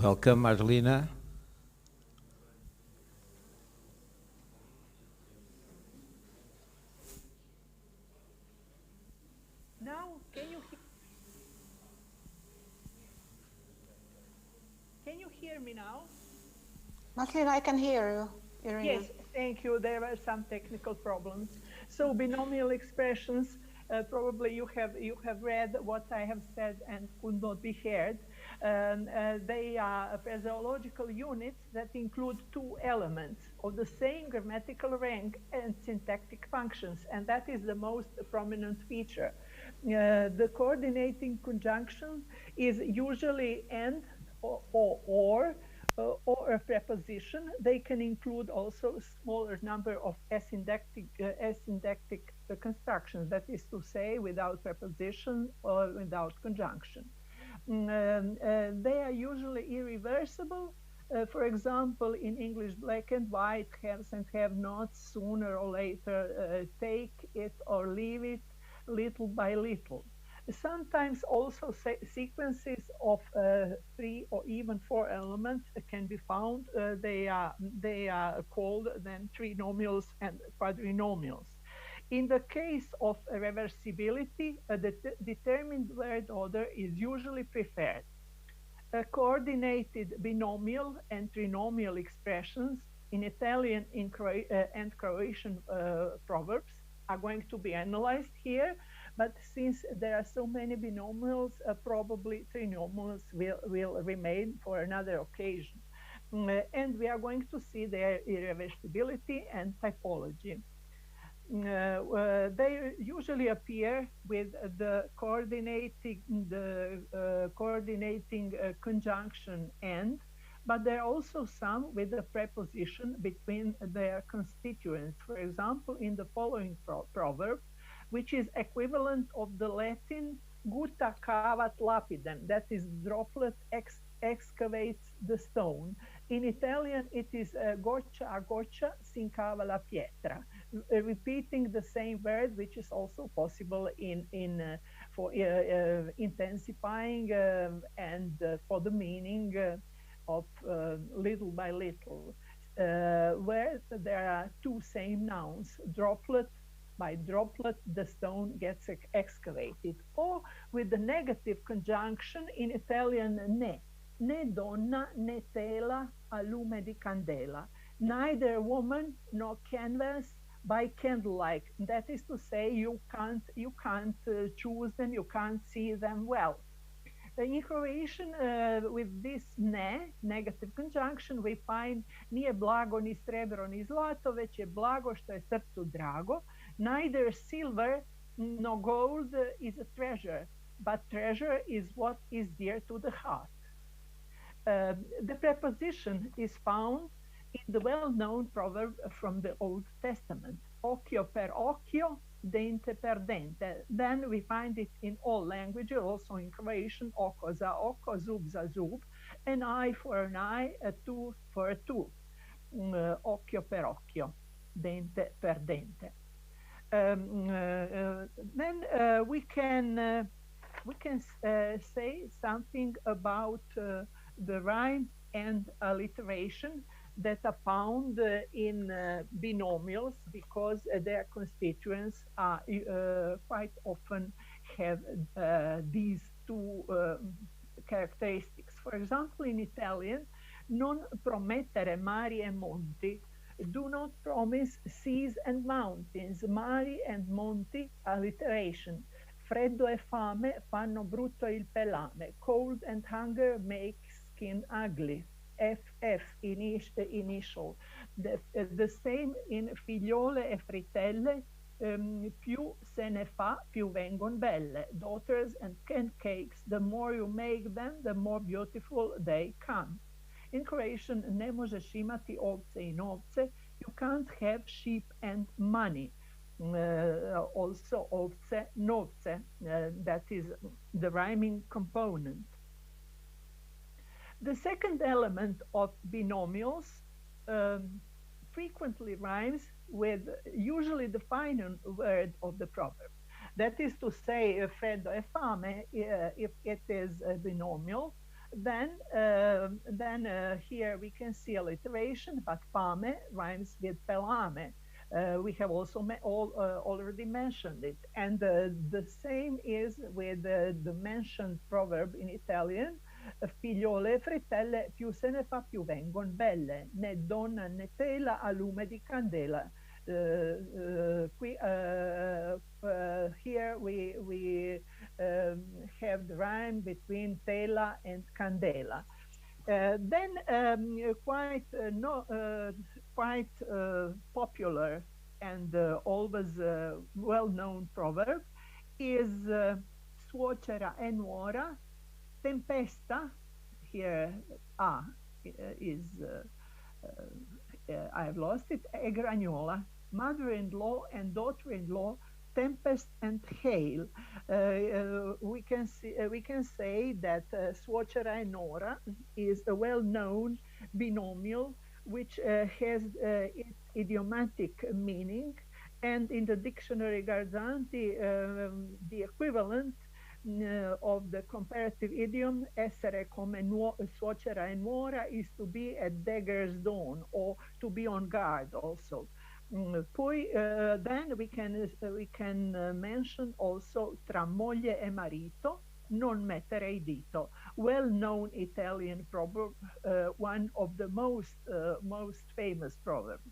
Welcome, Marlena. Now, can you hear me now? Marlena, I can hear you, Irina. Yes, thank you. There were some technical problems. So binomial expressions, probably you have read what I have said and could not be heard. They are phraseological units that include two elements of the same grammatical rank and syntactic functions, and that is the most prominent feature. The coordinating conjunction is usually and or a preposition. They can include also a smaller number of asyndactic constructions, that is to say, without preposition or without conjunction. They are usually irreversible. For example, in English, black and white, haves and have-nots, sooner or later, take it or leave it, little by little. Sometimes also sequences of 3 or even 4 elements can be found. They are called then trinomials and quadrinomials. In the case of reversibility, the determined word order is usually preferred. Coordinated binomial and trinomial expressions in Italian and Croatian proverbs are going to be analyzed here. But since there are so many binomials, probably trinomials will remain for another occasion. And we are going to see their irreversibility and typology. They usually appear with the coordinating conjunction and, but there are also some with a preposition between their constituents. For example, in the following proverb, which is equivalent of the Latin gutta cavat lapidem, that is, droplet excavates the stone. In Italian, it is goccia a goccia si incava la pietra, repeating the same word, which is also possible for intensifying and for the meaning of little by little, where there are two same nouns, droplet. By droplet, the stone gets excavated. Or with the negative conjunction in Italian né donna né tela a lume di candela, neither woman nor canvas by candlelight. That is to say, you can't choose them, you can't see them well. In Croatian, with this ne, negative conjunction, we find nije blago ni srebro ni zlato, već je blago što je srcu drago. Neither silver nor gold is a treasure, but treasure is what is dear to the heart. The preposition is found in the well-known proverb from the Old Testament, occhio per occhio, dente per dente. Then we find it in all languages, also in Croatian, oko za oko, zub za zub, an eye for an eye, a tooth for a tooth, occhio per occhio, dente per dente. Then we can say something about the rhyme and alliteration that are found in binomials, because their constituents are quite often have these two characteristics. For example, in Italian, non promettere mari e monti, do not promise seas and mountains. Mari and monti, alliteration. Freddo e fame fanno brutto il pelame. Cold and hunger make skin ugly. FF, initial. The same in figliole e fritelle, più se ne fa, più vengon belle. Daughters and cakes, the more you make them, the more beautiful they come. In Croatian, ne možeš imati ovce I novce, you can't have sheep and money. Also ovce, novce, that is the rhyming component. The second element of binomials frequently rhymes with usually the final word of the proverb. That is to say, freddo e fame, if it is a binomial, Then here we can see alliteration, but pame rhymes with pelame. We have also already mentioned it. And the same is with the mentioned proverb in Italian, figliole e fritelle, più se ne fa più vengon belle, né donna né tela a lume di candela. Here we have the rhyme between tela and candela. Then quite popular and always well-known proverb is suocera e nuora, tempesta. Here is I've lost it. E gragnola, mother-in-law and daughter-in-law, tempest and hail. We can say that suocera e nora is a well-known binomial which has its idiomatic meaning, and in the dictionary Garzanti, the equivalent of the comparative idiom essere come suocera e nuora is to be at dagger's dawn, or to be on guard also. Poi then we can mention also tra moglie e marito non mettere il dito, well-known Italian proverb, one of the most famous proverbs.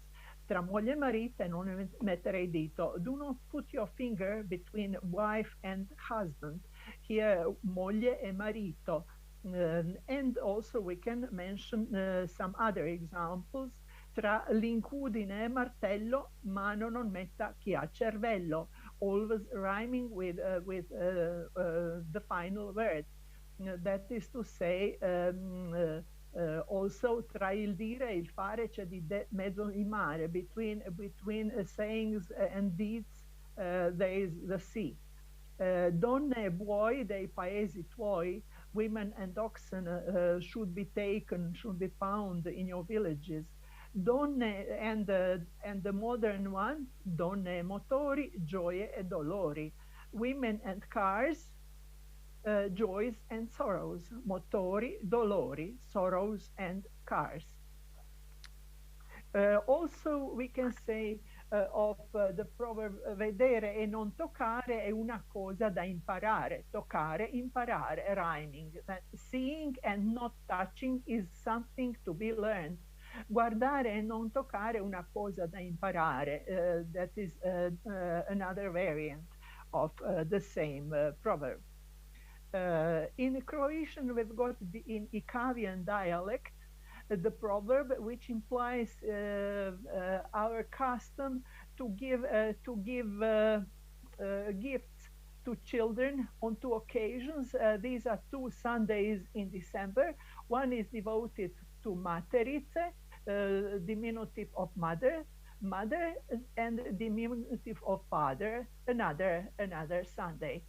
Tra moglie e marito e non mettere il dito. Do not put your finger between wife and husband. Here, moglie e marito. And also we can mention some other examples. Tra l'incudine e martello, mano non metta chi ha cervello, always rhyming with the final word. That is to say, also tra il dire e il fare c'è di mezzo il mare. Between sayings and deeds there is the sea. Donne e buoi dei paesi tuoi, women and oxen should be found in your villages. Donne and the modern one, donne e motori, gioie e dolori. Women and cars, joys and sorrows. Motori, dolori, sorrows and cars. Also, we can say of the proverb, vedere e non toccare è una cosa da imparare. Toccare, imparare, rhyming. That seeing and not touching is something to be learned. Guardare e non toccare è una cosa da imparare. That is another variant of the same proverb. In Croatian, we've got in Ikavian dialect the proverb, which implies our custom to give gifts to children on two occasions. These are 2 Sundays in December. One is devoted to Materice, diminutive of mother, and diminutive of father, another Sunday.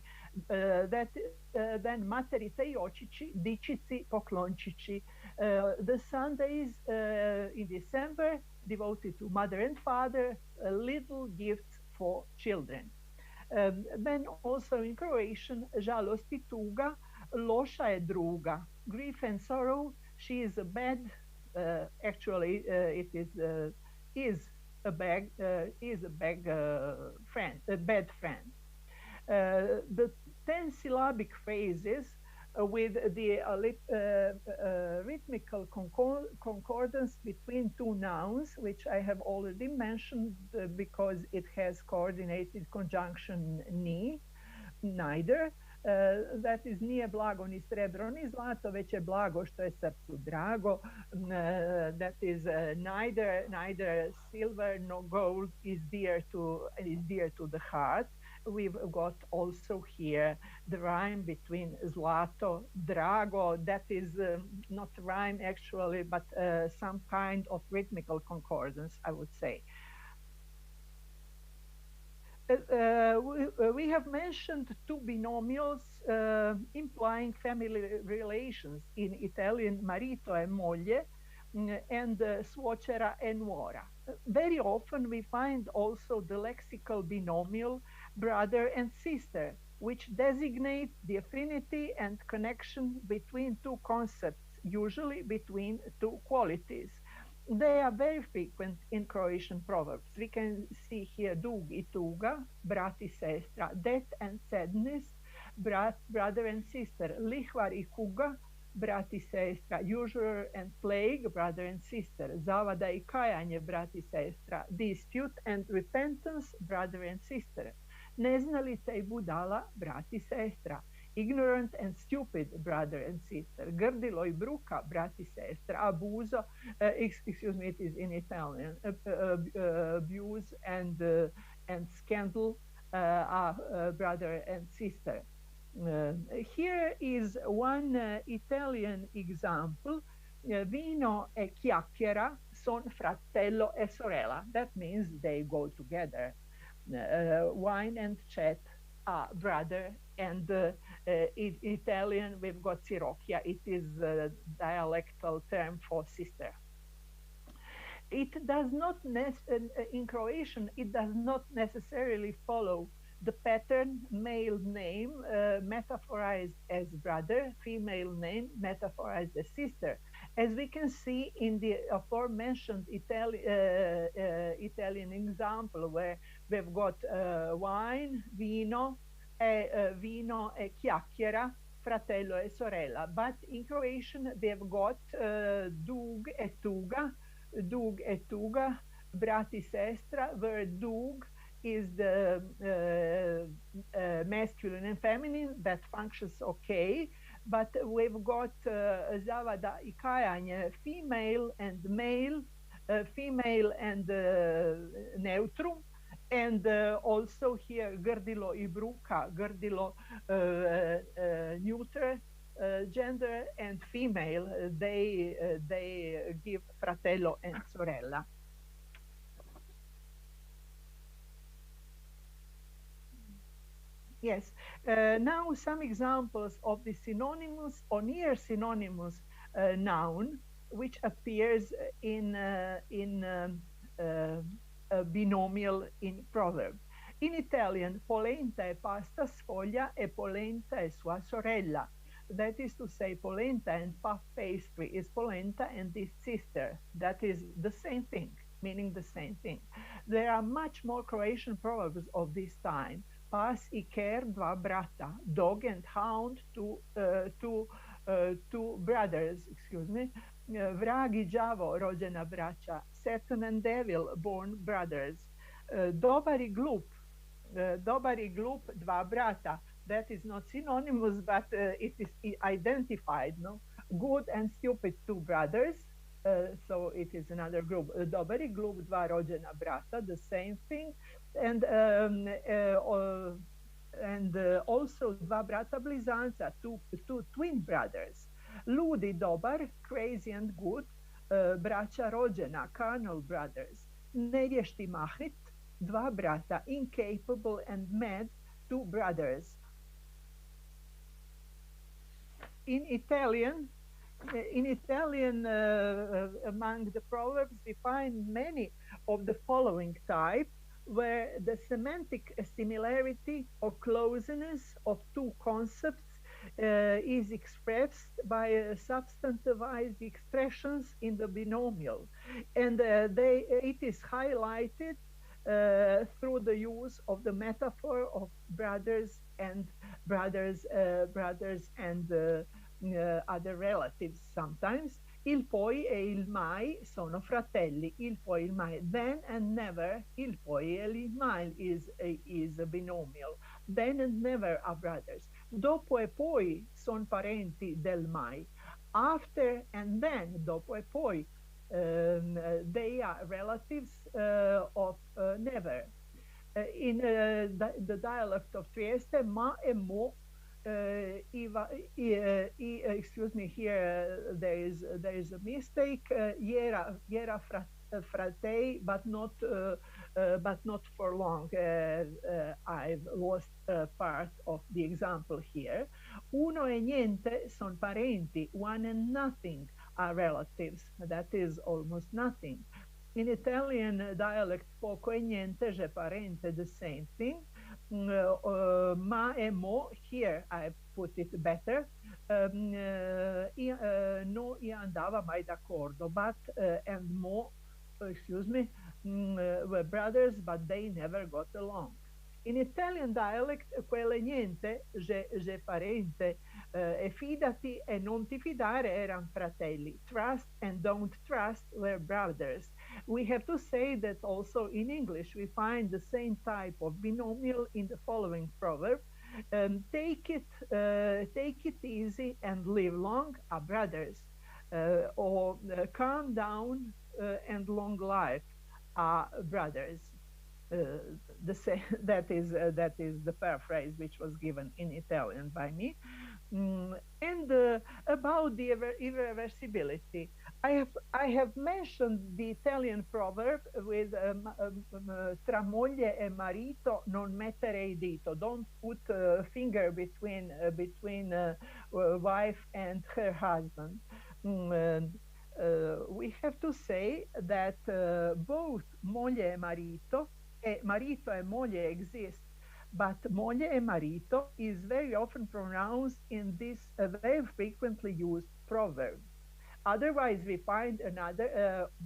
Then Materice i očići, dičici, poklončići. The Sundays in December devoted to mother and father, little gifts for children. Then also in Croatian, žalost i tuga, loša je druga. Grief and sorrow, she is a bad, actually it is a bad friend. The 10 syllabic phrases with the rhythmical concordance between 2 nouns, which I have already mentioned because it has coordinated conjunction ni, neither. That is, nije blago ni srebro ni zlato, već je blago što je srcu drago. That is, neither silver nor gold is dear to the heart. We've got also here the rhyme between zlato, drago. That is not rhyme actually, but some kind of rhythmical concordance, I would say. We have mentioned 2 binomials implying family relations in Italian, marito e moglie, and suocera e nuora. Very often we find also the lexical binomial brother and sister. which designate the affinity and connection between two concepts, usually between two qualities. They are very frequent in Croatian proverbs. We can see here dug I tuga, brat I sestra, death and sadness, brother and sister, lihvar I kuga, brat I sestra, usurer and plague, brother and sister, zavada I kajanje, brat I sestra, dispute and repentance, brother and sister, neznalica I budala, brat I sestra, ignorant and stupid, brother and sister, grdilo I bruka, brat I sestra, abuso, excuse me, it is in Italian, abuse and scandal are brother and sister. Here is one Italian example. Vino e chiacchiera son fratello e sorella. That means they go together. Wine and chat are brother, and in Italian we've got sirocchia. It is a dialectal term for sister. It does not, in Croatian, it does not necessarily follow the pattern male name metaphorized as brother, female name metaphorized as sister. As we can see in the aforementioned Italian example, where we've got wine, vino e chiacchiera, fratello e sorella. But in Croatian, they've got dug e tuga, brat I sestra, where dug is the masculine and feminine, that functions okay, but we've got zavada I kajanje, female and male, female and neutrum, and also here grdilo I bruka, grdilo neuter gender, and female, they give fratello and sorella. Yes, now some examples of the synonymous or near synonymous noun, which appears in binomial in proverb. In Italian, polenta e pasta sfoglia e polenta e sua sorella. That is to say, polenta and puff pastry is polenta and its sister. That is the same thing, meaning the same thing. There are much more Croatian proverbs of this time. Pas I ker, dva brata. Dog and hound, two brothers, excuse me. Vrag I đavo, rođena braća. Satan and devil, born brothers. Dobar I glup, dva brata. That is not synonymous, but it is identified, no? Good and stupid, two brothers. So it is another group. Dobar I glup, dva rođena brata, the same thing. And also dva brata blizanca, two twin brothers. Lud I dobar, crazy and good, braća rođena, carnal brothers. Nevješti mahit, dva brata, incapable and mad, two brothers. In Italian, among the proverbs, we find many of the following type, where the semantic similarity or closeness of two concepts is expressed by substantivized expressions in the binomial, and it is highlighted through the use of the metaphor of brothers and other relatives sometimes. Il poi e il mai sono fratelli. Il poi e il mai. Then and never. Il poi e il mai is a binomial. Then and never are brothers. Dopo e poi sono parenti del mai. After and then, dopo e poi, they are relatives of never. In the dialect of Trieste, ma e mo. Excuse me, here there is a mistake. Iera fratei, but not for long. I've lost part of the example here. Uno e niente son parenti. One and nothing are relatives. That is almost nothing. In Italian dialect, poco e niente, je parente, the same thing. ma e mo, here I put it better, no e andava mai d'accordo, but and mo, excuse me, were brothers, but they never got along. In Italian dialect, quelle niente, je parente, e fidati e non ti fidare erano fratelli. Trust and don't trust were brothers. We have to say that also in English we find the same type of binomial in the following proverb. Take it easy and live long are brothers. Or calm down and long life are brothers. That is the paraphrase which was given in Italian by me. And about the irreversibility, I have mentioned the Italian proverb with tra moglie e marito non mettere il dito. Don't put a finger between wife and her husband. We have to say that both moglie e marito e moglie exist, but moglie e marito is very often pronounced in this very frequently used proverb. Otherwise, we find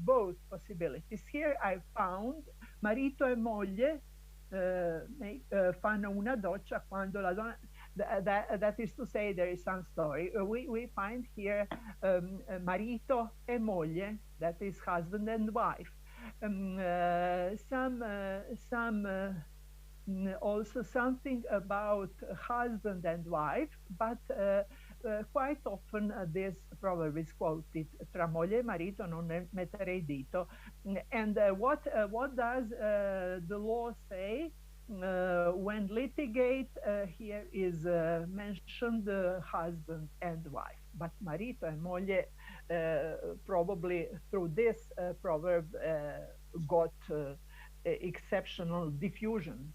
both possibilities. Here I found marito e moglie fanno una doccia quando la donna. That is to say, there is some story. We find here marito e moglie, that is husband and wife. Also something about husband and wife, but quite often this proverb is quoted, tra moglie e marito non mettere il dito. And what does the law say? When litigate, here is mentioned husband and wife, but marito e moglie probably through this proverb got exceptional diffusion.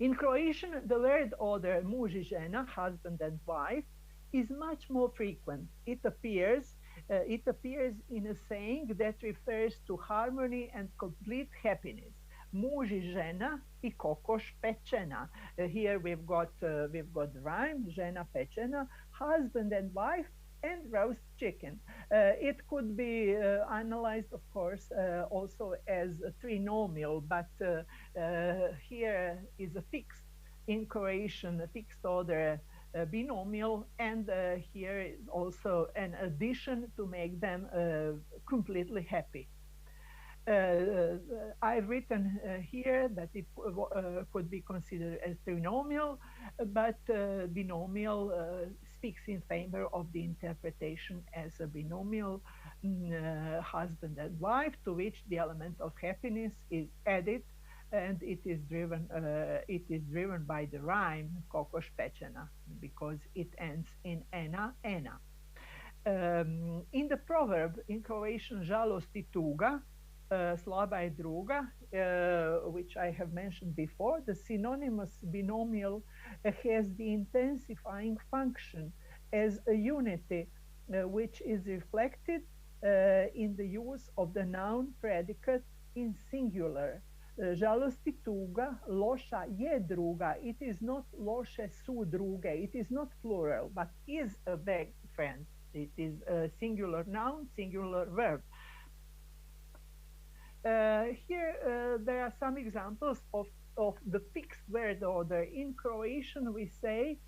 In Croatian, the word order muž i žena, husband and wife, is much more frequent. It appears in a saying that refers to harmony and complete happiness. Muž i žena I kokoš pečena. Here we've got the rhyme, žena pečena, husband and wife, and roast chicken. It could be analyzed, of course, also as a trinomial, but here is a fixed, in Croatian, a fixed order binomial, and here is also an addition to make them completely happy. I've written here that it could be considered as trinomial, but binomial speaks in favor of the interpretation as a binomial husband and wife, to which the element of happiness is added, and it is driven by the rhyme kokoš pečena, because it ends in ena, ena. In the proverb in Croatian žalost I tuga, slaba je druga, which I have mentioned before, the synonymous binomial has the intensifying function as a unity, which is reflected in the use of the noun predicate in singular. Žalosti tuga, loša je druga. It is not loše su druge. It is not plural, but is a bad friend. It is a singular noun, singular verb. Here there are some examples of the fixed word order. In Croatian we say,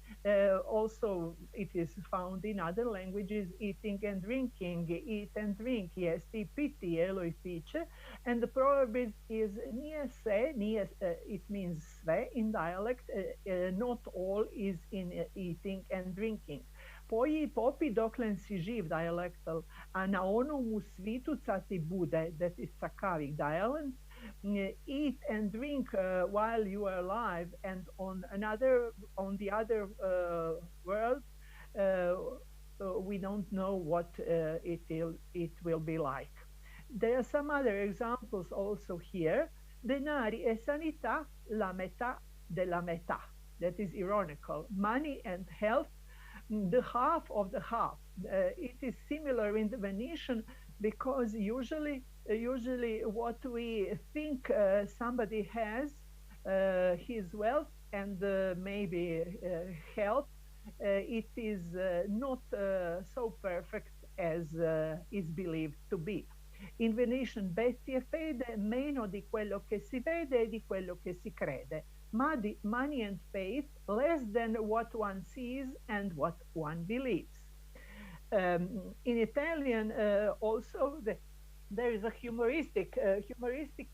also it is found in other languages, eating and drinking, eat and drink, jesti, piti, jelo I piće, and the proverb is nije se, it means sve in dialect, not all is in eating and drinking. Poji I popi doklen si živ, dialectal, a na onomu svitu ca ti bude, that is Sakavik dialect. Eat and drink while you are alive, and on the other world, we don't know what it will be like. There are some other examples also here. Denari e sanità, la metà della metà. That is ironical. Money and health, the half of the half. It is similar in the Venetian, because usually what we think somebody has his wealth and maybe health, it is not so perfect as is believed to be. In Venetian, Betty e fede, meno di quello che si vede e di quello che si crede. Money and faith, less than what one sees and what one believes. In Italian, also, there is a humoristic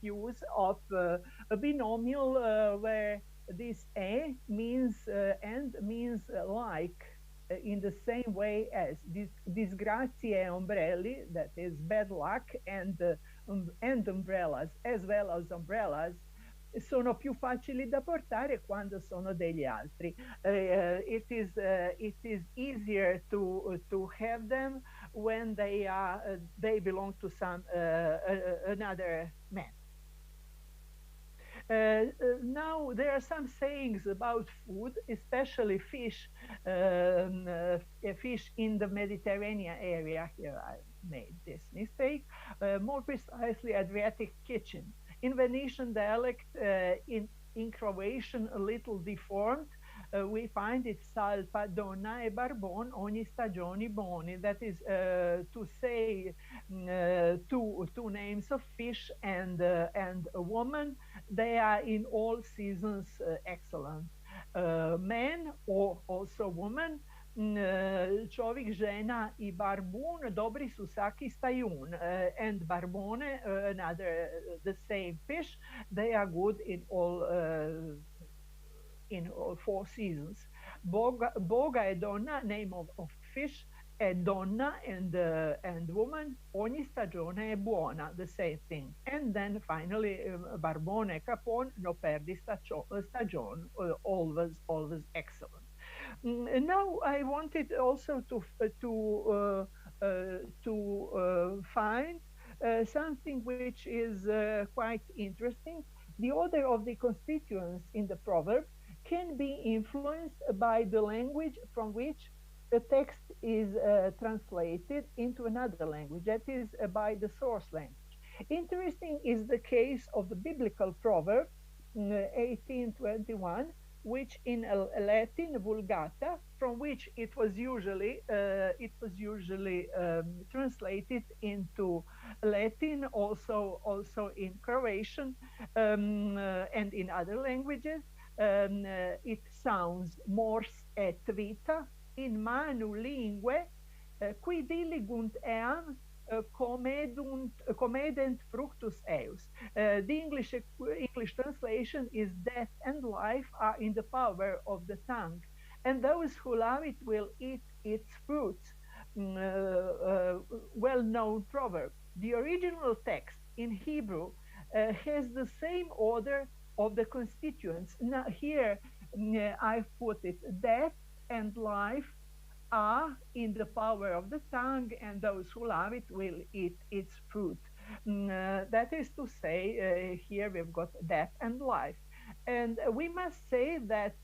use of a binomial where this e means and means like, in the same way as disgrazie e ombrelli, that is bad luck, and umbrellas, as well as umbrellas, sono più facili da portare quando sono degli altri. It is easier to have them when they belong to some another man. Now there are some sayings about food, especially fish, fish in the Mediterranean area. Here I made this mistake. More precisely, Adriatic kitchen. In Venetian dialect, in Croatian, a little deformed, we find it salpa, donna e barbon ogni stagioni boni. That is to say two names of fish and a woman. They are in all seasons excellent. Man or also woman, čovjek, žena I barbun, dobri su svaki stajun, and barbone, another the same fish, they are good in all 4 seasons. Boga e donna, name of fish, e donna and woman, ogni stagione è buona, the same thing. And then finally, barbone e capon, no perdi stagione, always excellent. Now I wanted also to find something which is quite interesting. The order of the constituents in the proverb can be influenced by the language from which the text is translated into another language, that is by the source language. Interesting is the case of the biblical proverb 18:21, which in Latin Vulgata, from which it was usually translated into Latin, also in Croatian and in other languages. It sounds mors et vita in manu lingue qui diligunt eam comedent fructus eus. The English translation is death and life are in the power of the tongue, and those who love it will eat its fruits. Well-known proverb. The original text in Hebrew has the same order of the constituents. Now here I've put it, death and life are in the power of the tongue, and those who love it will eat its fruit. That is to say, here we've got death and life. And we must say that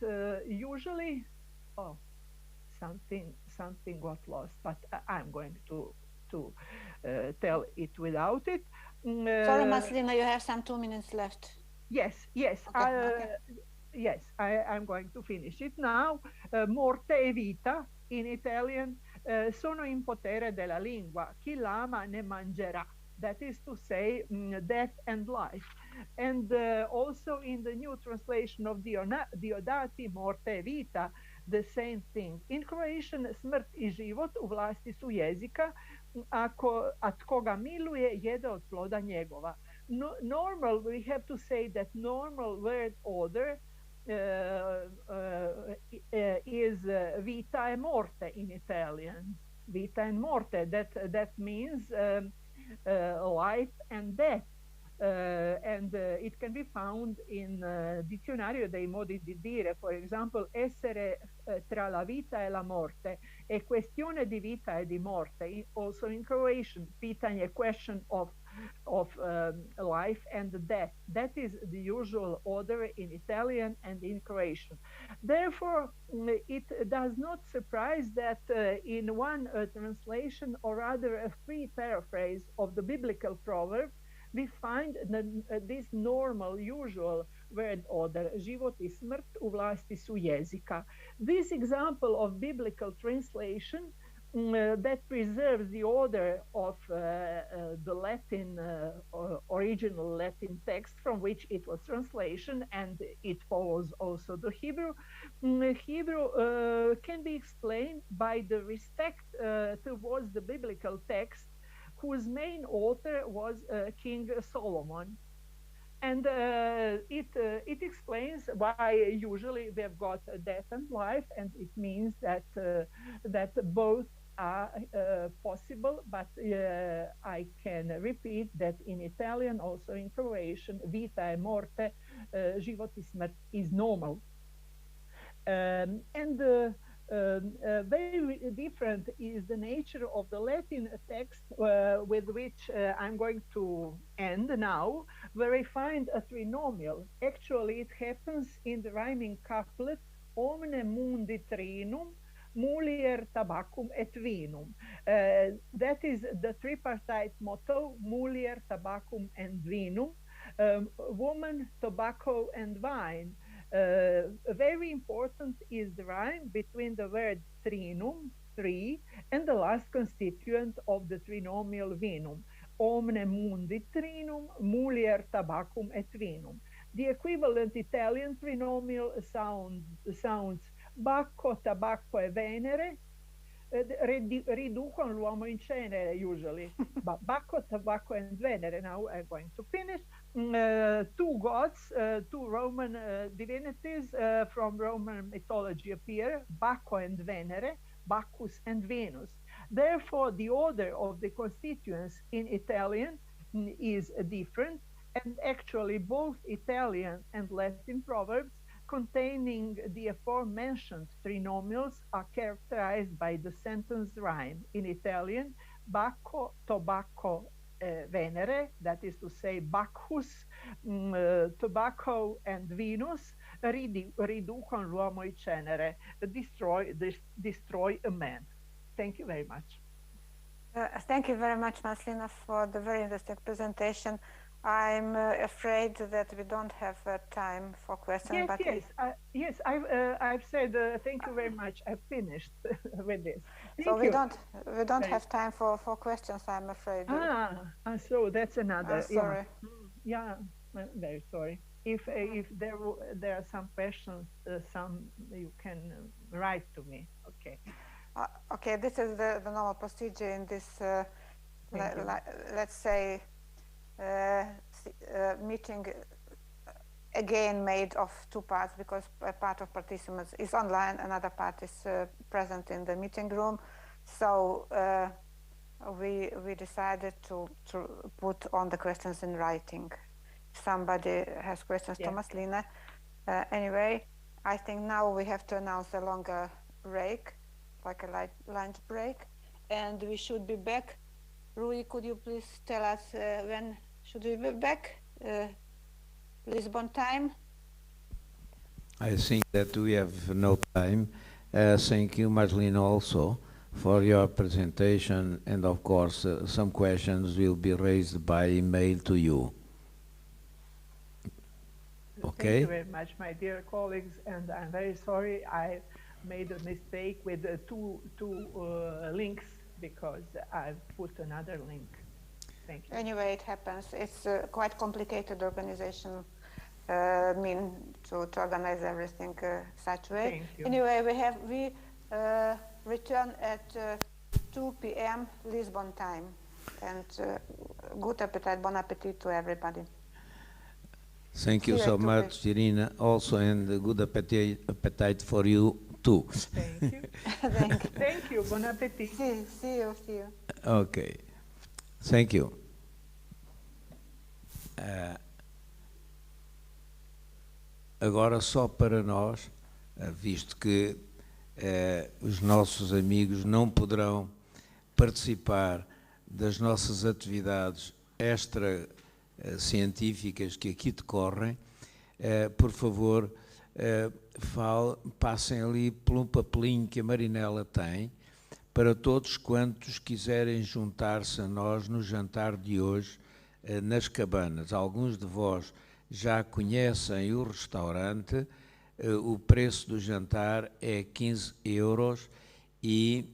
usually, something got lost, but I'm going to tell it without it. Sorry, Maslina, you have some 2 minutes left. Yes. Okay. Yes, I'm going to finish it now. Morte e vita, in Italian, sono in potere della lingua. Chi l'ama ne mangerà. That is to say, death and life. And also in the new translation of Diodati, morte e vita, the same thing. In Croatian, smrt I život u vlasti su jezika, a tko ga miluje jede od ploda njegova. Normal, we have to say that normal word order is vita e morte in Italian. Vita and morte, that means life and death. And it can be found in Dizionario dei modi di dire, for example, essere tra la vita e la morte, è questione di vita e di morte. Also in Croatian, pitanje, a question of life and death. That is the usual order in Italian and in Croatian. Therefore, it does not surprise that in one translation, or rather a free paraphrase of the biblical proverb, we find this normal, usual word order, život I smrt u vlasti su jezika. This example of biblical translation that preserves the order of the Latin, original Latin text from which it was translation, and it follows also the Hebrew. Hebrew can be explained by the respect towards the biblical text, whose main author was King Solomon. And it explains why usually they've got death and life, and it means that that both are possible. But I can repeat that in Italian, also in Croatian, vita e morte, život I smrt is normal. Very different is the nature of the Latin text with which I'm going to end now, where I find a trinomial. Actually, it happens in the rhyming couplet, omne mundi trinum, mulier tabacum et vinum. That is the tripartite motto, mulier tabacum and vinum, woman, tobacco, and wine. Very important is the rhyme between the word trinum, three, and the last constituent of the trinomial vinum, omne mundi trinum, mulier tabacum et vinum. The equivalent Italian trinomial sounds bacco, tabacco e venere, riducono l'uomo in cenere usually, but bacco, tobacco, and venere. Now I'm going to finish. Two gods, two Roman divinities from Roman mythology appear, Bacco and Venere, Bacchus and Venus. Therefore, the order of the constituents in Italian is different, and actually both Italian and Latin proverbs containing the aforementioned trinomials are characterized by the sentence rhyme. In Italian, Bacco, tobacco, Venere, that is to say Bacchus, tobacco and Venus, riducono l'uomo in cenere, destroy a man. Thank you very much. Thank you very much, Marcelina, for the very interesting presentation. I'm afraid that we don't have time for questions. Yes, I've said thank you very much. I've finished with this. So we don't have time for questions, I'm afraid. So that's another. Sorry. Yeah, I'm very sorry. If there are some questions, some you can write to me. Okay. Okay, this is the normal procedure in this, let's say, meeting again made of two parts, because a part of participants is online, another part is present in the meeting room. So we decided to put on the questions in writing. If somebody has questions, Thomas, Lina. Anyway, I think now we have to announce a longer break, like a lunch break, and we should be back. Rui, could you please tell us when should we be back? Lisbon time? I think that we have no time. Thank you, Marcelina, also for your presentation, and of course some questions will be raised by email to you. Okay? Thank you very much, my dear colleagues, and I'm very sorry I made a mistake with two links, because I've put another link. Thank you. Anyway, it happens. It's quite complicated organization, to organize everything such way. Thank you. Anyway, we return at 2 p.m. Lisbon time, and good appetite, bon appetit to everybody. Thank you so much, Irina, also, and good appetite for you too. Thank you. Thank you. Bon appetit. See you. Okay. Thank you. Agora, só para nós, visto que os nossos amigos não poderão participar das nossas atividades extra-científicas que aqui decorrem, por favor, passem ali por um papelinho que a Marinela tem, para todos quantos quiserem juntar-se a nós no jantar de hoje, nas cabanas. Alguns de vós já conhecem o restaurante, o preço do jantar é 15 euros e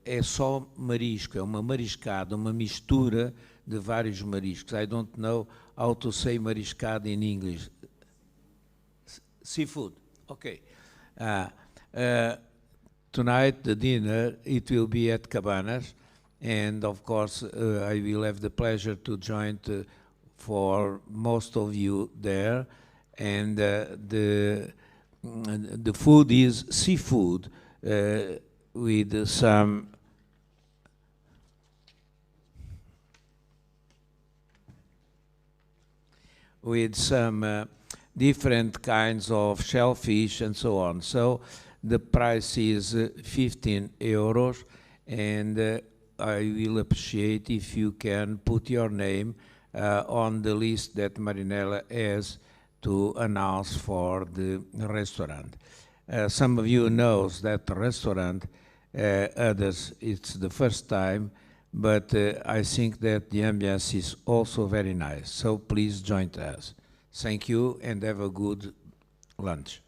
é só marisco, é uma mariscada, uma mistura de vários mariscos. I don't know how to say mariscada in English. Seafood, okay. Tonight the dinner, it will be at Cabanas, and of course I will have the pleasure to join for most of you there, and the food is seafood with some different kinds of shellfish and so on. So the price is 15 euros, and I will appreciate if you can put your name on the list that Marinella has to announce for the restaurant. Some of you knows that the restaurant, others it's the first time, but I think that the ambience is also very nice. So please join us. Thank you and have a good lunch.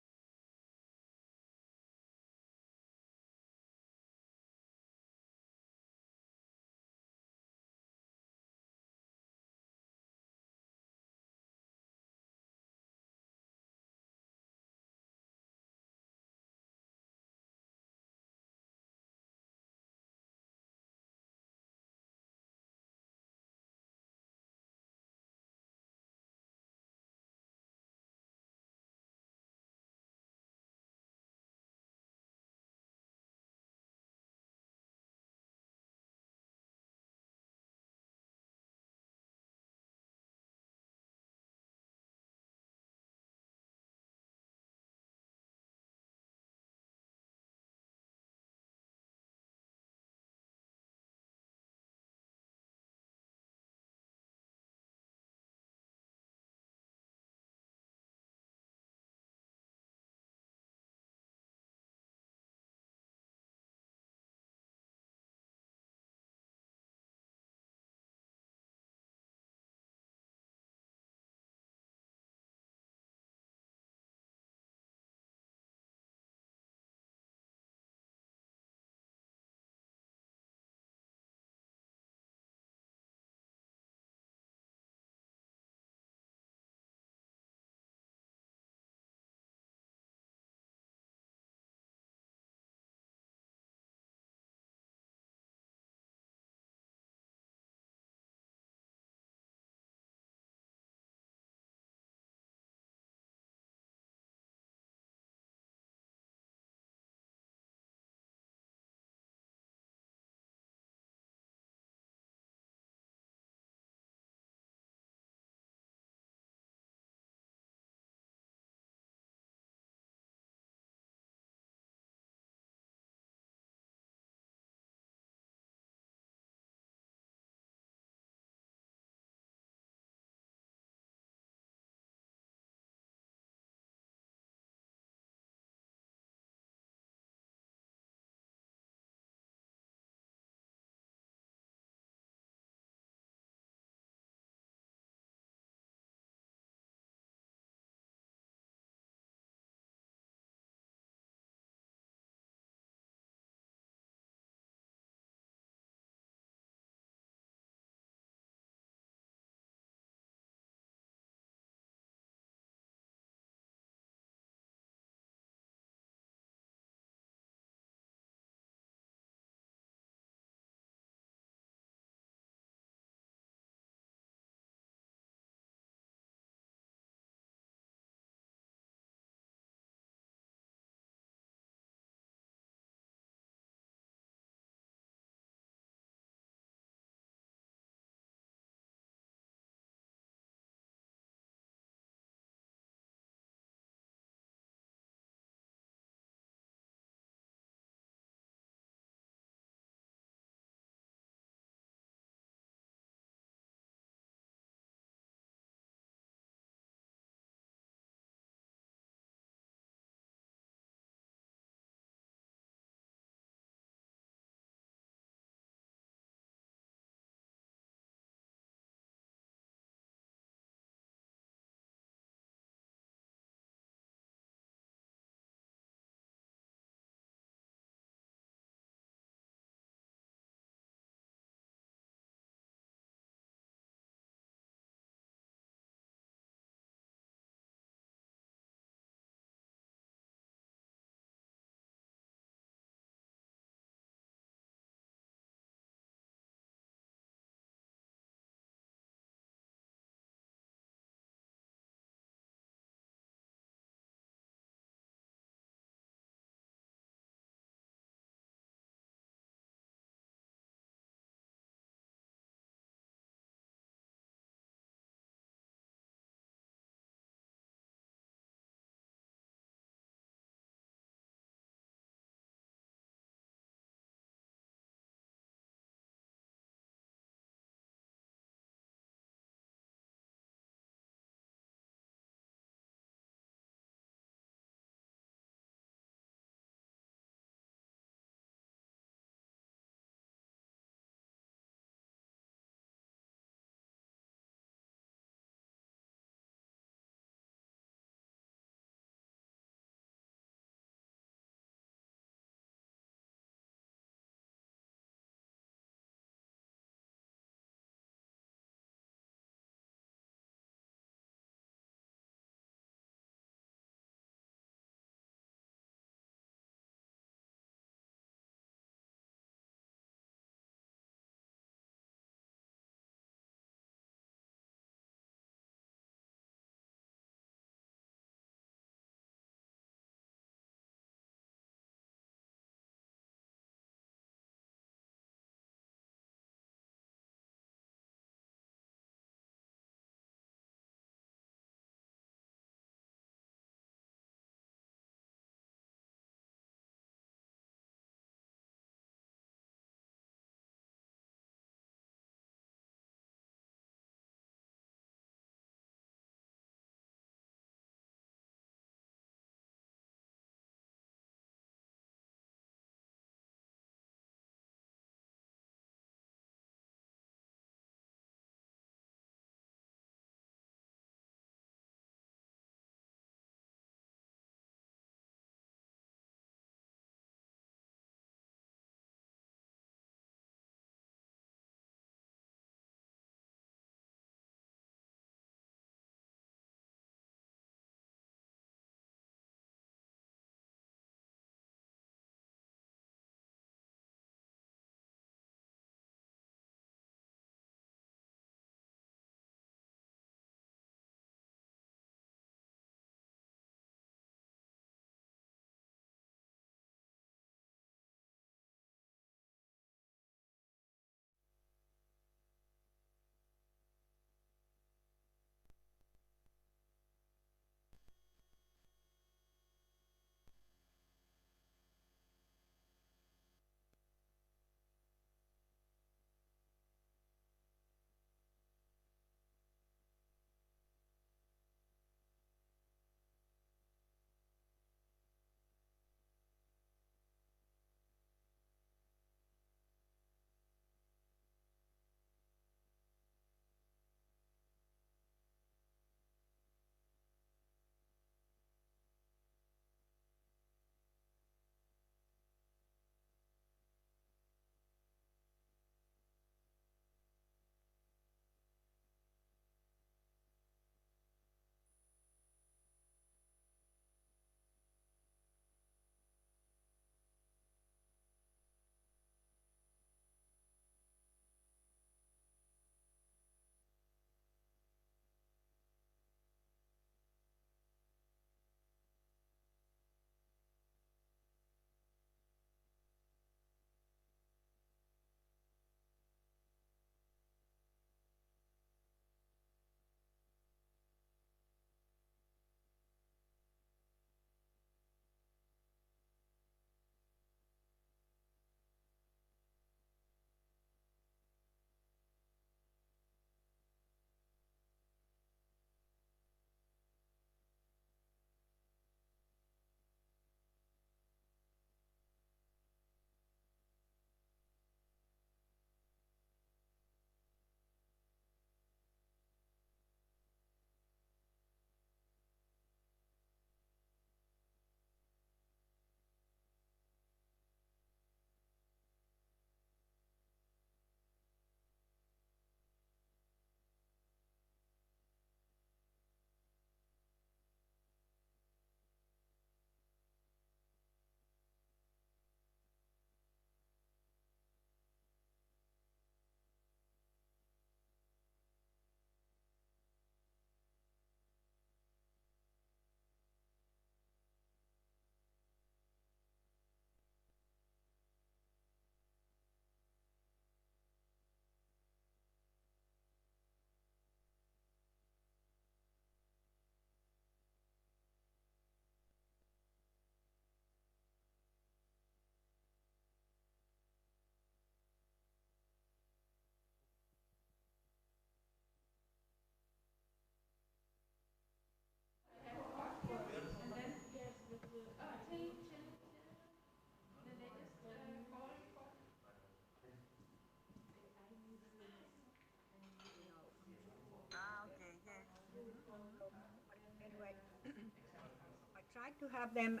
like to have them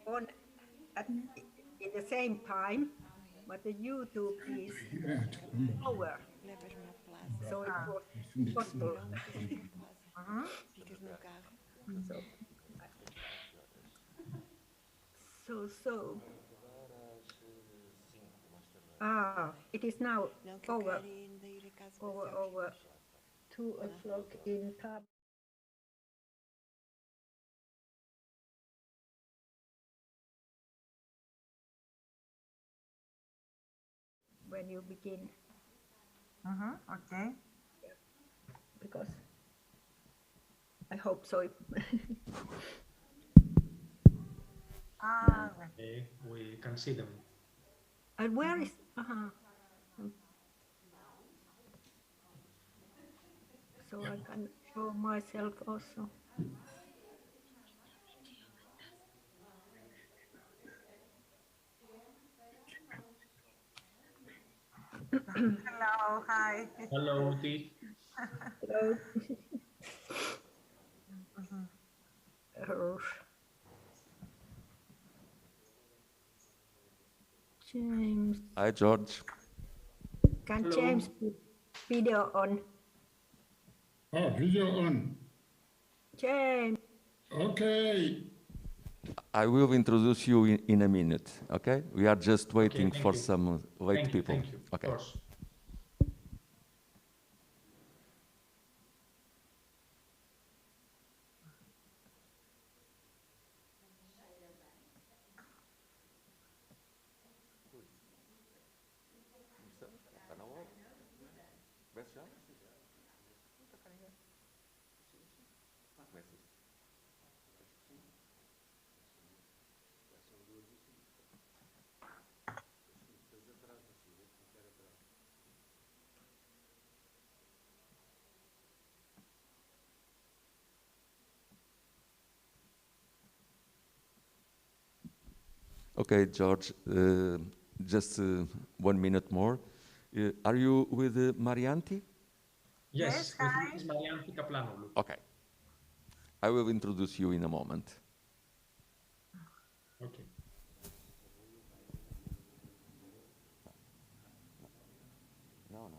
on in the same time, but the YouTube is slower, so it was possible. So. It is now over 2 o'clock in Tavira. When you begin. Okay. Yeah. Because I hope so. Okay, we can see them. And where is? So I can show myself also. Hello, hi. Hello, Uti. Hello. James. Hi, George. Can Hello. James put video on? Oh, video on. James. Okay. I will introduce you in a minute, okay? We are just waiting Okay, for you. some late people. Thank you. Okay. Of course. Okay, George, just 1 minute more. Are you with Marianti? Yes, Yes, with hi. Ms. Marianti Kaplanoglou. Okay. I will introduce you in a moment. Okay. No.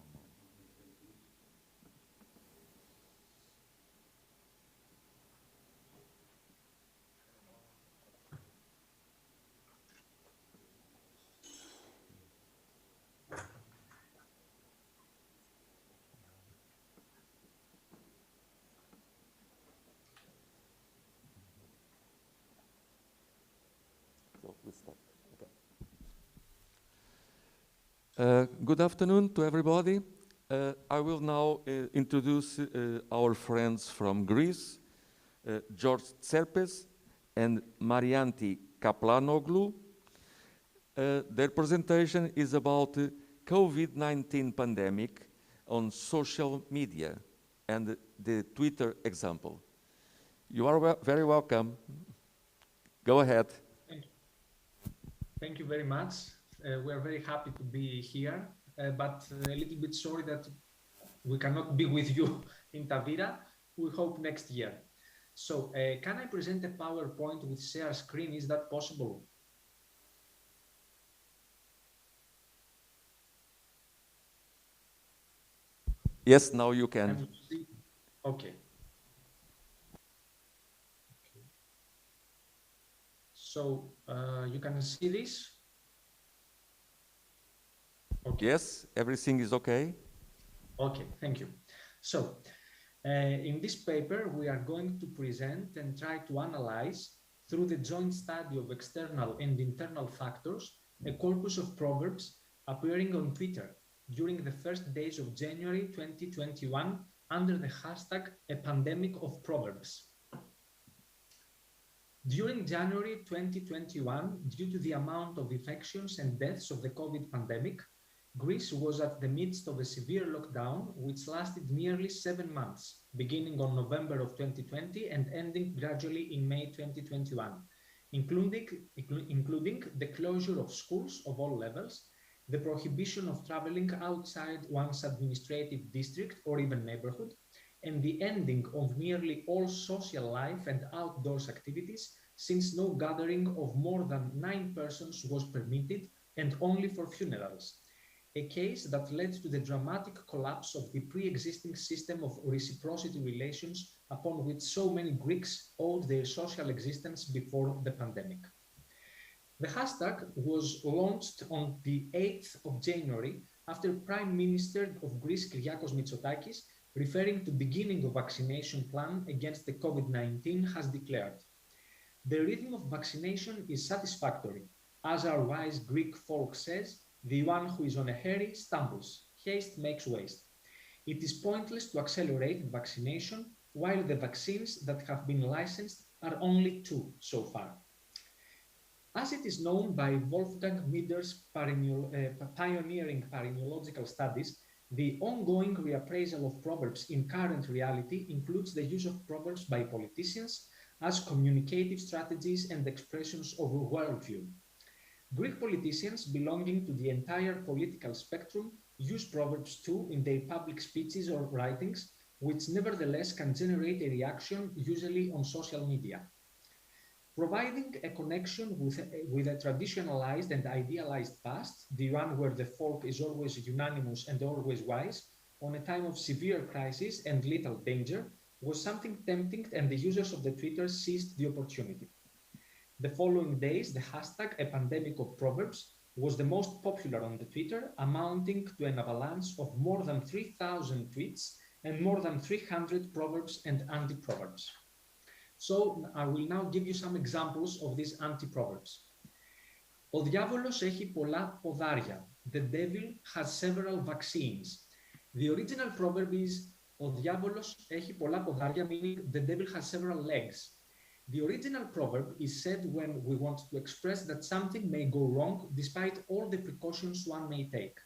So we start. Okay. Good afternoon to everybody. I will now introduce our friends from Greece, George Tserpes and Marianti Kaplanoglou. Their presentation is about COVID-19 pandemic on social media and the Twitter example. You are very welcome. Go ahead. Thank you very much. We are very happy to be here, but a little bit sorry that we cannot be with you in Tavira. We hope next year. So can I present a PowerPoint with share screen? Is that possible? Yes, now you can. Okay. So you can see this? Okay. Yes, everything is okay. Okay, thank you. So in this paper, we are going to present and try to analyze through the joint study of external and internal factors, a corpus of proverbs appearing on Twitter during the first days of January 2021 under the hashtag A Pandemic of Proverbs. During January 2021, due to the amount of infections and deaths of the COVID pandemic, Greece was at the midst of a severe lockdown, which lasted nearly 7 months, beginning on November of 2020 and ending gradually in May 2021, including the closure of schools of all levels, the prohibition of traveling outside one's administrative district or even neighborhood, and the ending of nearly all social life and outdoors activities, since no gathering of more than 9 persons was permitted, and only for funerals. A case that led to the dramatic collapse of the pre-existing system of reciprocity relations upon which so many Greeks owed their social existence before the pandemic. The hashtag was launched on the 8th of January after Prime Minister of Greece Kyriakos Mitsotakis, referring to beginning of vaccination plan against the COVID-19, has declared, "The rhythm of vaccination is satisfactory. As our wise Greek folk says, the one who is on a hurry stumbles. Haste makes waste. It is pointless to accelerate vaccination while the vaccines that have been licensed are only 2 so far." As it is known by Wolfgang Mieder's pioneering paremiological studies, the ongoing reappraisal of proverbs in current reality includes the use of proverbs by politicians as communicative strategies and expressions of a worldview. Greek politicians belonging to the entire political spectrum use proverbs too in their public speeches or writings, which nevertheless can generate a reaction, usually on social media. Providing a connection with a traditionalized and idealized past, the one where the folk is always unanimous and always wise, on a time of severe crisis and little danger, was something tempting, and the users of the Twitter seized the opportunity. The following days, the hashtag "A Pandemic of Proverbs" was the most popular on the Twitter, amounting to an avalanche of more than 3,000 tweets and more than 300 proverbs and anti-proverbs. So I will now give you some examples of these anti-proverbs. Ο διάβολος έχει πολλά ποδάρια. The devil has several vaccines. The original proverb is ο διάβολος έχει πολλά ποδάρια, meaning the devil has several legs. The original proverb is said when we want to express that something may go wrong despite all the precautions one may take.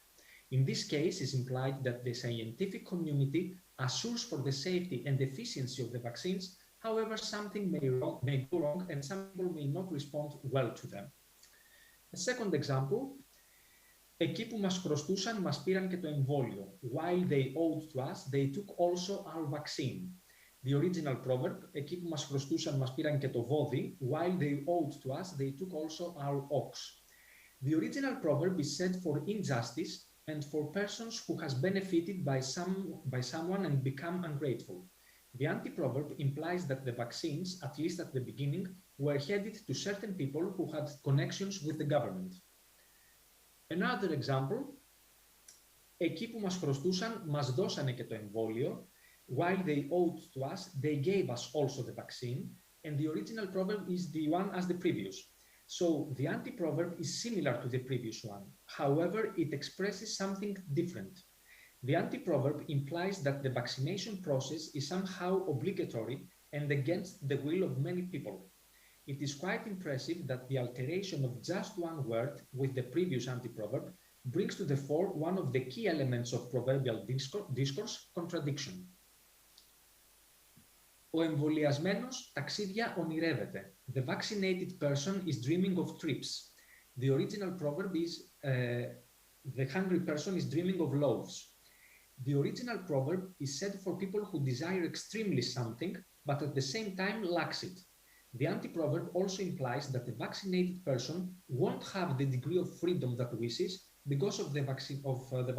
In this case, it is implied that the scientific community assures for the safety and efficiency of the vaccines. However, something may go wrong and some people may not respond well to them. A second example, εκεί που μας χρωστούσαν μας πήραν και το εμβόλιο. While they owed to us, they took also our vaccine. The original proverb, εκεί που μας χρωστούσαν μας πήραν και το βόδι. While they owed to us, they took also our ox. The original proverb is said for injustice and for persons who has benefited by someone and become ungrateful. The anti-proverb implies that the vaccines, at least at the beginning, were headed to certain people who had connections with the government. Another example, εκεί που μας χρωστούσαν μας δώσανε και το εμβόλιο. While they owed to us, they gave us also the vaccine, and the original proverb is the one as the previous. So the anti-proverb is similar to the previous one. However, it expresses something different. The anti-proverb implies that the vaccination process is somehow obligatory and against the will of many people. It is quite impressive that the alteration of just one word with the previous anti-proverb brings to the fore one of the key elements of proverbial discourse, contradiction. Ο εμβολιασμένος ταξίδια ονειρεύεται. The vaccinated person is dreaming of trips. The original proverb is the hungry person is dreaming of loaves. The original proverb is said for people who desire extremely something, but at the same time lacks it. The anti-proverb also implies that the vaccinated person won't have the degree of freedom that wishes because of the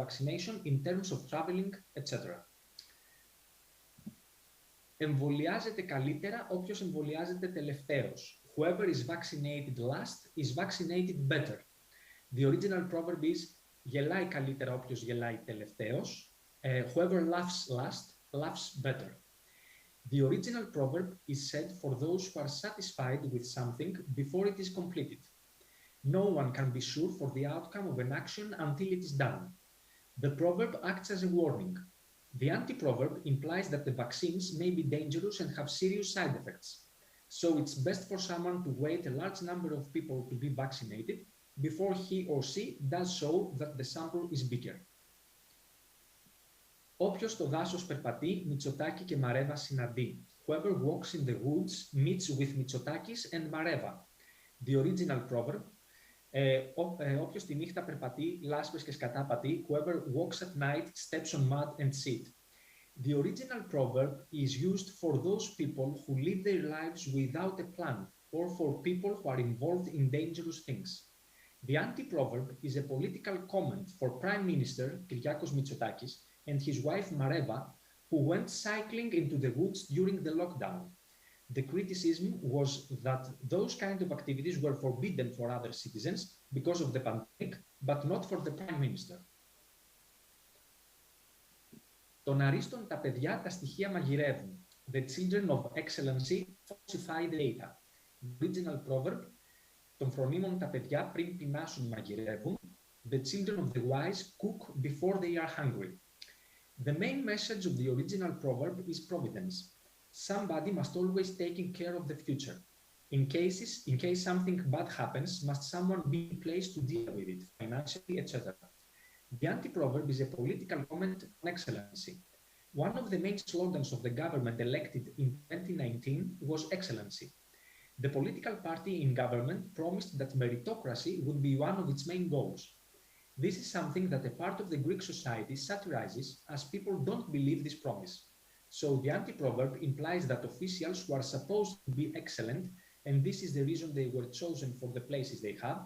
vaccination in terms of traveling, etc. Εμβολιάζεται καλύτερα όποιος εμβολιάζεται τελευταίος. Whoever is vaccinated last is vaccinated better. The original proverb is γελάει καλύτερα όποιος γελάει τελευταίος. Whoever laughs last laughs better. The original proverb is said for those who are satisfied with something before it is completed. No one can be sure for the outcome of an action until it is done. The proverb acts as a warning. The anti-proverb implies that the vaccines may be dangerous and have serious side effects. So it's best for someone to wait a large number of people to be vaccinated before he or she does so that the sample is bigger. Όποιος στο δάσος περπατεί, Μητσοτάκη και Μαρέβα συναντεί. Whoever walks in the woods meets with Mitsotakis and Mareva. The original proverb, όποιος τη νύχτα περπατεί, λάσπες και σκατάπατη. Whoever walks at night steps on mud and seed. The original proverb is used for those people who live their lives without a plan or for people who are involved in dangerous things. The anti-proverb is a political comment for Prime Minister Kyriakos Mitsotakis and his wife Mareva, who went cycling into the woods during the lockdown. The criticism was that those kind of activities were forbidden for other citizens because of the pandemic, but not for the Prime Minister. Των αρίστων τα παιδιά τα στοιχεία μαγειρεύουν. The children of excellency falsify the data. The original proverb, των φρονίμων τα παιδιά πριν πεινάσουν μαγειρεύουν. The children of the wise cook before they are hungry. The main message of the original proverb is providence. Somebody must always take care of the future. In case something bad happens, must someone be in place to deal with it, financially, etc. The anti-proverb is a political comment on excellency. One of the main slogans of the government elected in 2019 was excellency. The political party in government promised that meritocracy would be one of its main goals. This is something that a part of the Greek society satirizes, as people don't believe this promise. So the anti-proverb implies that officials who are supposed to be excellent, and this is the reason they were chosen for the places they have,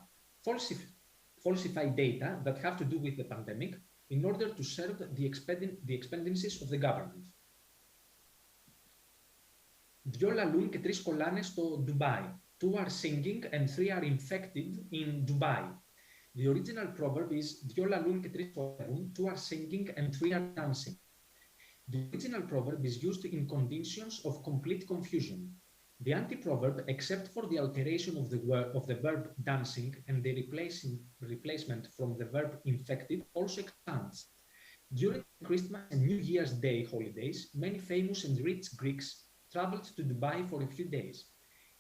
falsify data that have to do with the pandemic in order to serve the expenditure of the government. Δυο λαλούν και τρεις κολλάνε στο Dubai. Two are singing and three are infected in Dubai. The original proverb is δυο λαλούν και τρεις κολλούν, two are singing and three are dancing. The original proverb is used in conditions of complete confusion. The anti-proverb, except for the alteration of the verb dancing and the replacement from the verb infected, also expands. During Christmas and New Year's Day holidays, many famous and rich Greeks traveled to Dubai for a few days.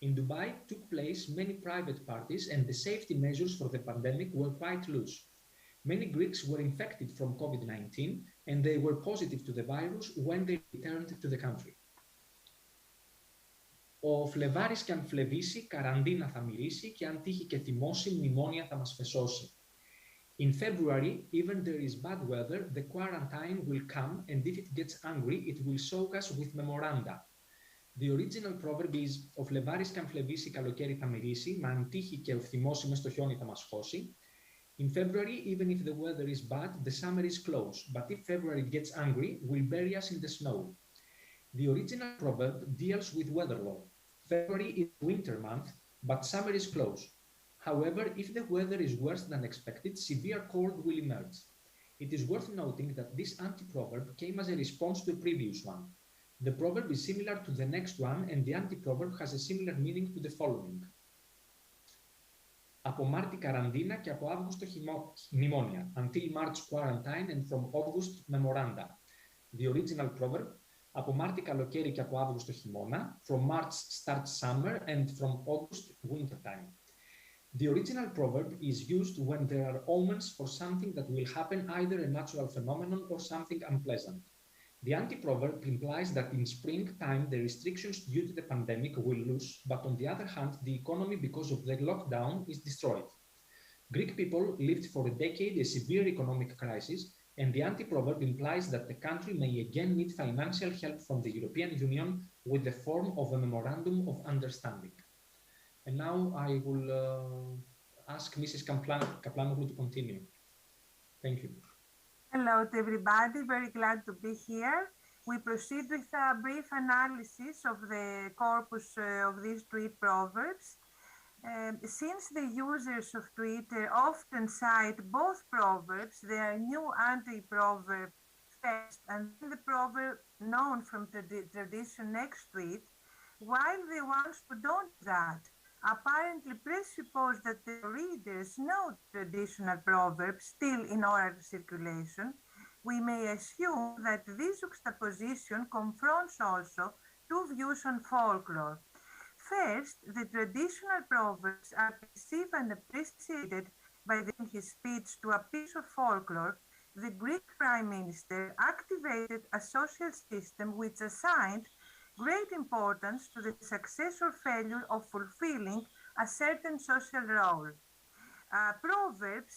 In Dubai took place many private parties and the safety measures for the pandemic were quite loose. Many Greeks were infected from COVID-19 and they were positive to the virus when they returned to the country. Ο Φλεβάρης κι αν φλεβήσει, καραντίνα θα μυρίσει και αν τύχει και θυμώσει, μνημόνια θα μας φεσώσει. In February, even there is bad weather, the quarantine will come and if it gets angry, it will soak us with memoranda. The original proverb is «Ο Φλεβάρης κι αν φλεβήσει, καλοκαίρι θα μυρίσει, μα αν τύχει και θυμώσει μες στο χιόνι θα μας χώσει». In February, even if the weather is bad, the summer is close, but if February gets angry, will bury us in the snow. The original proverb deals with weather law. February is winter month, but summer is close. However, if the weather is worse than expected, severe cold will emerge. It is worth noting that this anti-proverb came as a response to a previous one. The proverb is similar to the next one, and the anti-proverb has a similar meaning to the following. Από Μάρτι καραντίνα και από Αύγουστο μνημόνια. Until March quarantine and from August memoranda. The original proverb. Από Μάρτι καλοκαίρι και από Αύγουστο χειμώνα. From March starts summer and from August winter time. The original proverb is used when there are omens for something that will happen, either a natural phenomenon or something unpleasant. The anti-proverb implies that in springtime the restrictions due to the pandemic will lose, but on the other hand, the economy because of the lockdown is destroyed. Greek people lived for a decade a severe economic crisis, and the anti-proverb implies that the country may again need financial help from the European Union with the form of a memorandum of understanding. And now I will ask Mrs. Kaplanoglou to continue. Thank you. Hello to everybody, very glad to be here. We proceed with a brief analysis of the corpus of these tweet proverbs. Since the users of Twitter often cite both proverbs, their new anti-proverb first and then the proverb known from tradition next to it, while the ones who don't do that apparently presuppose that the readers know traditional proverbs still in oral circulation, we may assume that this juxtaposition confronts also two views on folklore. First, the traditional proverbs are perceived and appreciated by his speech to a piece of folklore. The Greek Prime Minister activated a social system which assigned great importance to the success or failure of fulfilling a certain social role. Proverbs,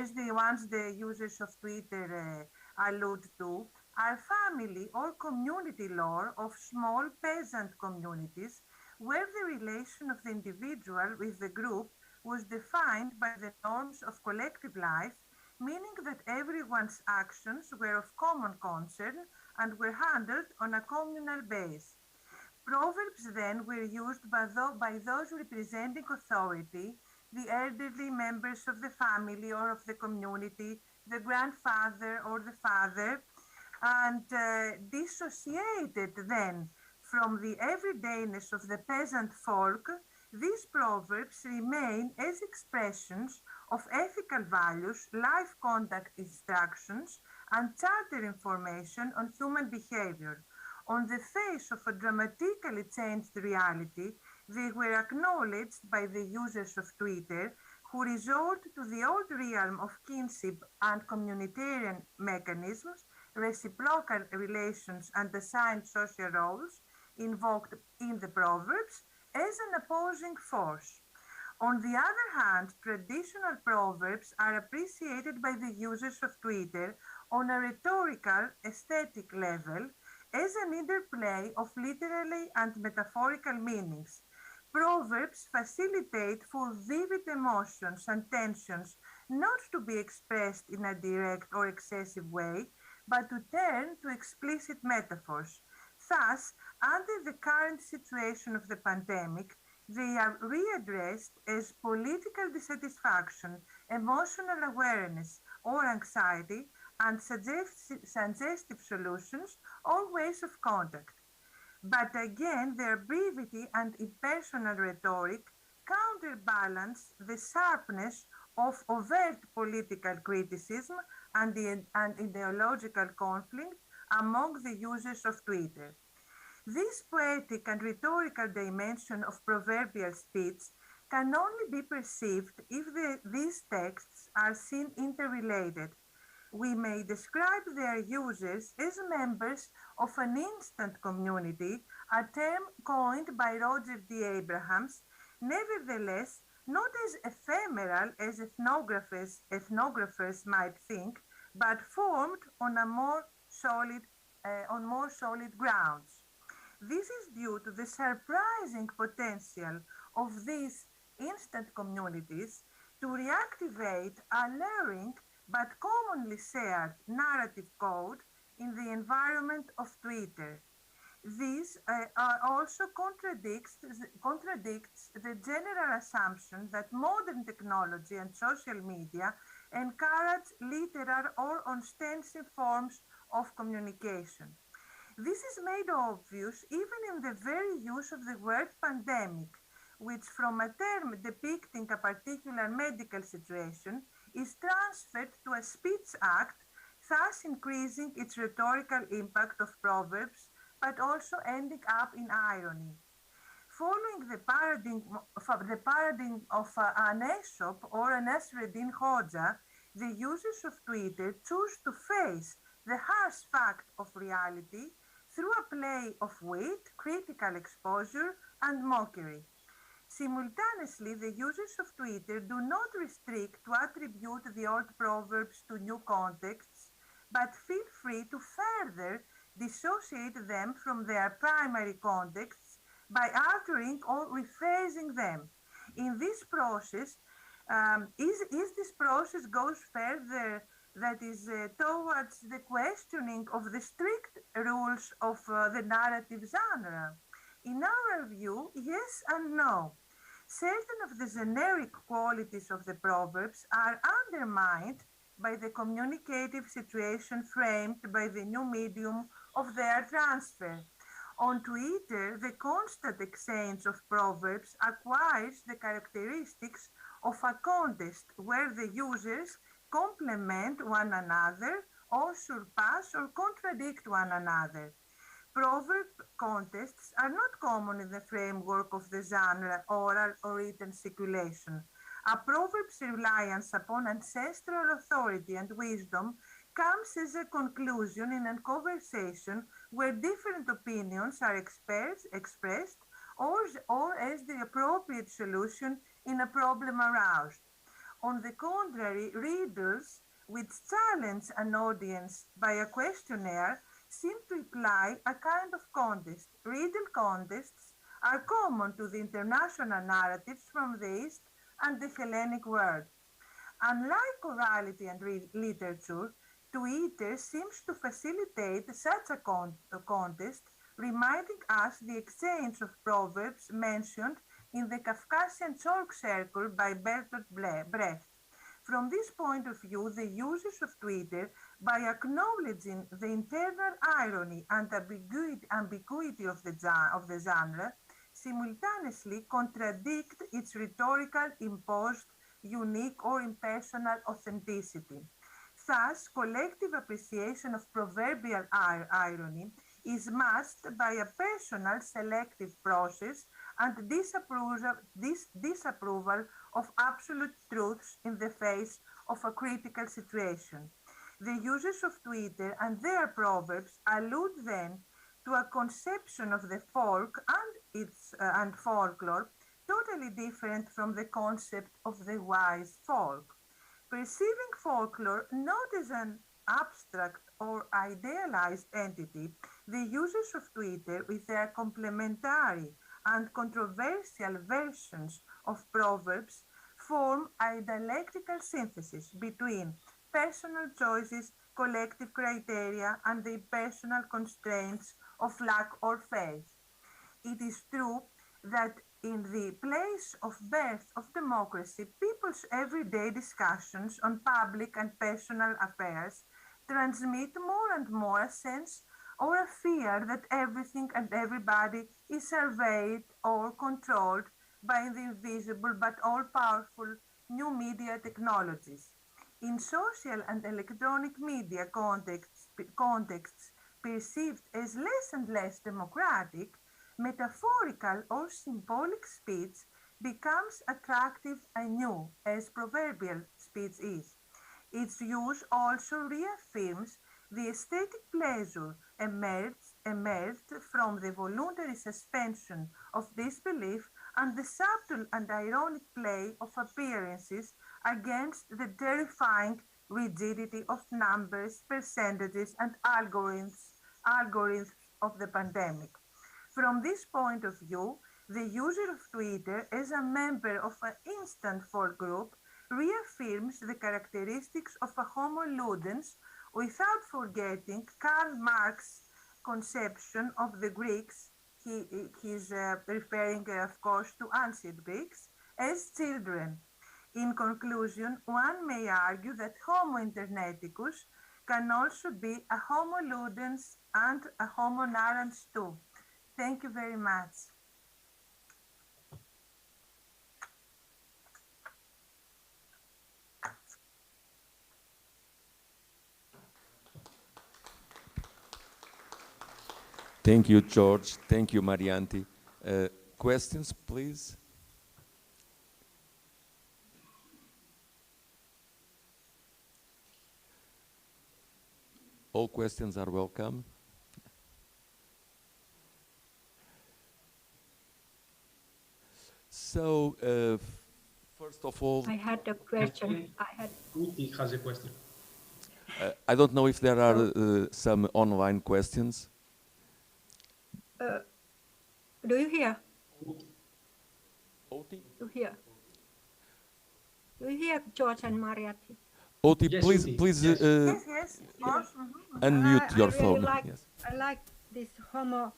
as the ones the users of Twitter allude to, are family or community lore of small peasant communities where the relation of the individual with the group was defined by the norms of collective life, meaning that everyone's actions were of common concern and were handled on a communal base. Proverbs then were used by those representing authority, the elderly members of the family or of the community, the grandfather or the father, and dissociated then from the everydayness of the peasant folk. These proverbs remain as expressions of ethical values, life conduct instructions, and charter information on human behavior. On the face of a dramatically changed reality, they were acknowledged by the users of Twitter, who resort to the old realm of kinship and communitarian mechanisms, reciprocal relations, and assigned social roles invoked in the proverbs as an opposing force. On the other hand, traditional proverbs are appreciated by the users of Twitter on a rhetorical, aesthetic level as an interplay of literary and metaphorical meanings. Proverbs facilitate for vivid emotions and tensions not to be expressed in a direct or excessive way, but to turn to explicit metaphors. Thus, under the current situation of the pandemic, they are readdressed as political dissatisfaction, emotional awareness, or anxiety, and suggestive solutions or ways of contact. But again, their brevity and impersonal rhetoric counterbalance the sharpness of overt political criticism and ideological conflict among the users of Twitter. This poetic and rhetorical dimension of proverbial speech can only be perceived if these texts are seen interrelated. We may describe their users as members of an instant community, a term coined by Roger D. Abrahams, nevertheless not as ephemeral as ethnographers might think, but formed on more solid grounds. This is due to the surprising potential of these instant communities to reactivate a alluring but commonly shared narrative code in the environment of Twitter. This also contradicts the general assumption that modern technology and social media encourage literal or ostensive forms of communication. This is made obvious even in the very use of the word pandemic, which from a term depicting a particular medical situation is transferred to a speech act, thus increasing its rhetorical impact of proverbs, but also ending up in irony. Following the paradigm of an Aesop or an Nasreddin Hoxha, the users of Twitter choose to face the harsh fact of reality through a play of wit, critical exposure, and mockery. Simultaneously, the users of Twitter do not restrict to attribute the old proverbs to new contexts, but feel free to further dissociate them from their primary contexts by altering or rephrasing them. In this process, this process goes further, that is towards the questioning of the strict rules of the narrative genre. In our view, yes and no. Certain of the generic qualities of the proverbs are undermined by the communicative situation framed by the new medium of their transfer. On Twitter, the constant exchange of proverbs acquires the characteristics of a contest where the users complement one another or surpass or contradict one another. Proverb contests are not common in the framework of the genre oral or written circulation. A proverb's reliance upon ancestral authority and wisdom comes as a conclusion in a conversation where different opinions are expressed or as the appropriate solution in a problem aroused. On the contrary, readers which challenge an audience by a questionnaire, seem to imply a kind of contest. Riddle contests are common to the international narratives from the East and the Hellenic world. Unlike orality and literature, Twitter seems to facilitate such a contest, reminding us the exchange of proverbs mentioned in the Kafkasian chalk circle by Bertolt Brecht. From this point of view, the users of Twitter, by acknowledging the internal irony and ambiguity of the genre, simultaneously contradict its rhetorical imposed, unique or impersonal authenticity. Thus, collective appreciation of proverbial irony is masked by a personal selective process and disapproval of absolute truths in the face of a critical situation. The users of Twitter and their proverbs allude then to a conception of the folk and folklore totally different from the concept of the wise folk. Perceiving folklore not as an abstract or idealized entity, the users of Twitter, with their complementary and controversial versions of proverbs, form a dialectical synthesis between personal choices, collective criteria, and the personal constraints of luck or faith. It is true that in the place of birth of democracy, people's everyday discussions on public and personal affairs transmit more and more a sense or a fear that everything and everybody is surveyed or controlled by the invisible but all-powerful new media technologies. In social and electronic media contexts perceived as less and less democratic, metaphorical or symbolic speech becomes attractive anew, as proverbial speech is. Its use also reaffirms the aesthetic pleasure emerged from the voluntary suspension of disbelief and the subtle and ironic play of appearances against the terrifying rigidity of numbers, percentages, and algorithms of the pandemic. From this point of view, the user of Twitter as a member of an instant folk group reaffirms the characteristics of a homo ludens without forgetting Karl Marx's conception of the Greeks, he's referring of course to ancient Greeks, as children. In conclusion, one may argue that homo interneticus can also be a homo ludens and a homo narrans too. Thank you very much. Thank you, George. Thank you, Marianti. Questions, please? All questions are welcome. So, first of all, I had a question. Uti has a question. I don't know if there are some online questions. Do you hear? Oti? Do you hear George and Mariatti? Oti, Yes, please, Uti. please Yes. Yes, of course. unmute your I really phone. like, Yes. I like this homo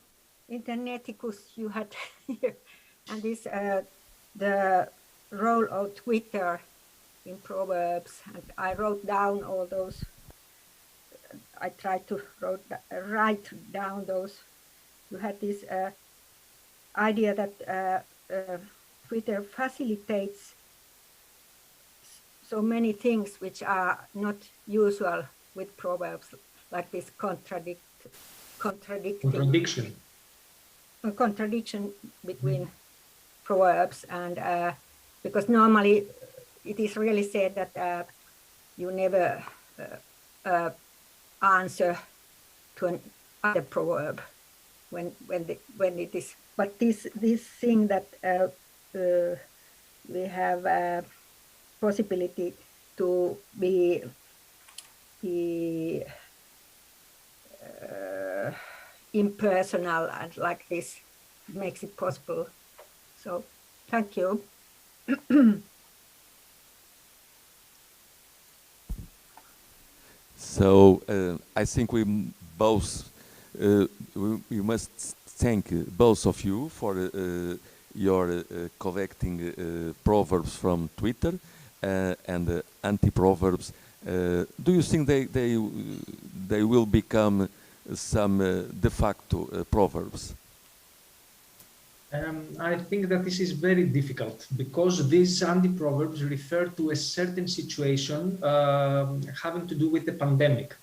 interneticus you had here, and this the role of Twitter in Proverbs. And I wrote down all those. I tried to write down those. You had this idea that Twitter facilitates so many things which are not usual with Proverbs, like this contradiction between Proverbs, and because normally it is really said that you never answer to another proverb when it is, but this thing that we have possibility to be be impersonal and like this makes it possible. So thank you. So I think we must thank both of you for your collecting proverbs from Twitter and anti-proverbs. Do you think they will become some de facto proverbs? I think that this is very difficult because these anti-proverbs refer to a certain situation having to do with the pandemic.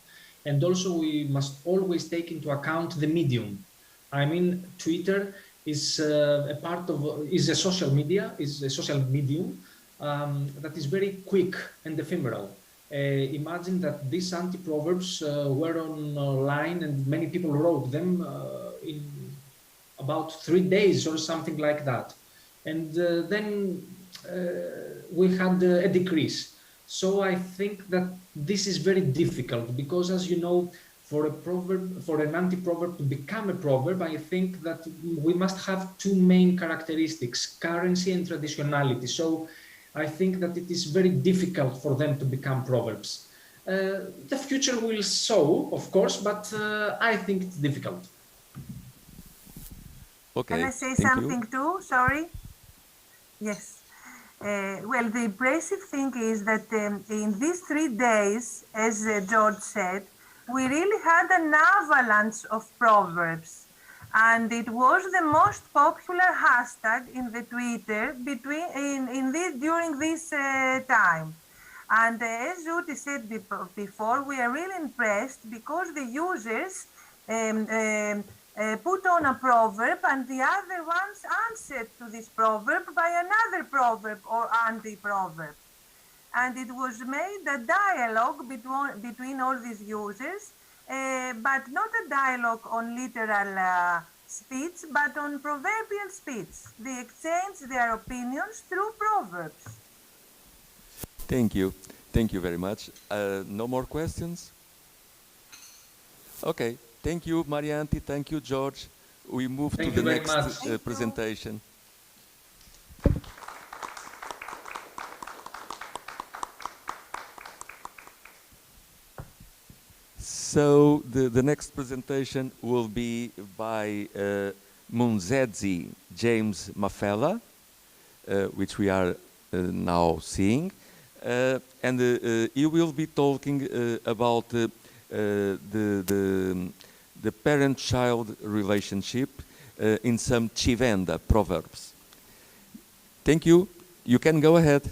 And also we must always take into account the medium. I mean, Twitter is is a social medium that is very quick and ephemeral. Imagine that these anti-proverbs were online and many people wrote them in about 3 days or something like that. And then we had a decrease. So I think that this is very difficult because, as you know, for an anti-proverb to become a proverb, I think that we must have two main characteristics, currency and traditionality. So I think that it is very difficult for them to become proverbs. The future will show, of course, but I think it's difficult. Okay. Can I say something too? Sorry. Yes. Well, the impressive thing is that in these 3 days, as George said, we really had an avalanche of proverbs. And it was the most popular hashtag in the Twitter during this time. And as Judy said before, we are really impressed because the users put on a proverb and the other ones answered to this proverb by another proverb or anti-proverb. And it was made a dialogue between all these users, but not a dialogue on literal speech, but on proverbial speech. They exchange their opinions through proverbs. Thank you. Thank you very much. No more questions? Okay. Thank you, Marianti. Thank you, George. We move to the next presentation. So the next presentation will be by Munzedzi James Mafela, which we are now seeing. And he will be talking about the parent-child relationship in some Chivenda proverbs. Thank you. You can go ahead.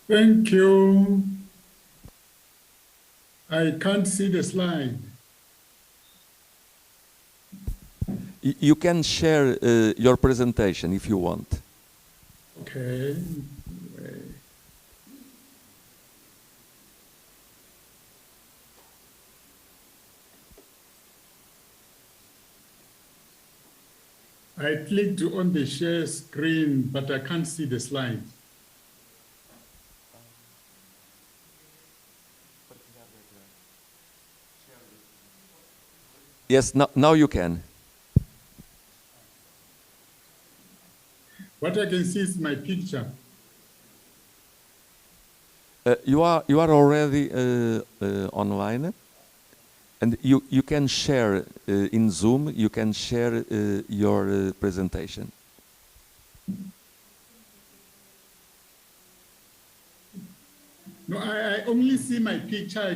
Thank you. I can't see the slide. You can share your presentation if you want. Okay. I clicked on the share screen, but I can't see the slide. Yes, now you can. What I can see is my picture. You are already online, and you can share in Zoom. You can share your presentation. No, I only see my picture. I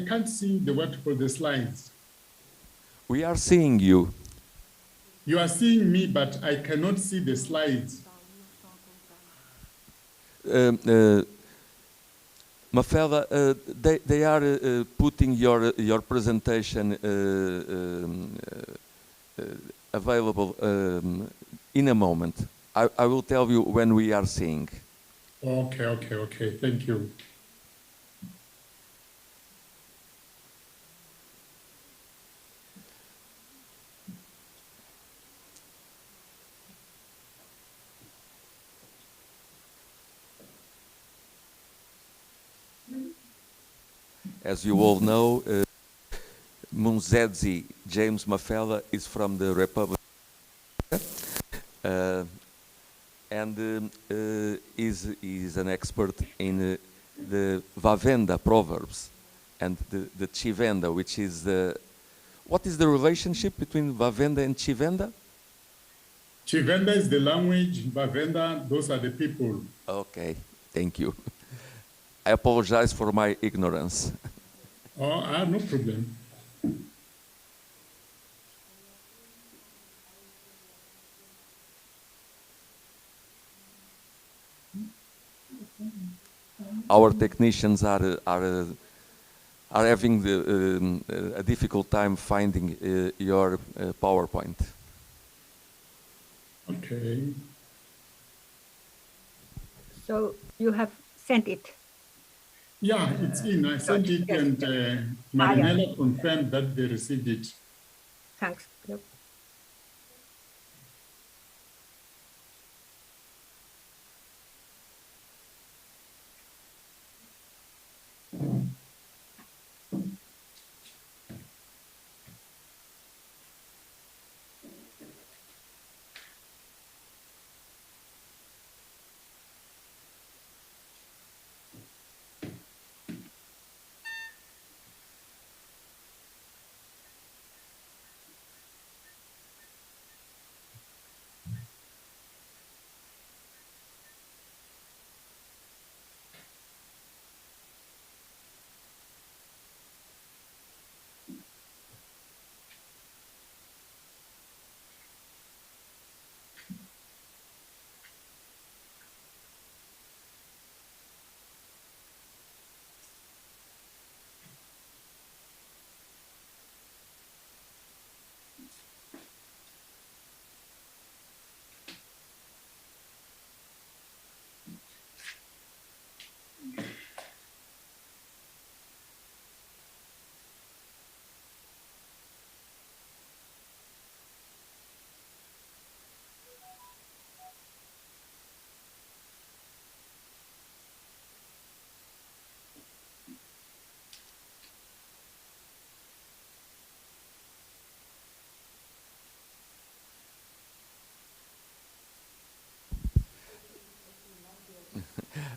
can't see the slides. We are seeing you. You are seeing me, but I cannot see the slides. Mafela, they are putting your presentation available in a moment. I will tell you when we are seeing. Okay. Thank you. As you all know, Munzedzi James Mafela is from the Republic and is an expert in the Vavenda Proverbs and the Chivenda, which is the... What is the relationship between Vavenda and Chivenda? Chivenda is the language, Vavenda, those are the people. Okay, thank you. I apologize for my ignorance. Oh, no problem. Our technicians are having a difficult time finding your PowerPoint. Okay. So you have sent it? Yeah, it's in. I sent it and Marinella confirmed that they received it. Thanks. Yep.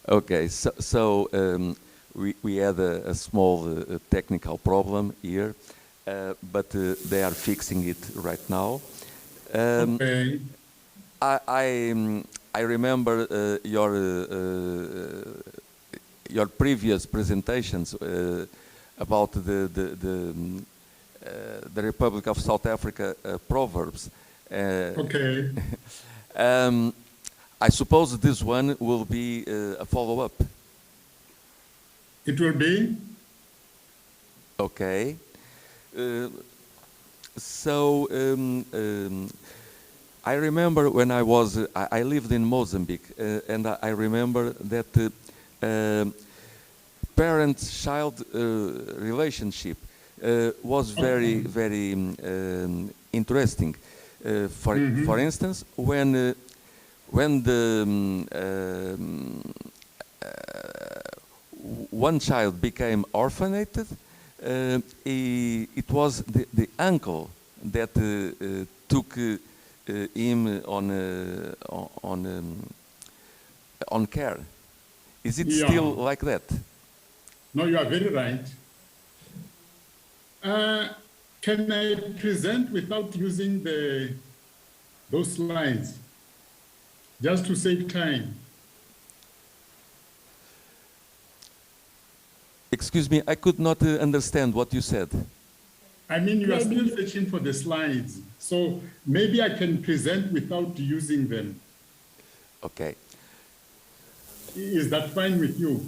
Okay, so we had a small technical problem here, but they are fixing it right now. Okay. I remember your previous presentations about the Republic of South Africa Proverbs. Okay. I suppose this one will be a follow-up. It will be? Okay. I remember when I lived in Mozambique, and I remember that parent-child relationship was very, very interesting. For instance, when the one child became orphanated, it was the uncle that took him on care. Is it still like that? No, you are very right. Can I present without using those slides? Just to save time. Excuse me, I could not understand what you said. I mean, you are still searching for the slides, so maybe I can present without using them. Okay. Is that fine with you?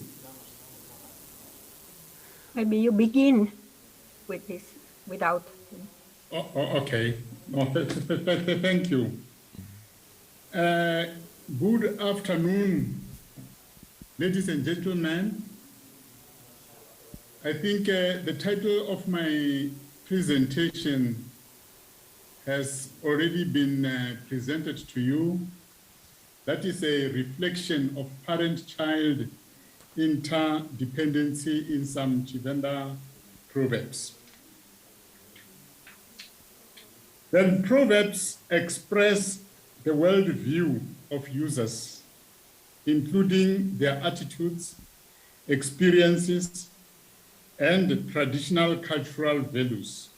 Maybe you begin with this without. Okay. Thank you. Good afternoon, ladies and gentlemen. I think the title of my presentation has already been presented to you. That is a reflection of parent-child interdependency in some Chivenda proverbs. Then proverbs express the worldview of users, including their attitudes, experiences, and traditional cultural values.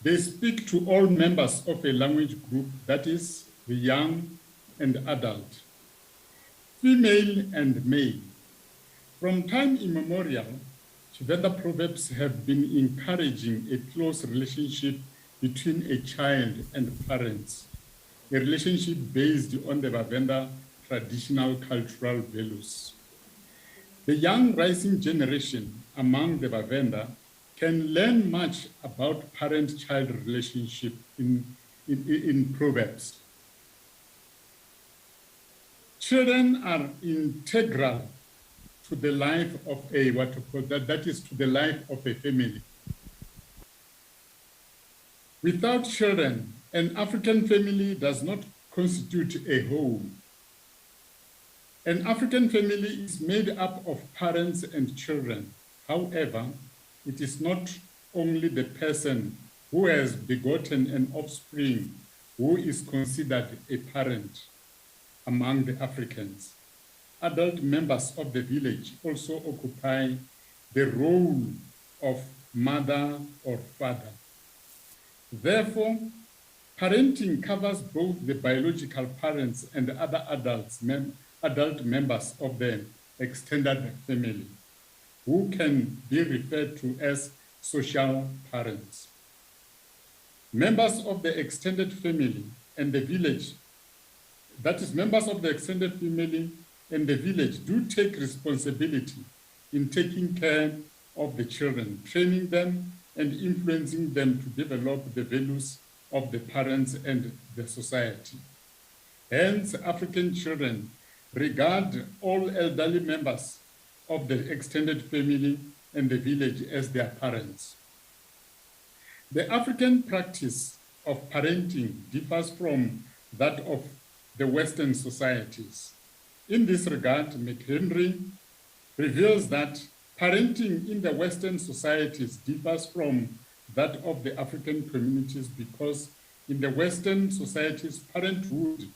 They speak to all members of a language group, that is, the young and adult, female and male. From time immemorial, Chivenda proverbs have been encouraging a close relationship between a child and parents, a relationship based on the Vavenda traditional cultural values. The young rising generation among the Vavenda can learn much about parent-child relationship in Proverbs. Children are integral to the life of a, that is to the life of a family. Without children, an African family does not constitute a whole. An African family is made up of parents and children. However, it is not only the person who has begotten an offspring who is considered a parent among the Africans. Adult members of the village also occupy the role of mother or father. Therefore, parenting covers both the biological parents and other adult members of the extended family, who can be referred to as social parents. Members of the extended family and the village, that is, members of the extended family and the village do take responsibility in taking care of the children, training them and influencing them to develop the values of the parents and the society. Hence, African children regard all elderly members of the extended family and the village as their parents. The African practice of parenting differs from that of the Western societies. In this regard, McHenry reveals that parenting in the Western societies differs from that of the African communities because in the Western societies, parenthood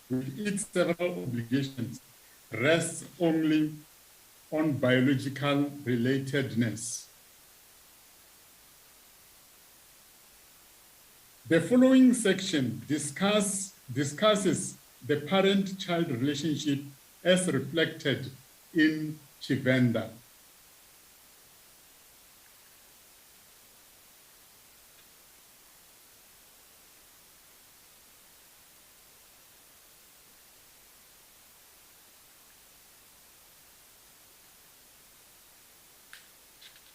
with its several obligations rests only on biological relatedness. The following section discusses the parent-child relationship as reflected in Chivenda.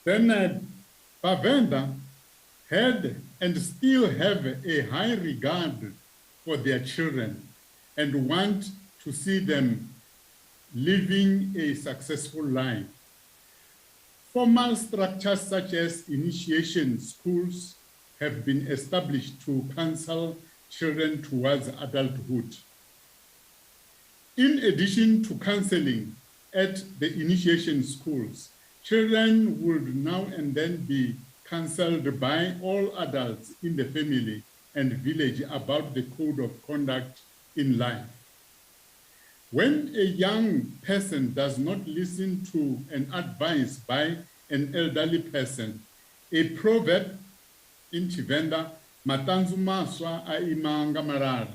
Then Vavenda had and still have a high regard for their children and want to see them living a successful life. Formal structures such as initiation schools have been established to counsel children towards adulthood. In addition to counseling at the initiation schools, children would now and then be counseled by all adults in the family and village about the code of conduct in life. When a young person does not listen to an advice by an elderly person, a proverb in Chivenda, Matanzu maswa a imanga marara.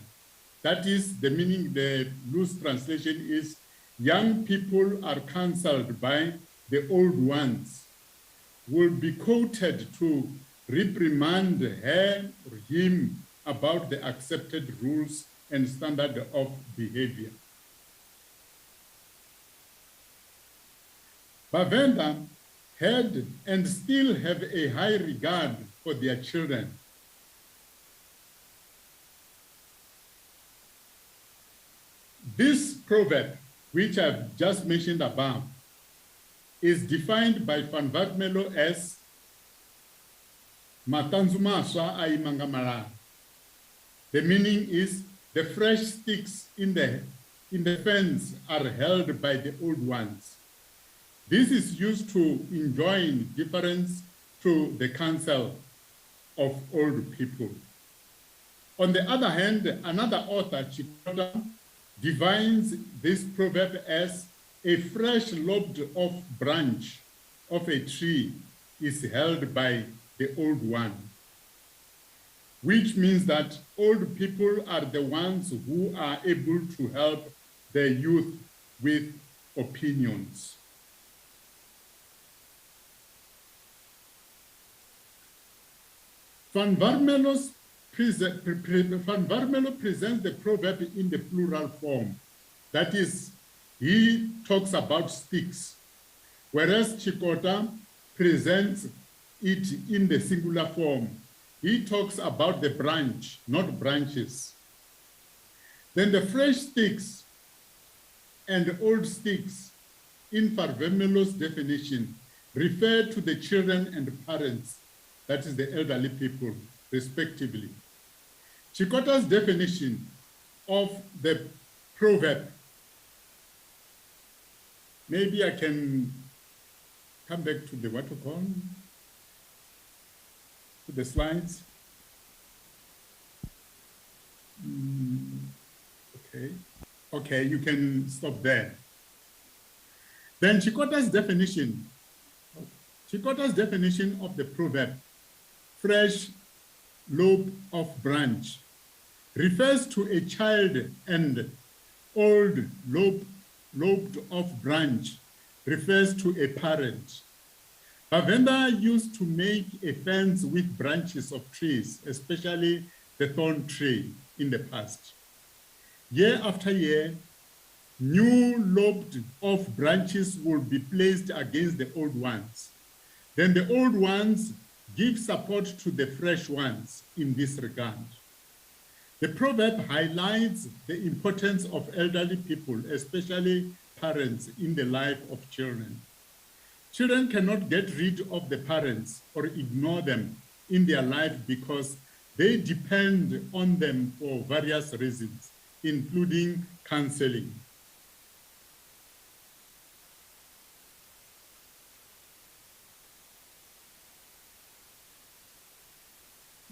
That is the meaning, the loose translation is, young people are counseled by the old ones, will be quoted to reprimand her or him about the accepted rules and standard of behavior. Vavenda had and still have a high regard for their children. This proverb, which I've just mentioned above, is defined by Van Vatmelo as Matanzu maswa a imanga marara. The meaning is the fresh sticks in the fence are held by the old ones. This is used to enjoin deference to the counsel of old people. On the other hand, another author, Chikota, defines this proverb as a fresh lopped off branch of a tree is held by the old one, which means that old people are the ones who are able to help the youth with opinions. Van Warmelo presents the proverb in the plural form. That is, he talks about sticks, whereas Chikota presents it in the singular form. He talks about the branch, not branches. Then the fresh sticks and old sticks in Van Warmelo's definition refer to the children and parents, that is the elderly people, respectively. Chikota's definition of the proverb, maybe I can come back to the what we call, to the slides. Okay, you can stop there. Then Chikota's definition of the proverb, fresh lobe of branch, refers to a child, and old lobed off branch refers to a parent. Bhavenda used to make a fence with branches of trees, especially the thorn tree in the past. Year after year, new lobed off branches will be placed against the old ones. Then the old ones give support to the fresh ones in this regard. The proverb highlights the importance of elderly people, especially parents, in the life of children. Children cannot get rid of the parents or ignore them in their life because they depend on them for various reasons, including counseling.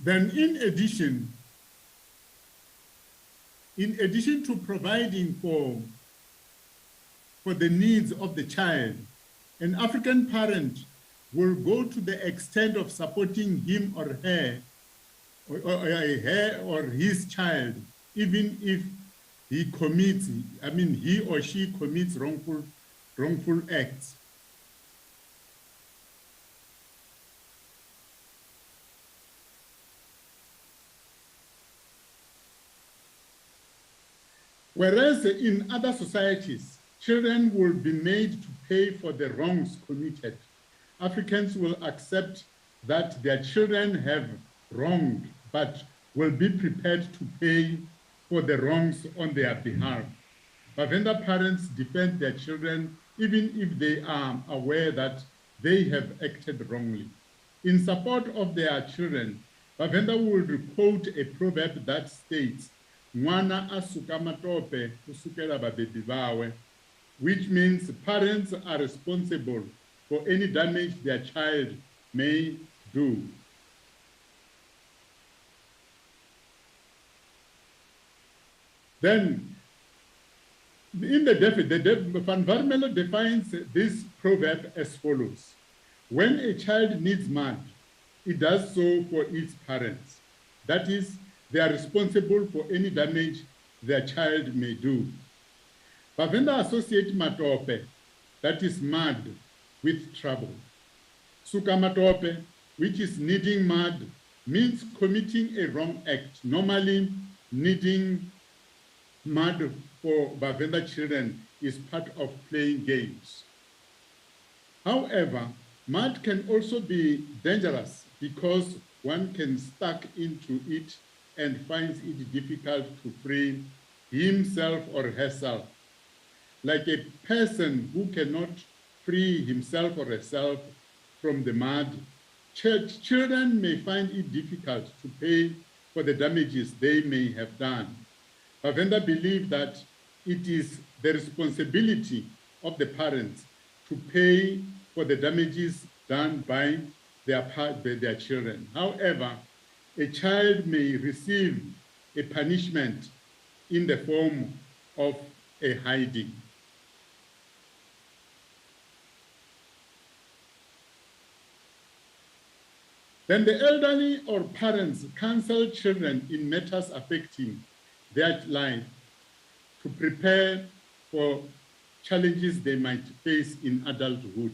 Then in addition to providing for the needs of the child, an African parent will go to the extent of supporting him or her or his child, even if he or she commits wrongful acts. Whereas in other societies, children will be made to pay for the wrongs committed, Africans will accept that their children have wronged, but will be prepared to pay for the wrongs on their behalf. Bhavenda parents defend their children even if they are aware that they have acted wrongly. In support of their children, Bhavenda will quote a proverb that states, "Mwana asuka matope kusukela babebi bawe," which means parents are responsible for any damage their child may do. Then, in Van Warmelo defines this proverb as follows: when a child needs mud, it does so for its parents. That is, they are responsible for any damage their child may do. Bhavenda associate matope, that is mud, with trouble. Suka matope, which is needing mud, means committing a wrong act. Normally, needing mud for Bhavenda children is part of playing games. However, mud can also be dangerous because one can stuck into it and finds it difficult to free himself or herself. Like a person who cannot free himself or herself from the mud, children may find it difficult to pay for the damages they may have done. Bhavenda believe that it is the responsibility of the parents to pay for the damages done by their children. However, a child may receive a punishment in the form of a hiding. Then the elderly or parents counsel children in matters affecting their life to prepare for challenges they might face in adulthood.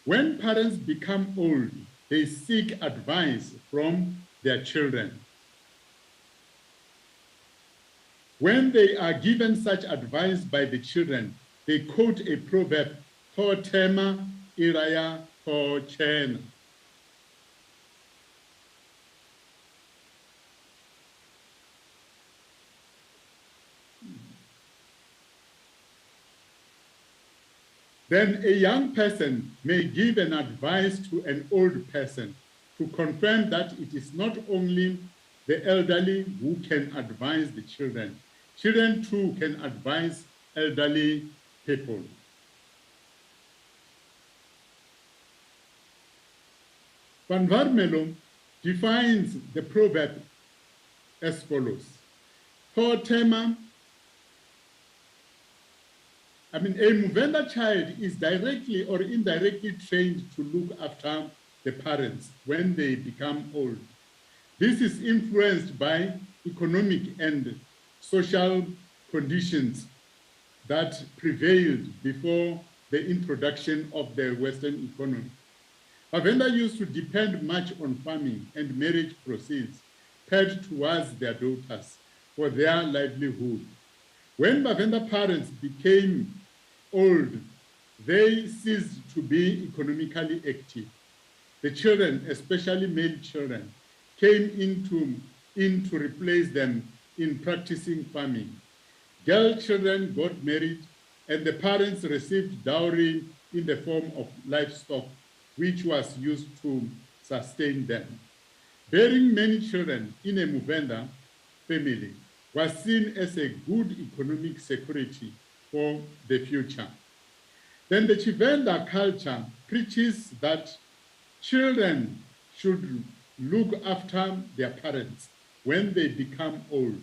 When parents become old, they seek advice from their children. When they are given such advice by the children, they quote a proverb, "Ho tema iraya ho chen." Then a young person may give an advice to an old person to confirm that it is not only the elderly who can advise the children. Children too can advise elderly people. Van Warmelo defines the proverb as follows. For tema, a Muvenda child is directly or indirectly trained to look after the parents when they become old. This is influenced by economic and social conditions that prevailed before the introduction of the Western economy. Bavenda used to depend much on farming and marriage proceeds paid towards their daughters for their livelihood. When Bavenda parents became old, they ceased to be economically active. The children, especially male children, came in to replace them in practicing farming. Girl children got married, and the parents received dowry in the form of livestock, which was used to sustain them. Bearing many children in a Muvenda family was seen as a good economic security for the future. Then the Chivenda culture preaches that children should look after their parents when they become old.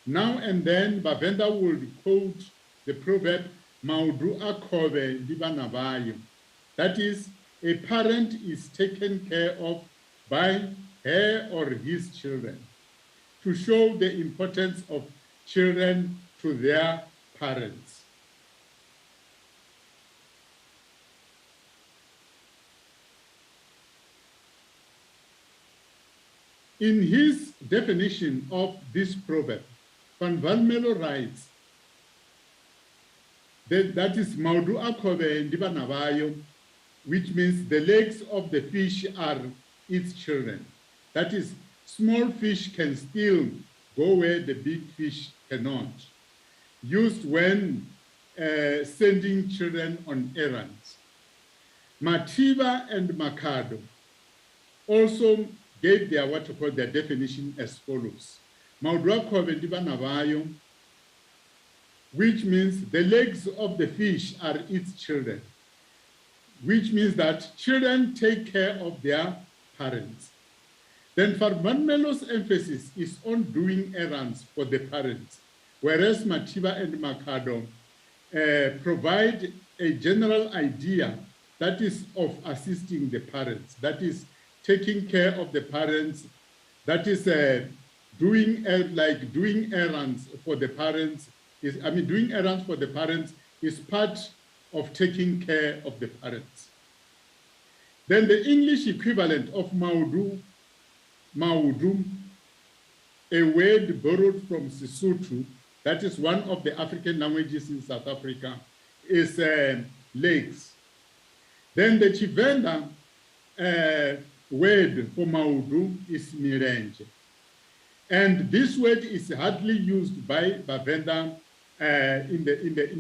Now and then, Bavenda would quote the proverb, "Maudu akobe libana vayo." That is, a parent is taken care of by her or his children, to show the importance of children to their parents. In his definition of this proverb, Van Warmelo writes that is Maudu akobe ndibana vayo, which means the legs of the fish are its children. That is, small fish can still go where the big fish cannot. Used when sending children on errands. Matiba and Makado also gave their what to call their definition as follows. Maudua kovendiba navayo, which means the legs of the fish are its children, which means that children take care of their parents. Then Van Warmelo's emphasis is on doing errands for the parents, whereas Matiba and Makado provide a general idea that is of assisting the parents, that is taking care of the parents, that is doing errands for the parents. Doing errands for the parents is part of taking care of the parents. Then the English equivalent of Maudu, a word borrowed from Sesotho, that is one of the African languages in South Africa, is legs. Then the Chivenda word for Maudu is mirenje. And this word is hardly used by Bavenda in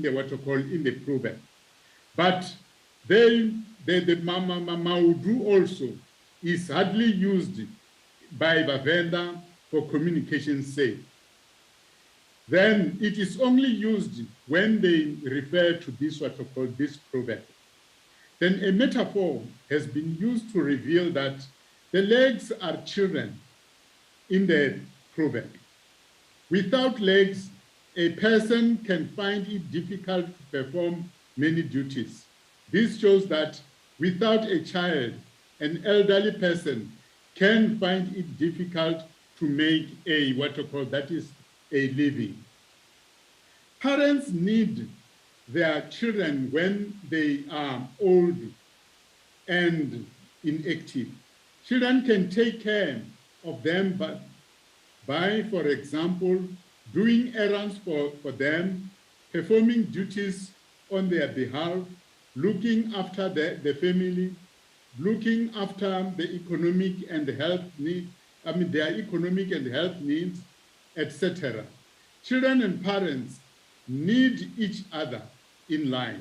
the what you call in the proverb. But the Maudu also is hardly used by Bavenda for communication's sake. then it is only used when they refer to this, what we call this proverb. Then a metaphor has been used to reveal that the legs are children in the proverb. Without legs, a person can find it difficult to perform many duties. This shows that without a child, an elderly person can find it difficult to make a, what we call, that is a living. Parents need their children when they are old and inactive. Children can take care of them by, for example, doing errands for them, performing duties on their behalf, looking after the family, looking after the economic and health needs, their economic and health needs, etc. Children and parents need each other in life.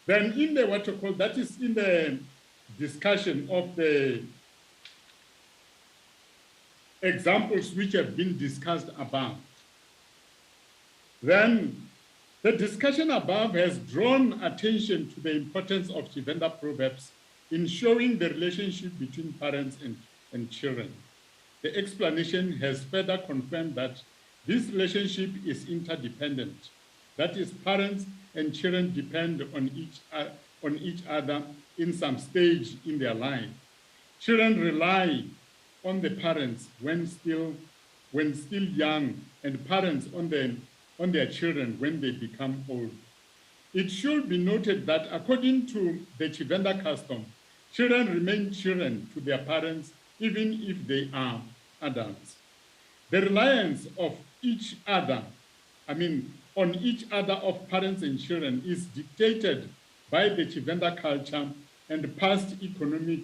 Then in the what you call, that is in the discussion of the examples which have been discussed above. Then the discussion above has drawn attention to the importance of Chivenda proverbs in showing the relationship between parents and children. The explanation has further confirmed that this relationship is interdependent. That is, parents and children depend on each other in some stage in their life. Children rely on the parents when still young, and parents on their children when they become old. It should be noted that according to the Chivenda custom, children remain children to their parents even if they are adults. The reliance of each other, on each other of parents and children is dictated by the Chivenda culture and past economic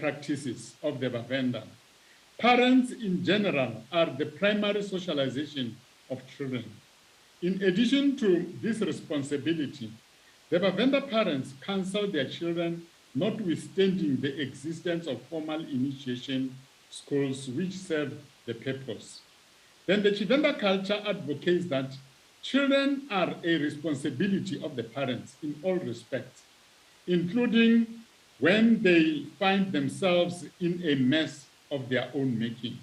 practices of the Bavenda. Parents in general are the primary socialization of children. In addition to this responsibility, the Bavenda parents counsel their children notwithstanding the existence of formal initiation schools which serve the purpose. Then the Chivenda culture advocates that children are a responsibility of the parents in all respects, including when they find themselves in a mess of their own making.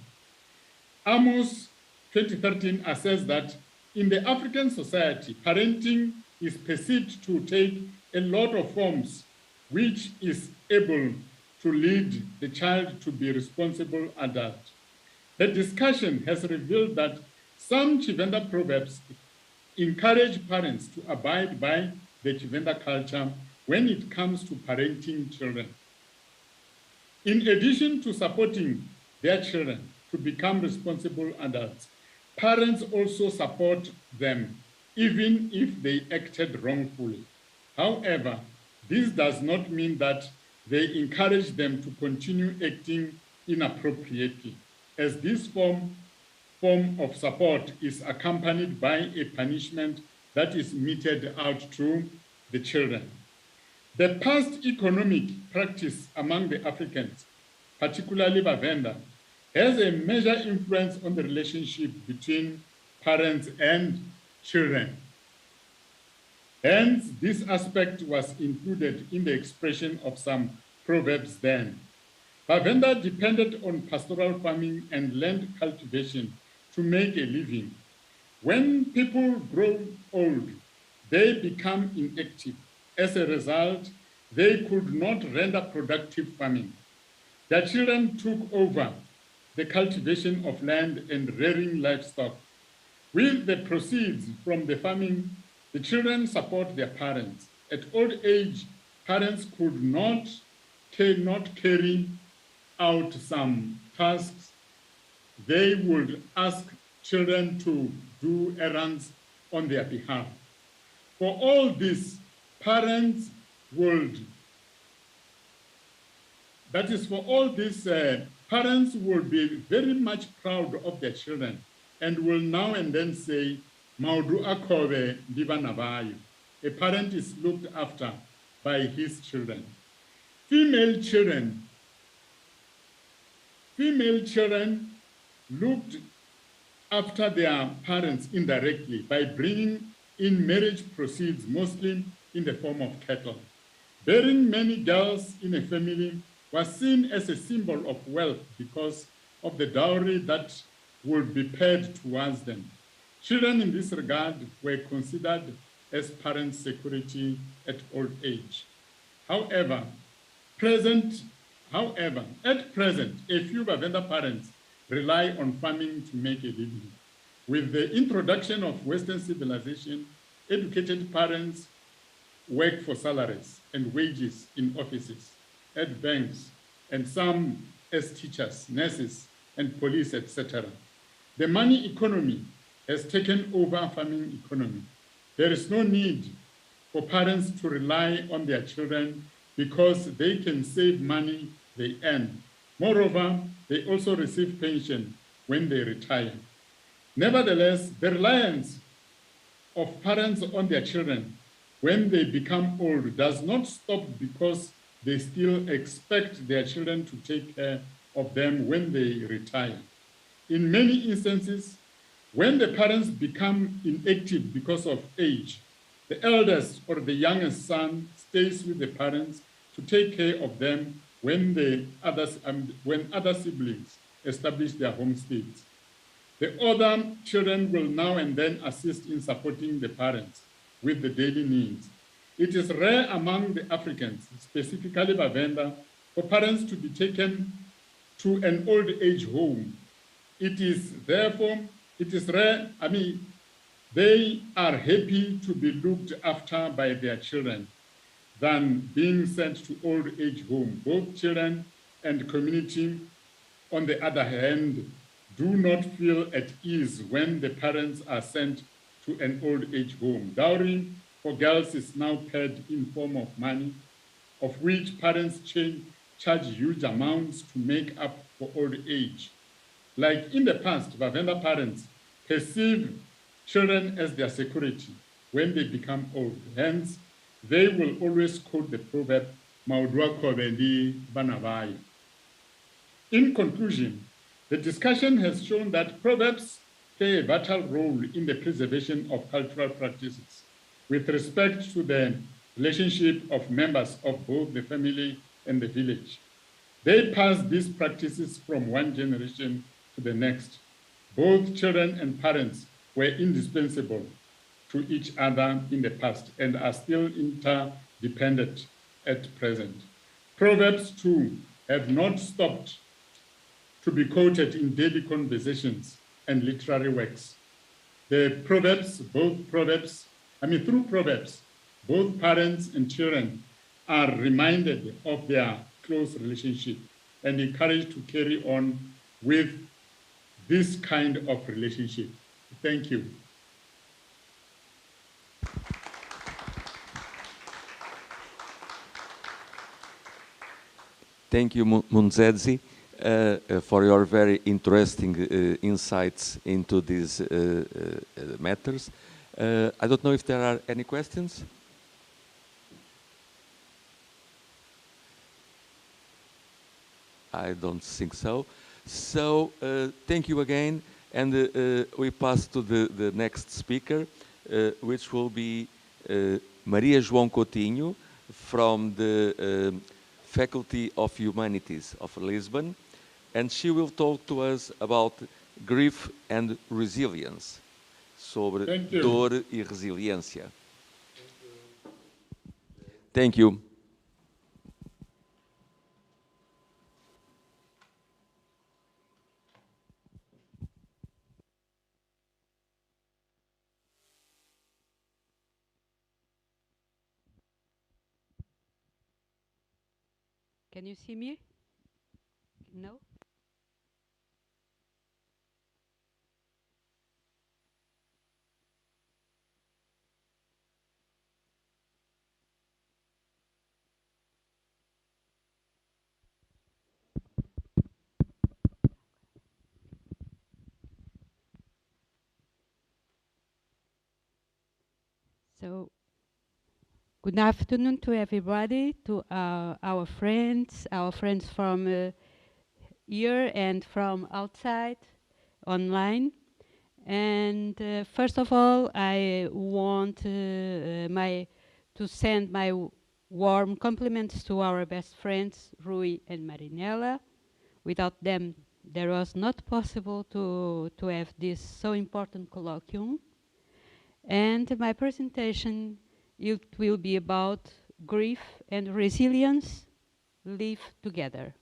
Amos 2013 asserts that in the African society, parenting is perceived to take a lot of forms, which is able to lead the child to be a responsible adult. The discussion has revealed that some Chivenda proverbs encourage parents to abide by the Chivenda culture when it comes to parenting children. In addition to supporting their children to become responsible adults, parents also support them even if they acted wrongfully. However, this does not mean that they encourage them to continue acting inappropriately, as this form of support is accompanied by a punishment that is meted out to the children. The past economic practice among the Africans, particularly Bavenda, has a major influence on the relationship between parents and children. Hence, this aspect was included in the expression of some proverbs then. Bavenda depended on pastoral farming and land cultivation to make a living. When people grow old, they become inactive. As a result, they could not render productive farming. Their children took over the cultivation of land and rearing livestock. With the proceeds from the farming, the children support their parents. At old age, parents cannot carry out some tasks. They would ask children to do errands on their behalf. For all this, parents will be very much proud of their children and will now and then say, Maudu akobe divanabayu. A parent is looked after by his children. Female children Female children looked after their parents indirectly by bringing in marriage proceeds, mostly in the form of cattle. Bearing many girls in a family was seen as a symbol of wealth because of the dowry that would be paid towards them. Children in this regard were considered as parents' security at old age. However, at present, a few Bavenda parents rely on farming to make a living. With the introduction of Western civilization, educated parents work for salaries and wages in offices, at banks, and some as teachers, nurses, and police, etc. The money economy has taken over farming economy. There is no need for parents to rely on their children because they can save money they earn. Moreover, they also receive pension when they retire. Nevertheless, the reliance of parents on their children when they become old does not stop because they still expect their children to take care of them when they retire. In many instances, when the parents become inactive because of age, the eldest or the youngest son stays with the parents to take care of them when other siblings establish their homesteads. The other children will now and then assist in supporting the parents with the daily needs. It is rare among the Africans, specifically Bavenda, for parents to be taken to an old age home. They are happy to be looked after by their children than being sent to old age home. Both children and community, on the other hand, do not feel at ease when the parents are sent to an old age home. Dowry for girls is now paid in form of money, of which parents charge huge amounts to make up for old age. Like in the past, Bavenda parents perceive children as their security when they become old. Hence, they will always quote the proverb, "Maudwa kobendi banavai." In conclusion, the discussion has shown that proverbs play a vital role in the preservation of cultural practices with respect to the relationship of members of both the family and the village. They pass these practices from one generation to the next. Both children and parents were indispensable to each other in the past and are still interdependent at present. Proverbs, too, have not stopped to be quoted in daily conversations and literary works. Through Proverbs, both parents and children are reminded of their close relationship and encouraged to carry on with this kind of relationship. Thank you. Thank you, Munzedzi, for your very interesting insights into these matters. I don't know if there are any questions. I don't think so. So thank you again, and we pass to the next speaker, which will be Maria João Coutinho from the Faculty of Humanities of Lisbon, and she will talk to us about grief and resilience, sobre dor e resiliência. Thank you. Can you see me? No? So, good afternoon to everybody, to our friends from here and from outside, online. And first of all, I want to send my warm compliments to our best friends, Rui and Marinella. Without them, there was not possible to have this so important colloquium. And my presentation, it will be about grief and resilience live together.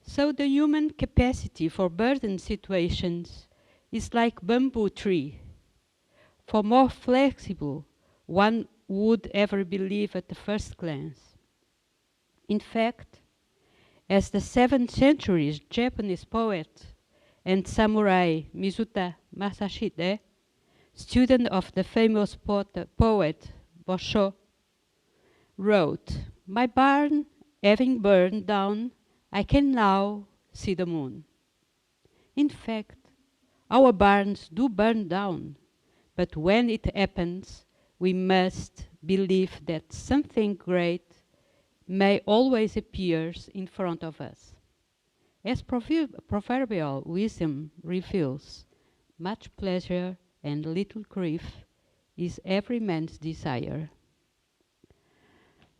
So the human capacity for burden situations is like bamboo tree. For more flexible, one would ever believe at the first glance. In fact, as the 7th century Japanese poet and samurai Mizuta Masashide, student of the famous poet Bosho, wrote, "My barn having burned down, I can now see the moon." In fact, our barns do burn down, but when it happens, we must believe that something great may always appear in front of us. As proverbial wisdom reveals, much pleasure and little grief is every man's desire.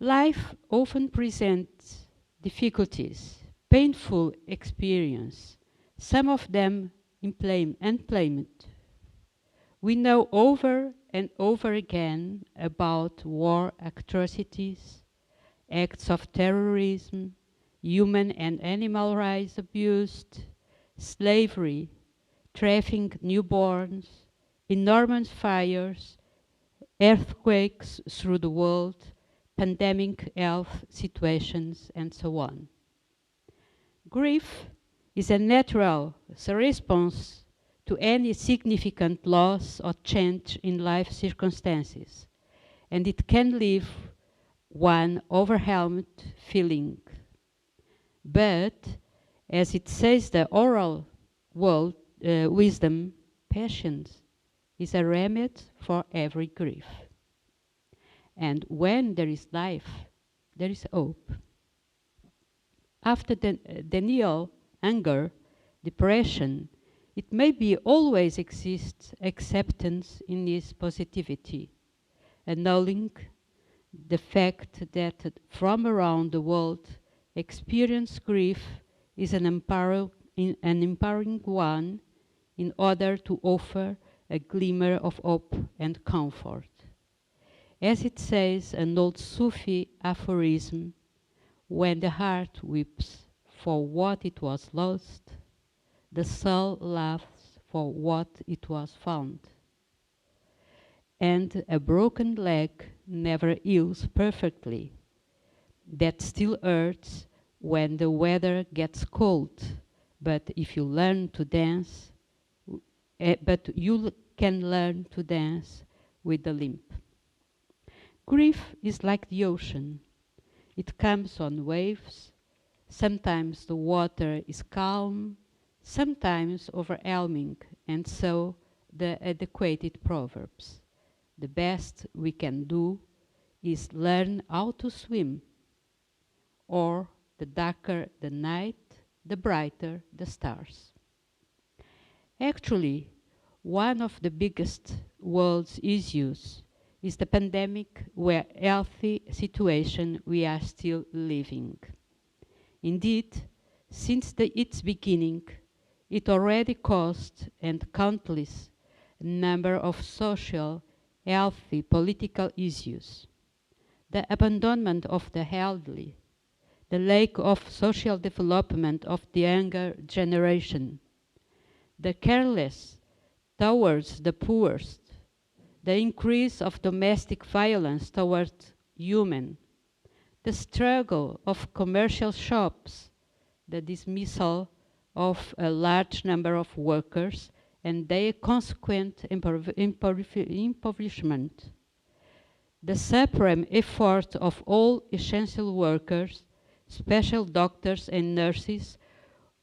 Life often presents difficulties, painful experience, some of them unpleasant. We know over and over again about war atrocities, acts of terrorism, human and animal rights abused, slavery, trafficking newborns, enormous fires, earthquakes through the world, pandemic health situations, and so on. Grief is a natural response to any significant loss or change in life circumstances, and it can leave one overwhelmed feeling. But, as it says the oral wisdom, patience is a remedy for every grief. And when there is life, there is hope. After denial, anger, depression, it may be always exists acceptance in this positivity, annulling the fact that from around the world, experience grief is an empowering one in order to offer a glimmer of hope and comfort. As it says an old Sufi aphorism, when the heart weeps for what it was lost, the soul laughs for what it was found. And a broken leg never heals perfectly. That still hurts when the weather gets cold, but if you learn to dance, but you can learn to dance with the limp. Grief is like the ocean. It comes on waves. Sometimes the water is calm, sometimes overwhelming, and so the adequate Proverbs. The best we can do is learn how to swim, or the darker the night, the brighter the stars. Actually, one of the biggest world's issues is the pandemic where healthy situation we are still living. Indeed, since its beginning, it already caused and countless number of social, healthy, political issues. The abandonment of the elderly, the lack of social development of the younger generation, the careless towards the poorest, the increase of domestic violence towards women, the struggle of commercial shops, the dismissal of a large number of workers and their consequent impoverishment, the supreme effort of all essential workers, special doctors and nurses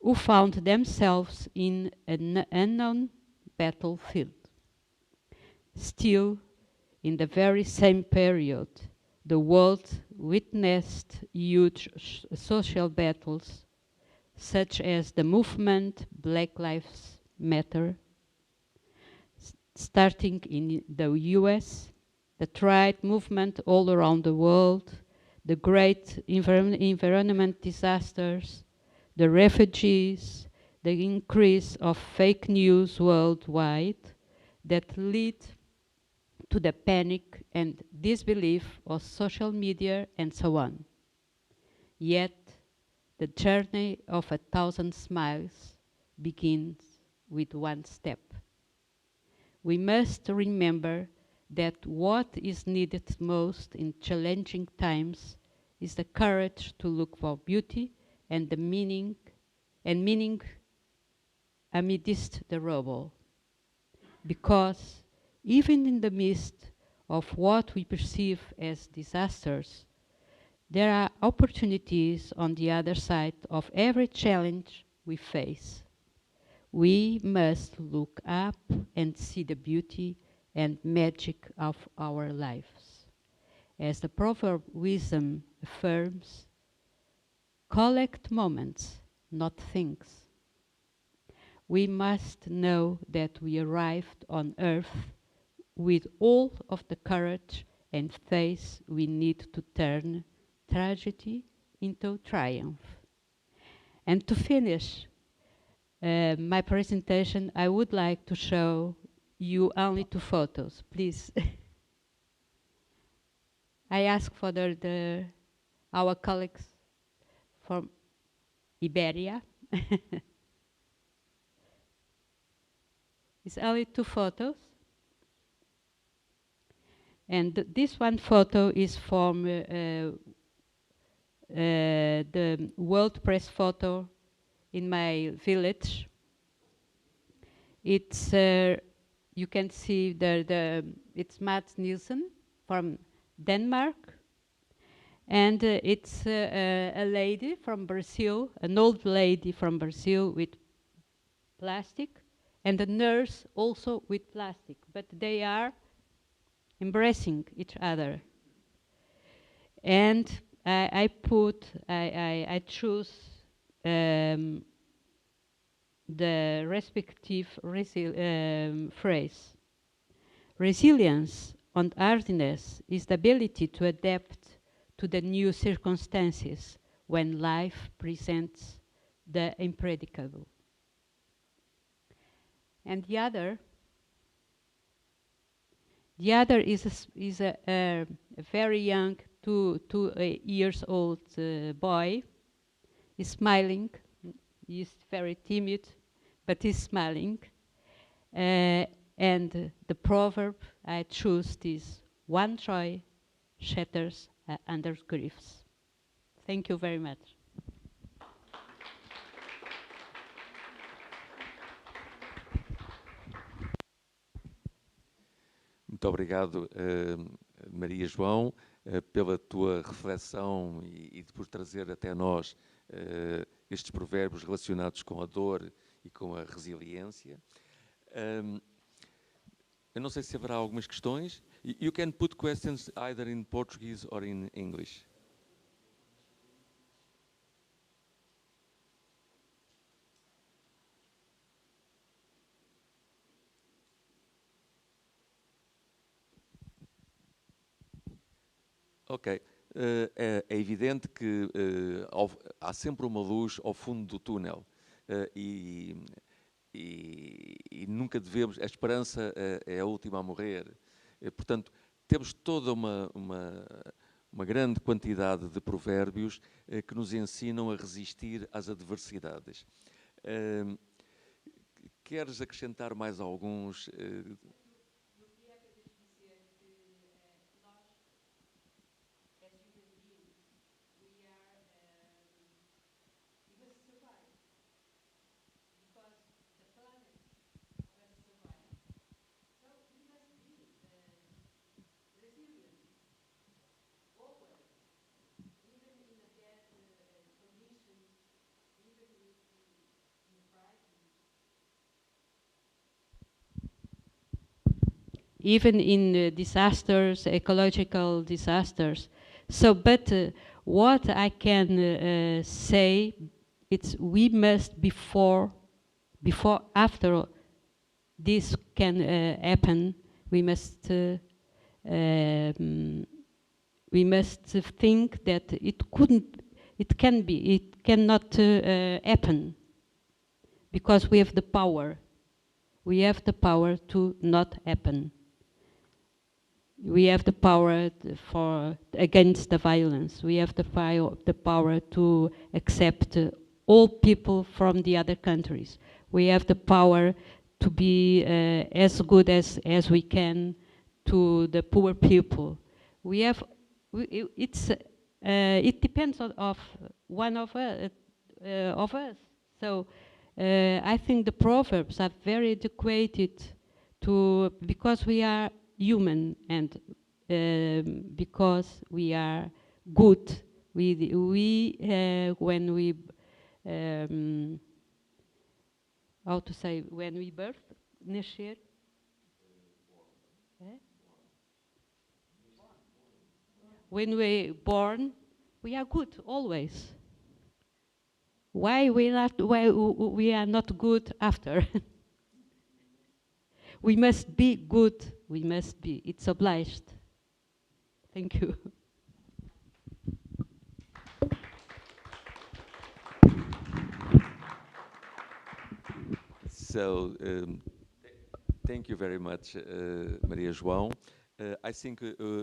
who found themselves in an unknown battlefield. Still, in the very same period, the world witnessed huge social battles such as the movement Black Lives Matter, starting in the US, the trade movement all around the world, the great environment disasters, the refugees, the increase of fake news worldwide that lead to the panic and disbelief of social media and so on. Yet, the journey of 1,000 smiles begins with one step. We must remember that what is needed most in challenging times is the courage to look for beauty and the meaning amidst the rubble. Because even in the midst of what we perceive as disasters, there are opportunities on the other side of every challenge we face. We must look up and see the beauty and magic of our lives. As the proverb wisdom affirms, collect moments, not things. We must know that we arrived on earth with all of the courage and faith we need to turn tragedy into triumph. And to finish my presentation, I would like to show you only 2 photos, please. I ask for our colleagues from Iberia. It's only 2 photos. And this one photo is from the World Press photo in my village. It's you can see it's Mats Nielsen from Denmark, and it's a lady from Brazil, an old lady from Brazil with plastic, and a nurse also with plastic, but they are embracing each other. And I choose the respective phrase. Resilience and hardiness is the ability to adapt to the new circumstances when life presents the unpredictable. And the other is a very young, two years old boy. He's smiling. He's very timid, but he's smiling. And the proverb I choose is, one joy shatters under griefs. Thank you very much. Muito obrigado, Maria João, pela tua reflexão e por trazer até nós estes provérbios relacionados com a dor e com a resiliência. Eu não sei se haverá algumas questões. You can put questions either in Portuguese or in English. Ok. É evidente que há sempre uma luz ao fundo do túnel e nunca devemos... A esperança é a última a morrer. Portanto, temos toda uma grande quantidade de provérbios que nos ensinam a resistir às adversidades. Queres acrescentar mais alguns? Even in disasters, ecological disasters. So, but what I can say It's we must before after this can happen, we must think that it cannot happen, because we have the power. We have the power to not happen. We have the power against the violence. We have the power to accept all people from the other countries. We have the power to be as good as we can to the poor people. It depends on one of us. So I think the Proverbs are very adequate because we are human, and because we are good. When we how to say, when we birth, nascer. When we born, we are good always. Why we are not good after? We must be good. We must be. It's obliged. Thank you. So, thank you very much, Maria João. I think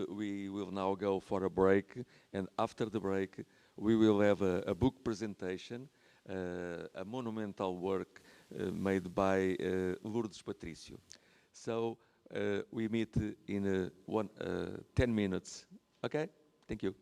we will now go for a break, and after the break, we will have a book presentation, a monumental work made by Lourdes Patricio. So, we meet in 10 minutes. Okay? Thank you.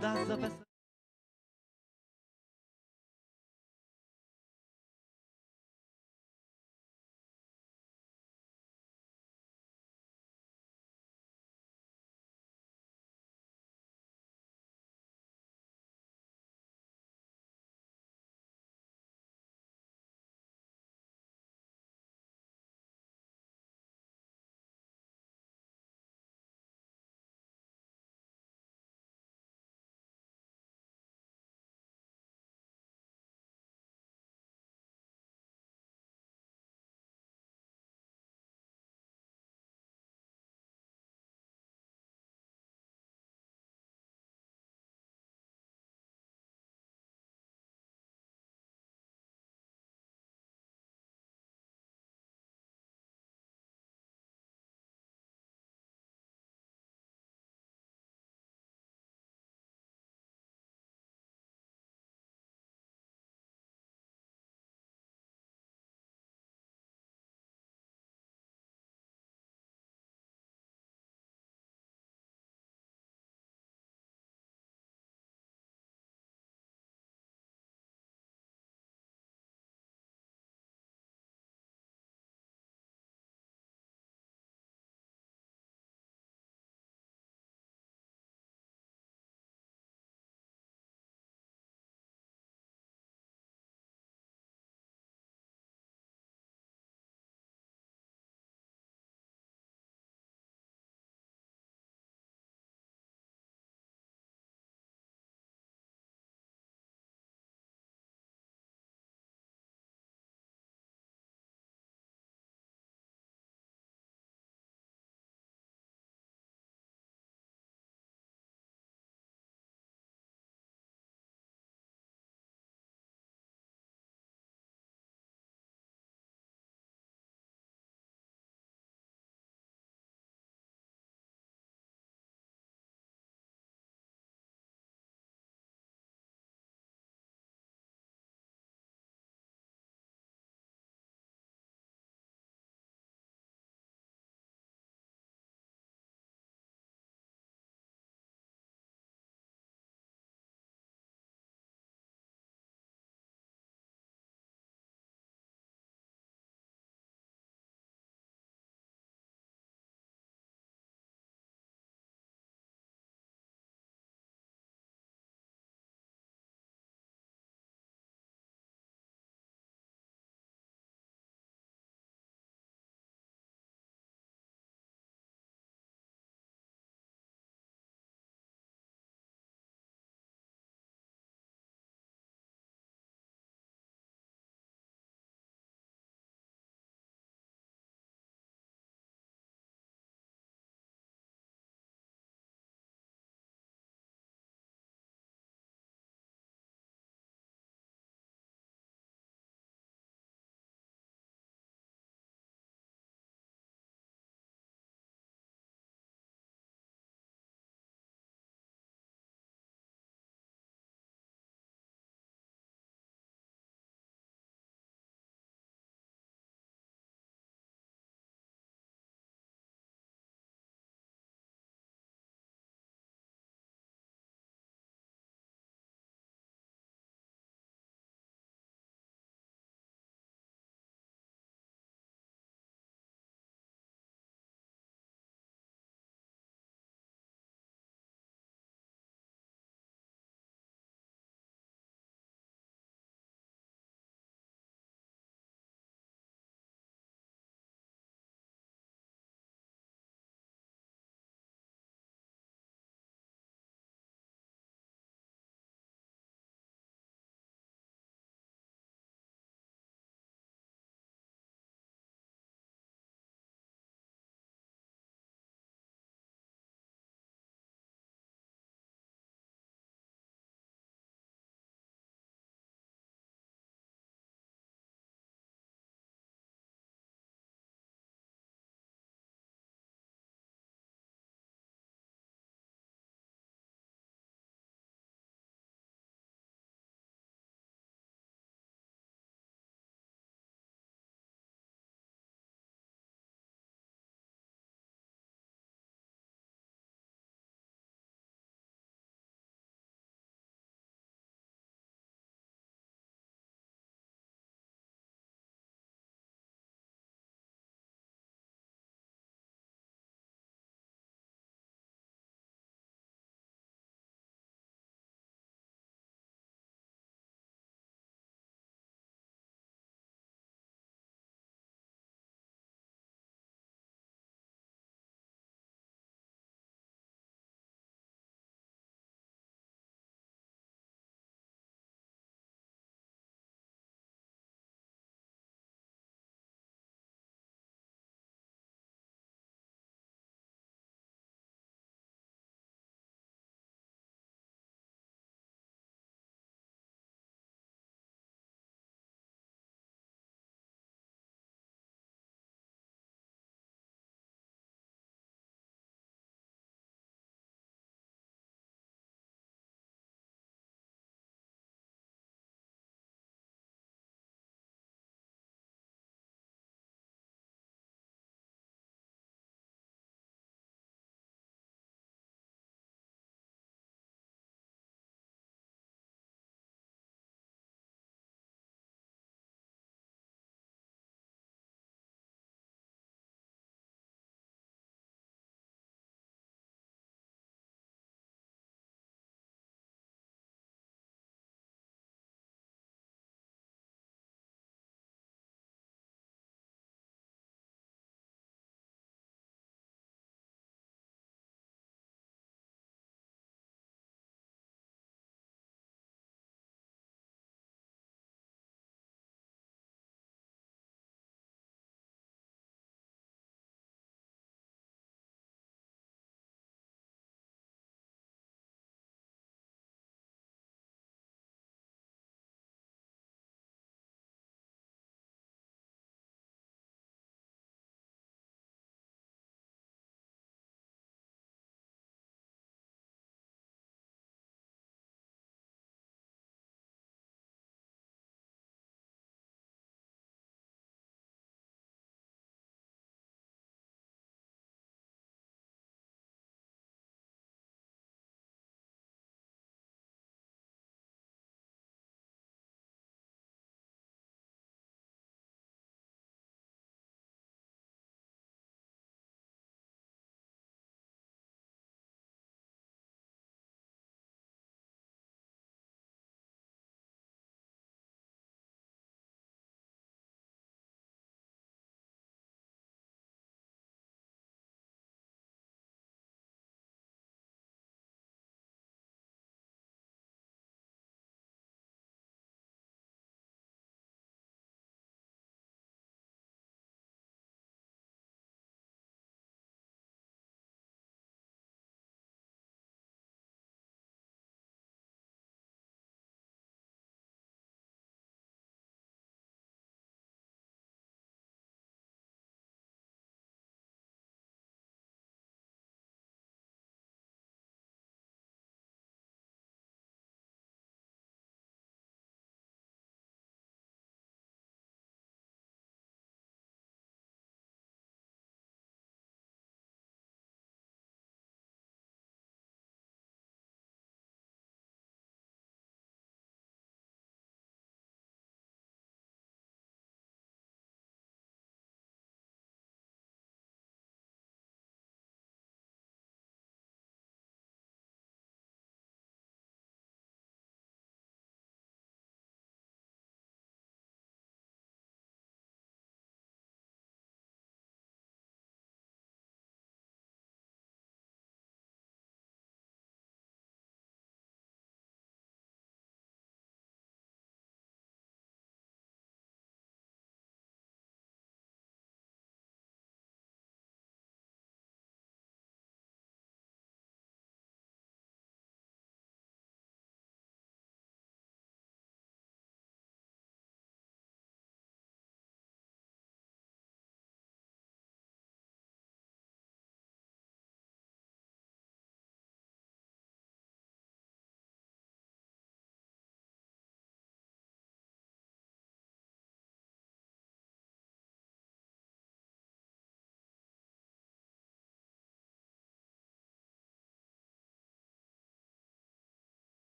das of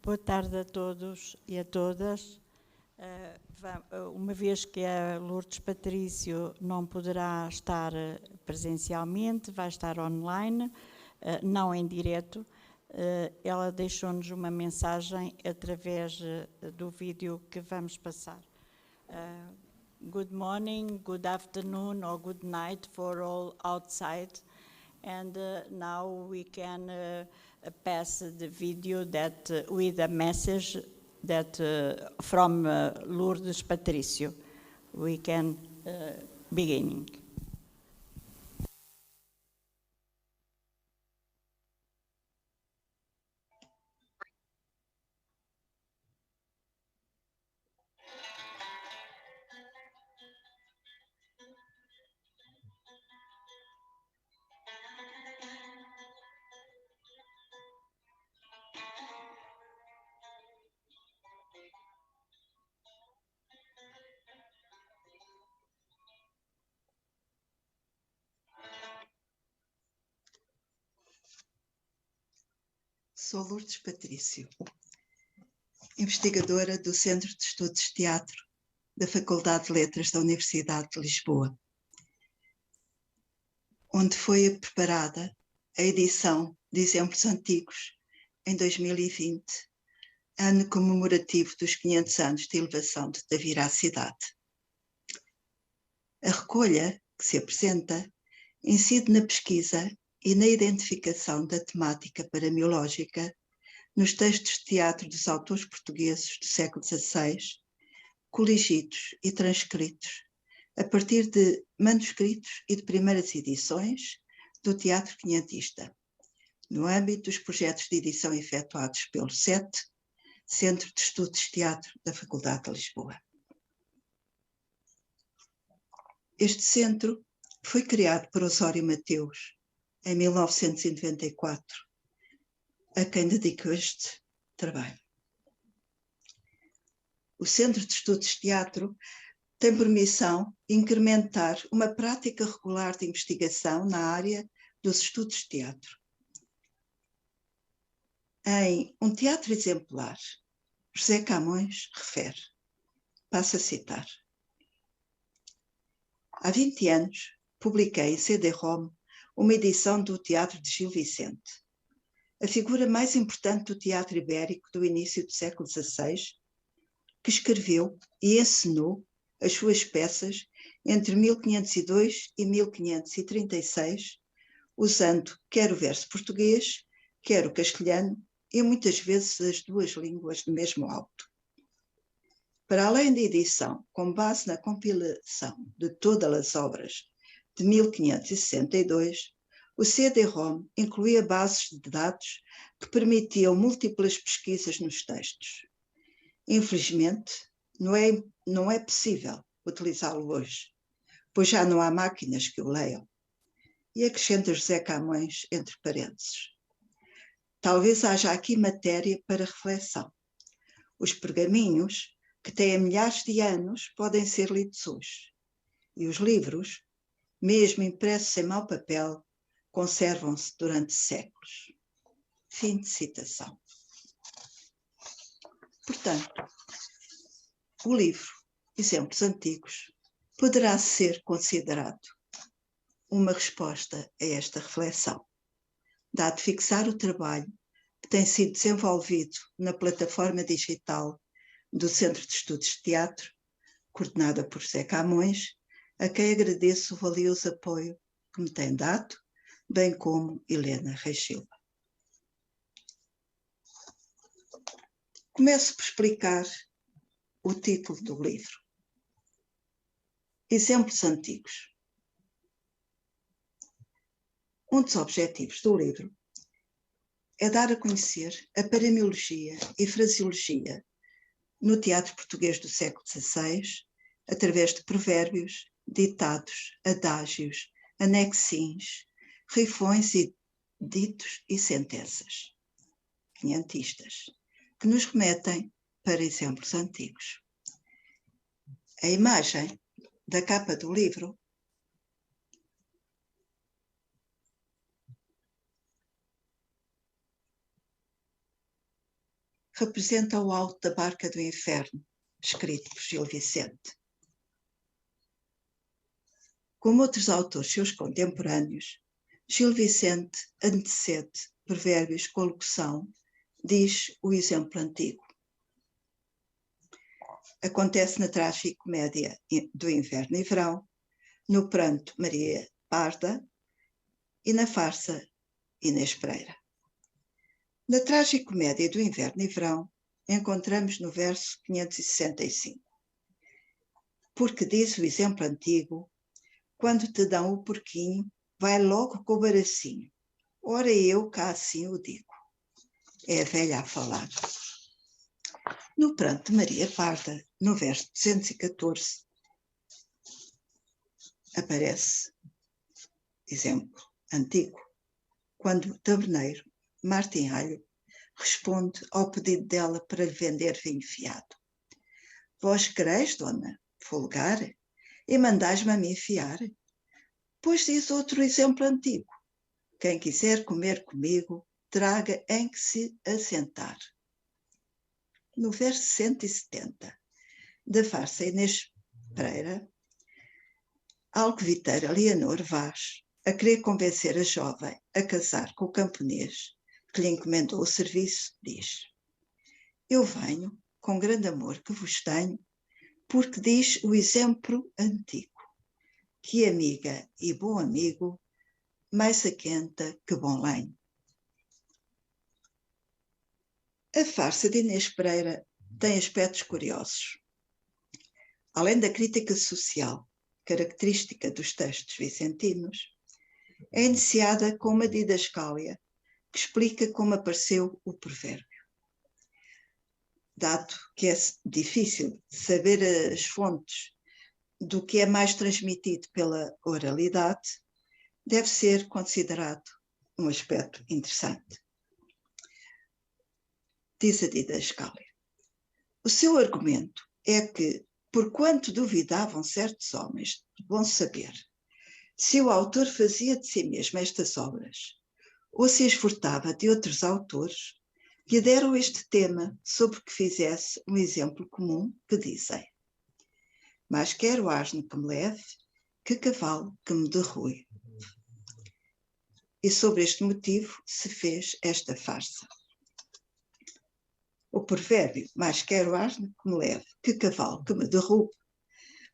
Boa tarde a todos e a todas. Uma vez que a Lourdes Patrício não poderá estar presencialmente, vai estar online, não em direto, ela deixou-nos uma mensagem através do vídeo que vamos passar. Good morning, good afternoon or good night for all outside. And now we can pass the video that with a message that from Lourdes Patrício. We can beginning. Sou Lourdes Patrício, investigadora do Centro de Estudos de Teatro da Faculdade de Letras da Universidade de Lisboa, onde foi preparada a edição de Exemplos Antigos em 2020, ano comemorativo dos 500 anos de elevação de Tavira à cidade. A recolha que se apresenta incide na pesquisa e na identificação da temática paramiológica nos textos de teatro dos autores portugueses do século XVI, coligidos e transcritos, a partir de manuscritos e de primeiras edições do teatro quinhentista, no âmbito dos projetos de edição efetuados pelo CET, Centro de Estudos de Teatro da Faculdade de Lisboa. Este centro foi criado por Osório Mateus em 1994, a quem dedico este trabalho. O Centro de Estudos de Teatro tem por missão incrementar uma prática regular de investigação na área dos estudos de teatro. Em Um Teatro Exemplar, José Camões refere, passo a citar: há 20 anos publiquei em CD-ROM uma edição do Teatro de Gil Vicente, a figura mais importante do teatro ibérico do início do século XVI, que escreveu e encenou as suas peças entre 1502 e 1536, usando quer o verso português, quer o castelhano, e muitas vezes as duas línguas do mesmo auto. Para além da edição, com base na compilação de todas as obras de 1562, o CD-ROM incluía bases de dados que permitiam múltiplas pesquisas nos textos. Infelizmente, não é possível utilizá-lo hoje, pois já não há máquinas que o leiam. E acrescenta José Camões entre parênteses: talvez haja aqui matéria para reflexão. Os pergaminhos, que têm milhares de anos, podem ser lidos hoje. E os livros, mesmo impressos em mau papel, conservam-se durante séculos. Fim de citação. Portanto, o livro Exemplos Antigos poderá ser considerado uma resposta a esta reflexão, dado fixar o trabalho que tem sido desenvolvido na plataforma digital do Centro de Estudos de Teatro, coordenada por José Camões, a quem agradeço o valioso apoio que me tem dado, bem como Helena Reis Silva. Começo por explicar o título do livro. Exemplos Antigos. Um dos objetivos do livro é dar a conhecer a paramiologia e fraseologia no teatro português do século XVI, através de provérbios, ditados, adágios, anexins, rifões e ditos e sentenças quinhentistas, que nos remetem para exemplos antigos. A imagem da capa do livro representa o alto da barca do inferno, escrito por Gil Vicente. Como outros autores seus contemporâneos, Gil Vicente antecede Provérbios com a locução, diz o exemplo antigo. Acontece na tragicomédia do Inverno e Verão, no pranto Maria Parda e na farsa Inês Pereira. Na tragicomédia do Inverno e Verão, encontramos no verso 565. Porque diz o exemplo antigo, quando te dão o porquinho, vai logo com o baracinho. Ora eu cá assim o digo. É a velha a falar. No pranto de Maria Parda, no verso 214, aparece exemplo antigo, quando o taberneiro, Martim Alho, responde ao pedido dela para lhe vender vinho fiado. Vós quereis, dona, folgar, e mandais-me a mim fiar? Pois diz outro exemplo antigo, quem quiser comer comigo, traga em que se assentar. No verso 170 da farsa Inês Pereira, alqueviteira Leonor Vaz, a querer convencer a jovem a casar com o camponês que lhe encomendou o serviço, diz: eu venho, com grande amor que vos tenho, porque diz o exemplo antigo, que amiga e bom amigo, mais aquenta que bom lenho. A farsa de Inês Pereira tem aspectos curiosos. Além da crítica social, característica dos textos vicentinos, é iniciada com uma didascália que explica como apareceu o provérbio. Dado que é difícil saber as fontes do que é mais transmitido pela oralidade, deve ser considerado um aspecto interessante. Diz a didascália. O seu argumento é que, porquanto duvidavam certos homens de bom saber se o autor fazia de si mesmo estas obras, ou se as furtava de outros autores, lhe deram este tema sobre que fizesse um exemplo comum que dizem: mas quero asno que me leve, que cavalo que me derrue. E sobre este motivo se fez esta farsa. O provérbio, mais quero asno que me leve, que cavalo que me derrube,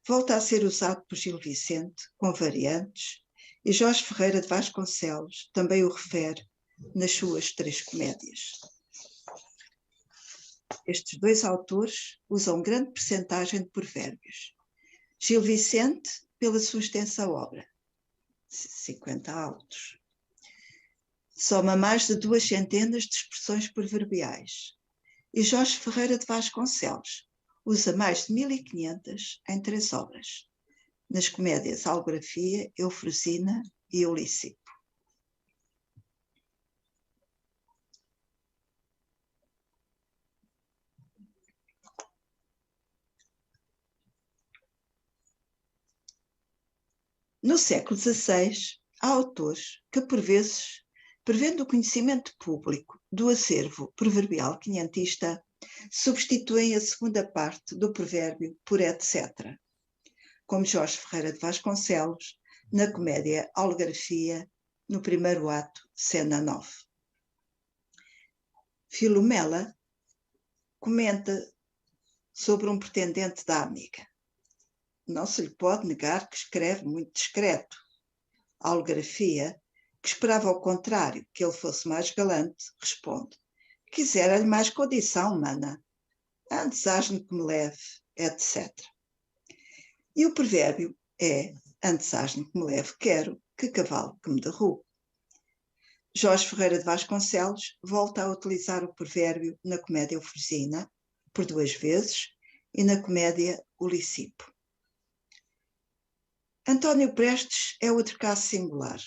volta a ser usado por Gil Vicente, com variantes, e Jorge Ferreira de Vasconcelos também o refere nas suas 3 comédias. Estes 2 autores usam grande percentagem de provérbios. Gil Vicente, pela sua extensa obra, 50 autos. Soma mais de 2 centenas de expressões proverbiais. E Jorge Ferreira de Vasconcelos usa mais de 1500 em 3 obras, nas comédias Algrafia, Eufrosina e Eulicipo. No século XVI, há autores que, por vezes, prevendo o conhecimento público do acervo proverbial quinhentista, substituem a segunda parte do provérbio por etc., como Jorge Ferreira de Vasconcelos, na comédia Algrafia, no primeiro ato, cena 9. Filomela comenta sobre um pretendente da amiga. Não se lhe pode negar que escreve muito discreto. A Algrafia, que esperava ao contrário, que ele fosse mais galante, responde: quisera-lhe mais condição, mana. Antes asno que me leve, etc. E o provérbio é: antes asno que me leve, quero, que cavalo que me derrube. Jorge Ferreira de Vasconcelos volta a utilizar o provérbio na comédia Eufrosina, por 2 vezes, e na comédia Eulicipo. António Prestes é outro caso singular.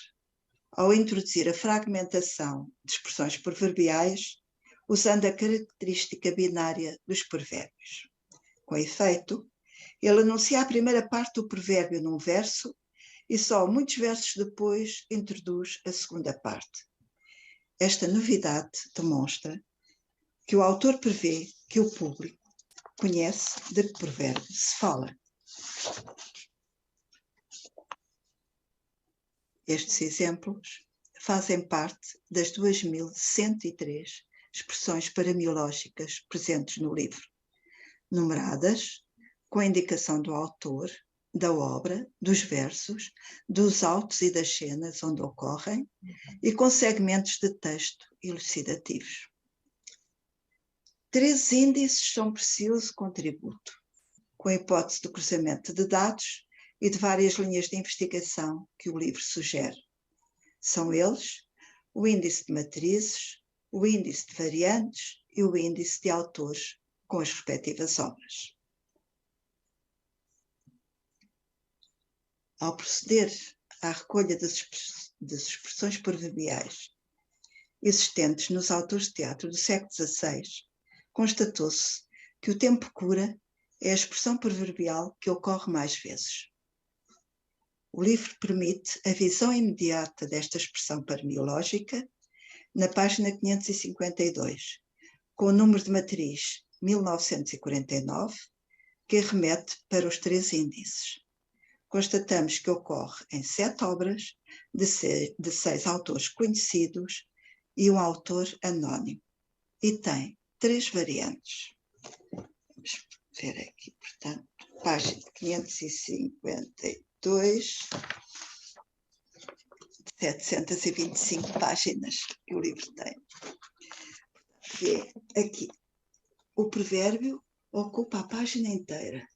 Ao introduzir a fragmentação de expressões proverbiais, usando a característica binária dos provérbios. Com efeito, ele anuncia a primeira parte do provérbio num verso e só muitos versos depois introduz a segunda parte. Esta novidade demonstra que o autor prevê que o público conhece de que provérbio se fala. Estes exemplos fazem parte das 2.103 expressões paramiológicas presentes no livro, numeradas com a indicação do autor, da obra, dos versos, dos autos e das cenas onde ocorrem e com segmentos de texto elucidativos. 13 índices são precioso contributo, com a hipótese do cruzamento de dados e de várias linhas de investigação que o livro sugere. São eles o índice de matrizes, o índice de variantes e o índice de autores com as respectivas obras. Ao proceder à recolha das expressões proverbiais existentes nos autores de teatro do século XVI, constatou-se que o tempo cura é a expressão proverbial que ocorre mais vezes. O livro permite a visão imediata desta expressão paramiológica na página 552, com o número de matriz 1949, que remete para os 3 índices. Constatamos que ocorre em 7 obras de 6 autores conhecidos e um autor anónimo, e tem 3 variantes. Vamos ver aqui, portanto, página 552, 725 páginas que o livro tem. Vê aqui, o provérbio ocupa a página inteira.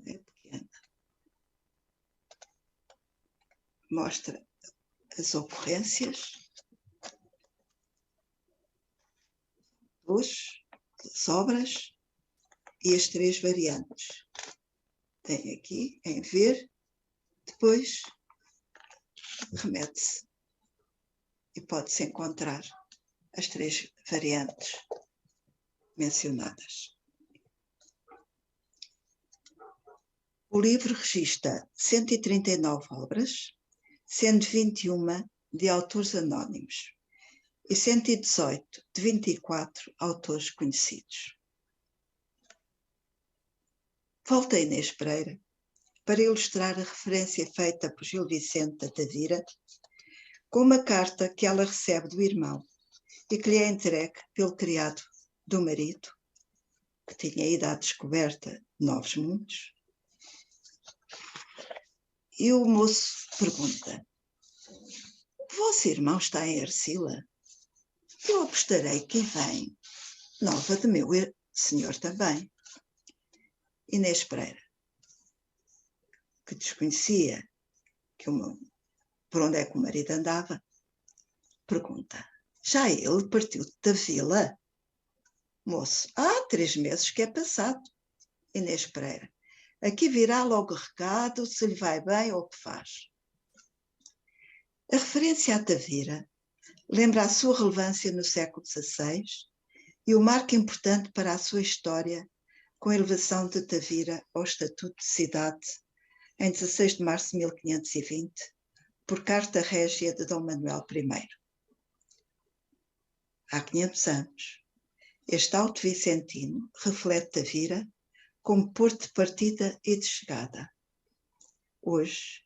É pequena. Mostra as ocorrências, as obras e as 3 variantes. Tem aqui em ver, depois remete-se e pode-se encontrar as 3 variantes mencionadas. O livro registra 139 obras, sendo 21 de autores anónimos e 118 de 24 autores conhecidos. Volta a Inês Pereira para ilustrar a referência feita por Gil Vicente da Tavira com uma carta que ela recebe do irmão e que lhe é entregue pelo criado do marido, que tinha ido à descoberta de novos mundos. E o moço pergunta: vosso irmão está em Ercila? Eu apostarei que vem nova de meu senhor também. Inês Pereira, que desconhecia por onde é que o marido andava, pergunta: já ele partiu da vila? Moço: há 3 meses que é passado. Inês Pereira: aqui virá logo recado se lhe vai bem ou o que faz. A referência à Tavira lembra a sua relevância no século XVI e o marco importante para a sua história com a elevação de Tavira ao estatuto de cidade em 16 de março de 1520, por carta régia de Dom Manuel I. Há 500 anos, este alto vicentino reflete Tavira como porto de partida e de chegada. Hoje,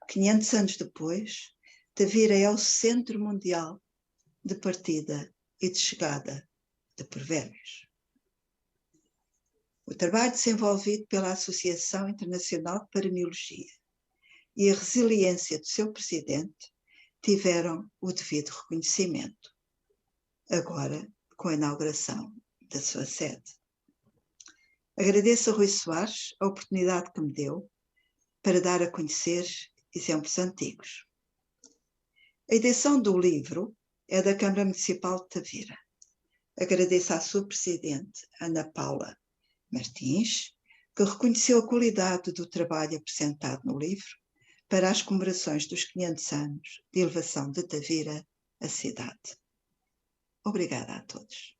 500 anos depois, Tavira é o centro mundial de partida e de chegada de provérbios. O trabalho desenvolvido pela Associação Internacional de Paramiologia e a resiliência do seu presidente tiveram o devido reconhecimento, agora com a inauguração da sua sede. Agradeço a Rui Soares a oportunidade que me deu para dar a conhecer exemplos antigos. A edição do livro é da Câmara Municipal de Tavira. Agradeço à sua presidente, Ana Paula Martins, que reconheceu a qualidade do trabalho apresentado no livro para as comemorações dos 500 anos de elevação de Tavira à cidade. Obrigada a todos.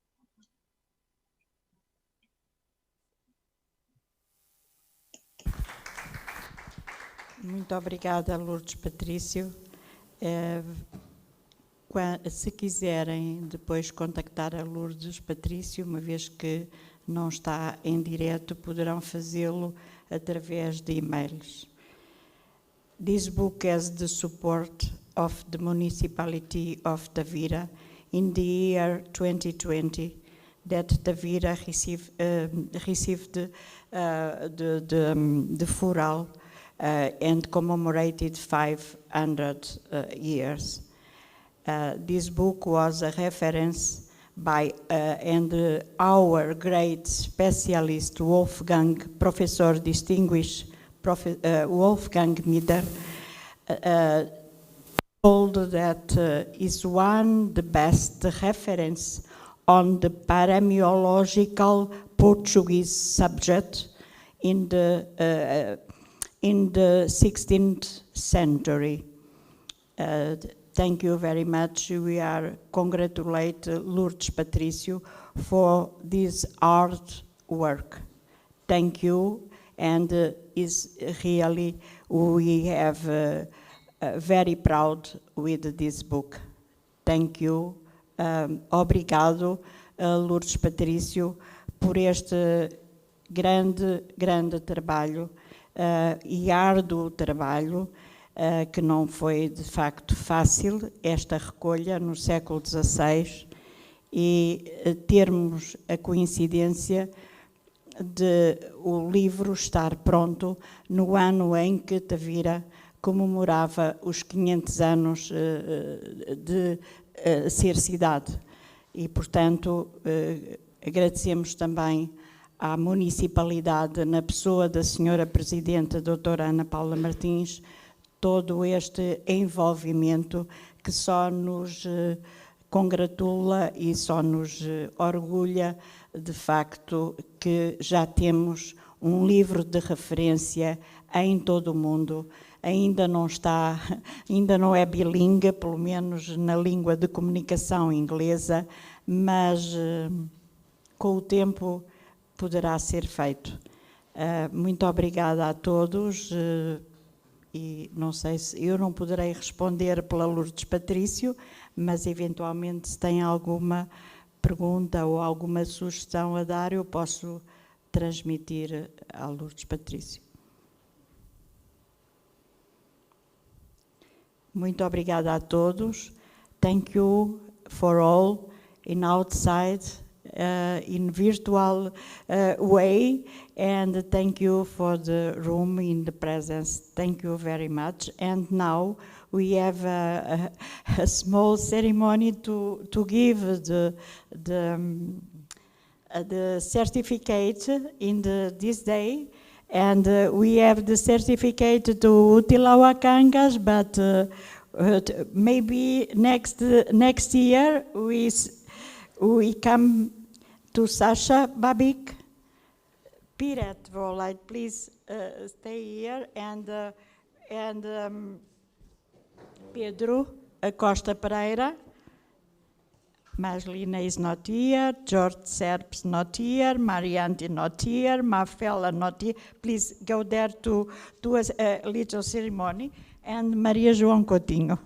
Muito obrigada, Lourdes Patrício. se quiserem depois contactar a Lourdes Patrício, uma vez que não está em direto, poderão fazê-lo através de e-mails. This book has the support of the municipality of Tavira in the year 2020 that Tavira received the Fural and commemorated 500 years. This book was a reference by our great specialist Professor Distinguished Wolfgang Mieder, told that is the best reference on the paremiological Portuguese subject in the 16th century. Thank you very much. We are congratulate Lourdes Patrício for this art work. Thank you, and is really we have very proud with this book. Thank you. Obrigado, Lourdes Patrício, por este grande trabalho e árduo trabalho, que não foi de facto fácil, esta recolha no século XVI, e termos a coincidência de o livro estar pronto no ano em que Tavira comemorava os 500 anos de ser cidade. E, portanto, agradecemos também à municipalidade, na pessoa da senhora Presidente, doutora Ana Paula Martins, todo este envolvimento que só nos congratula e só nos orgulha, de facto, que já temos um livro de referência em todo o mundo. Ainda não é bilingue, pelo menos na língua de comunicação inglesa, mas com o tempo poderá ser feito. Muito obrigada a todos. E não sei se eu não poderei responder pela Lourdes Patrício, mas eventualmente se tem alguma pergunta ou alguma sugestão a dar, eu posso transmitir à Lourdes Patrício. Muito obrigada a todos. Thank you for all in outside, in virtual way, and thank you for the room in the presence. Thank you very much. And now we have a small ceremony to give the certificate in this day. And we have the certificate to Utilawakangas, but maybe next year we come to Sasha Babik. Piret Volite, please stay here, and Pedro Acosta Pereira. Maslina is not here, George Serps not here, Mariante not here, Mafela not here. Please go there to do a little ceremony. And Maria João Coutinho.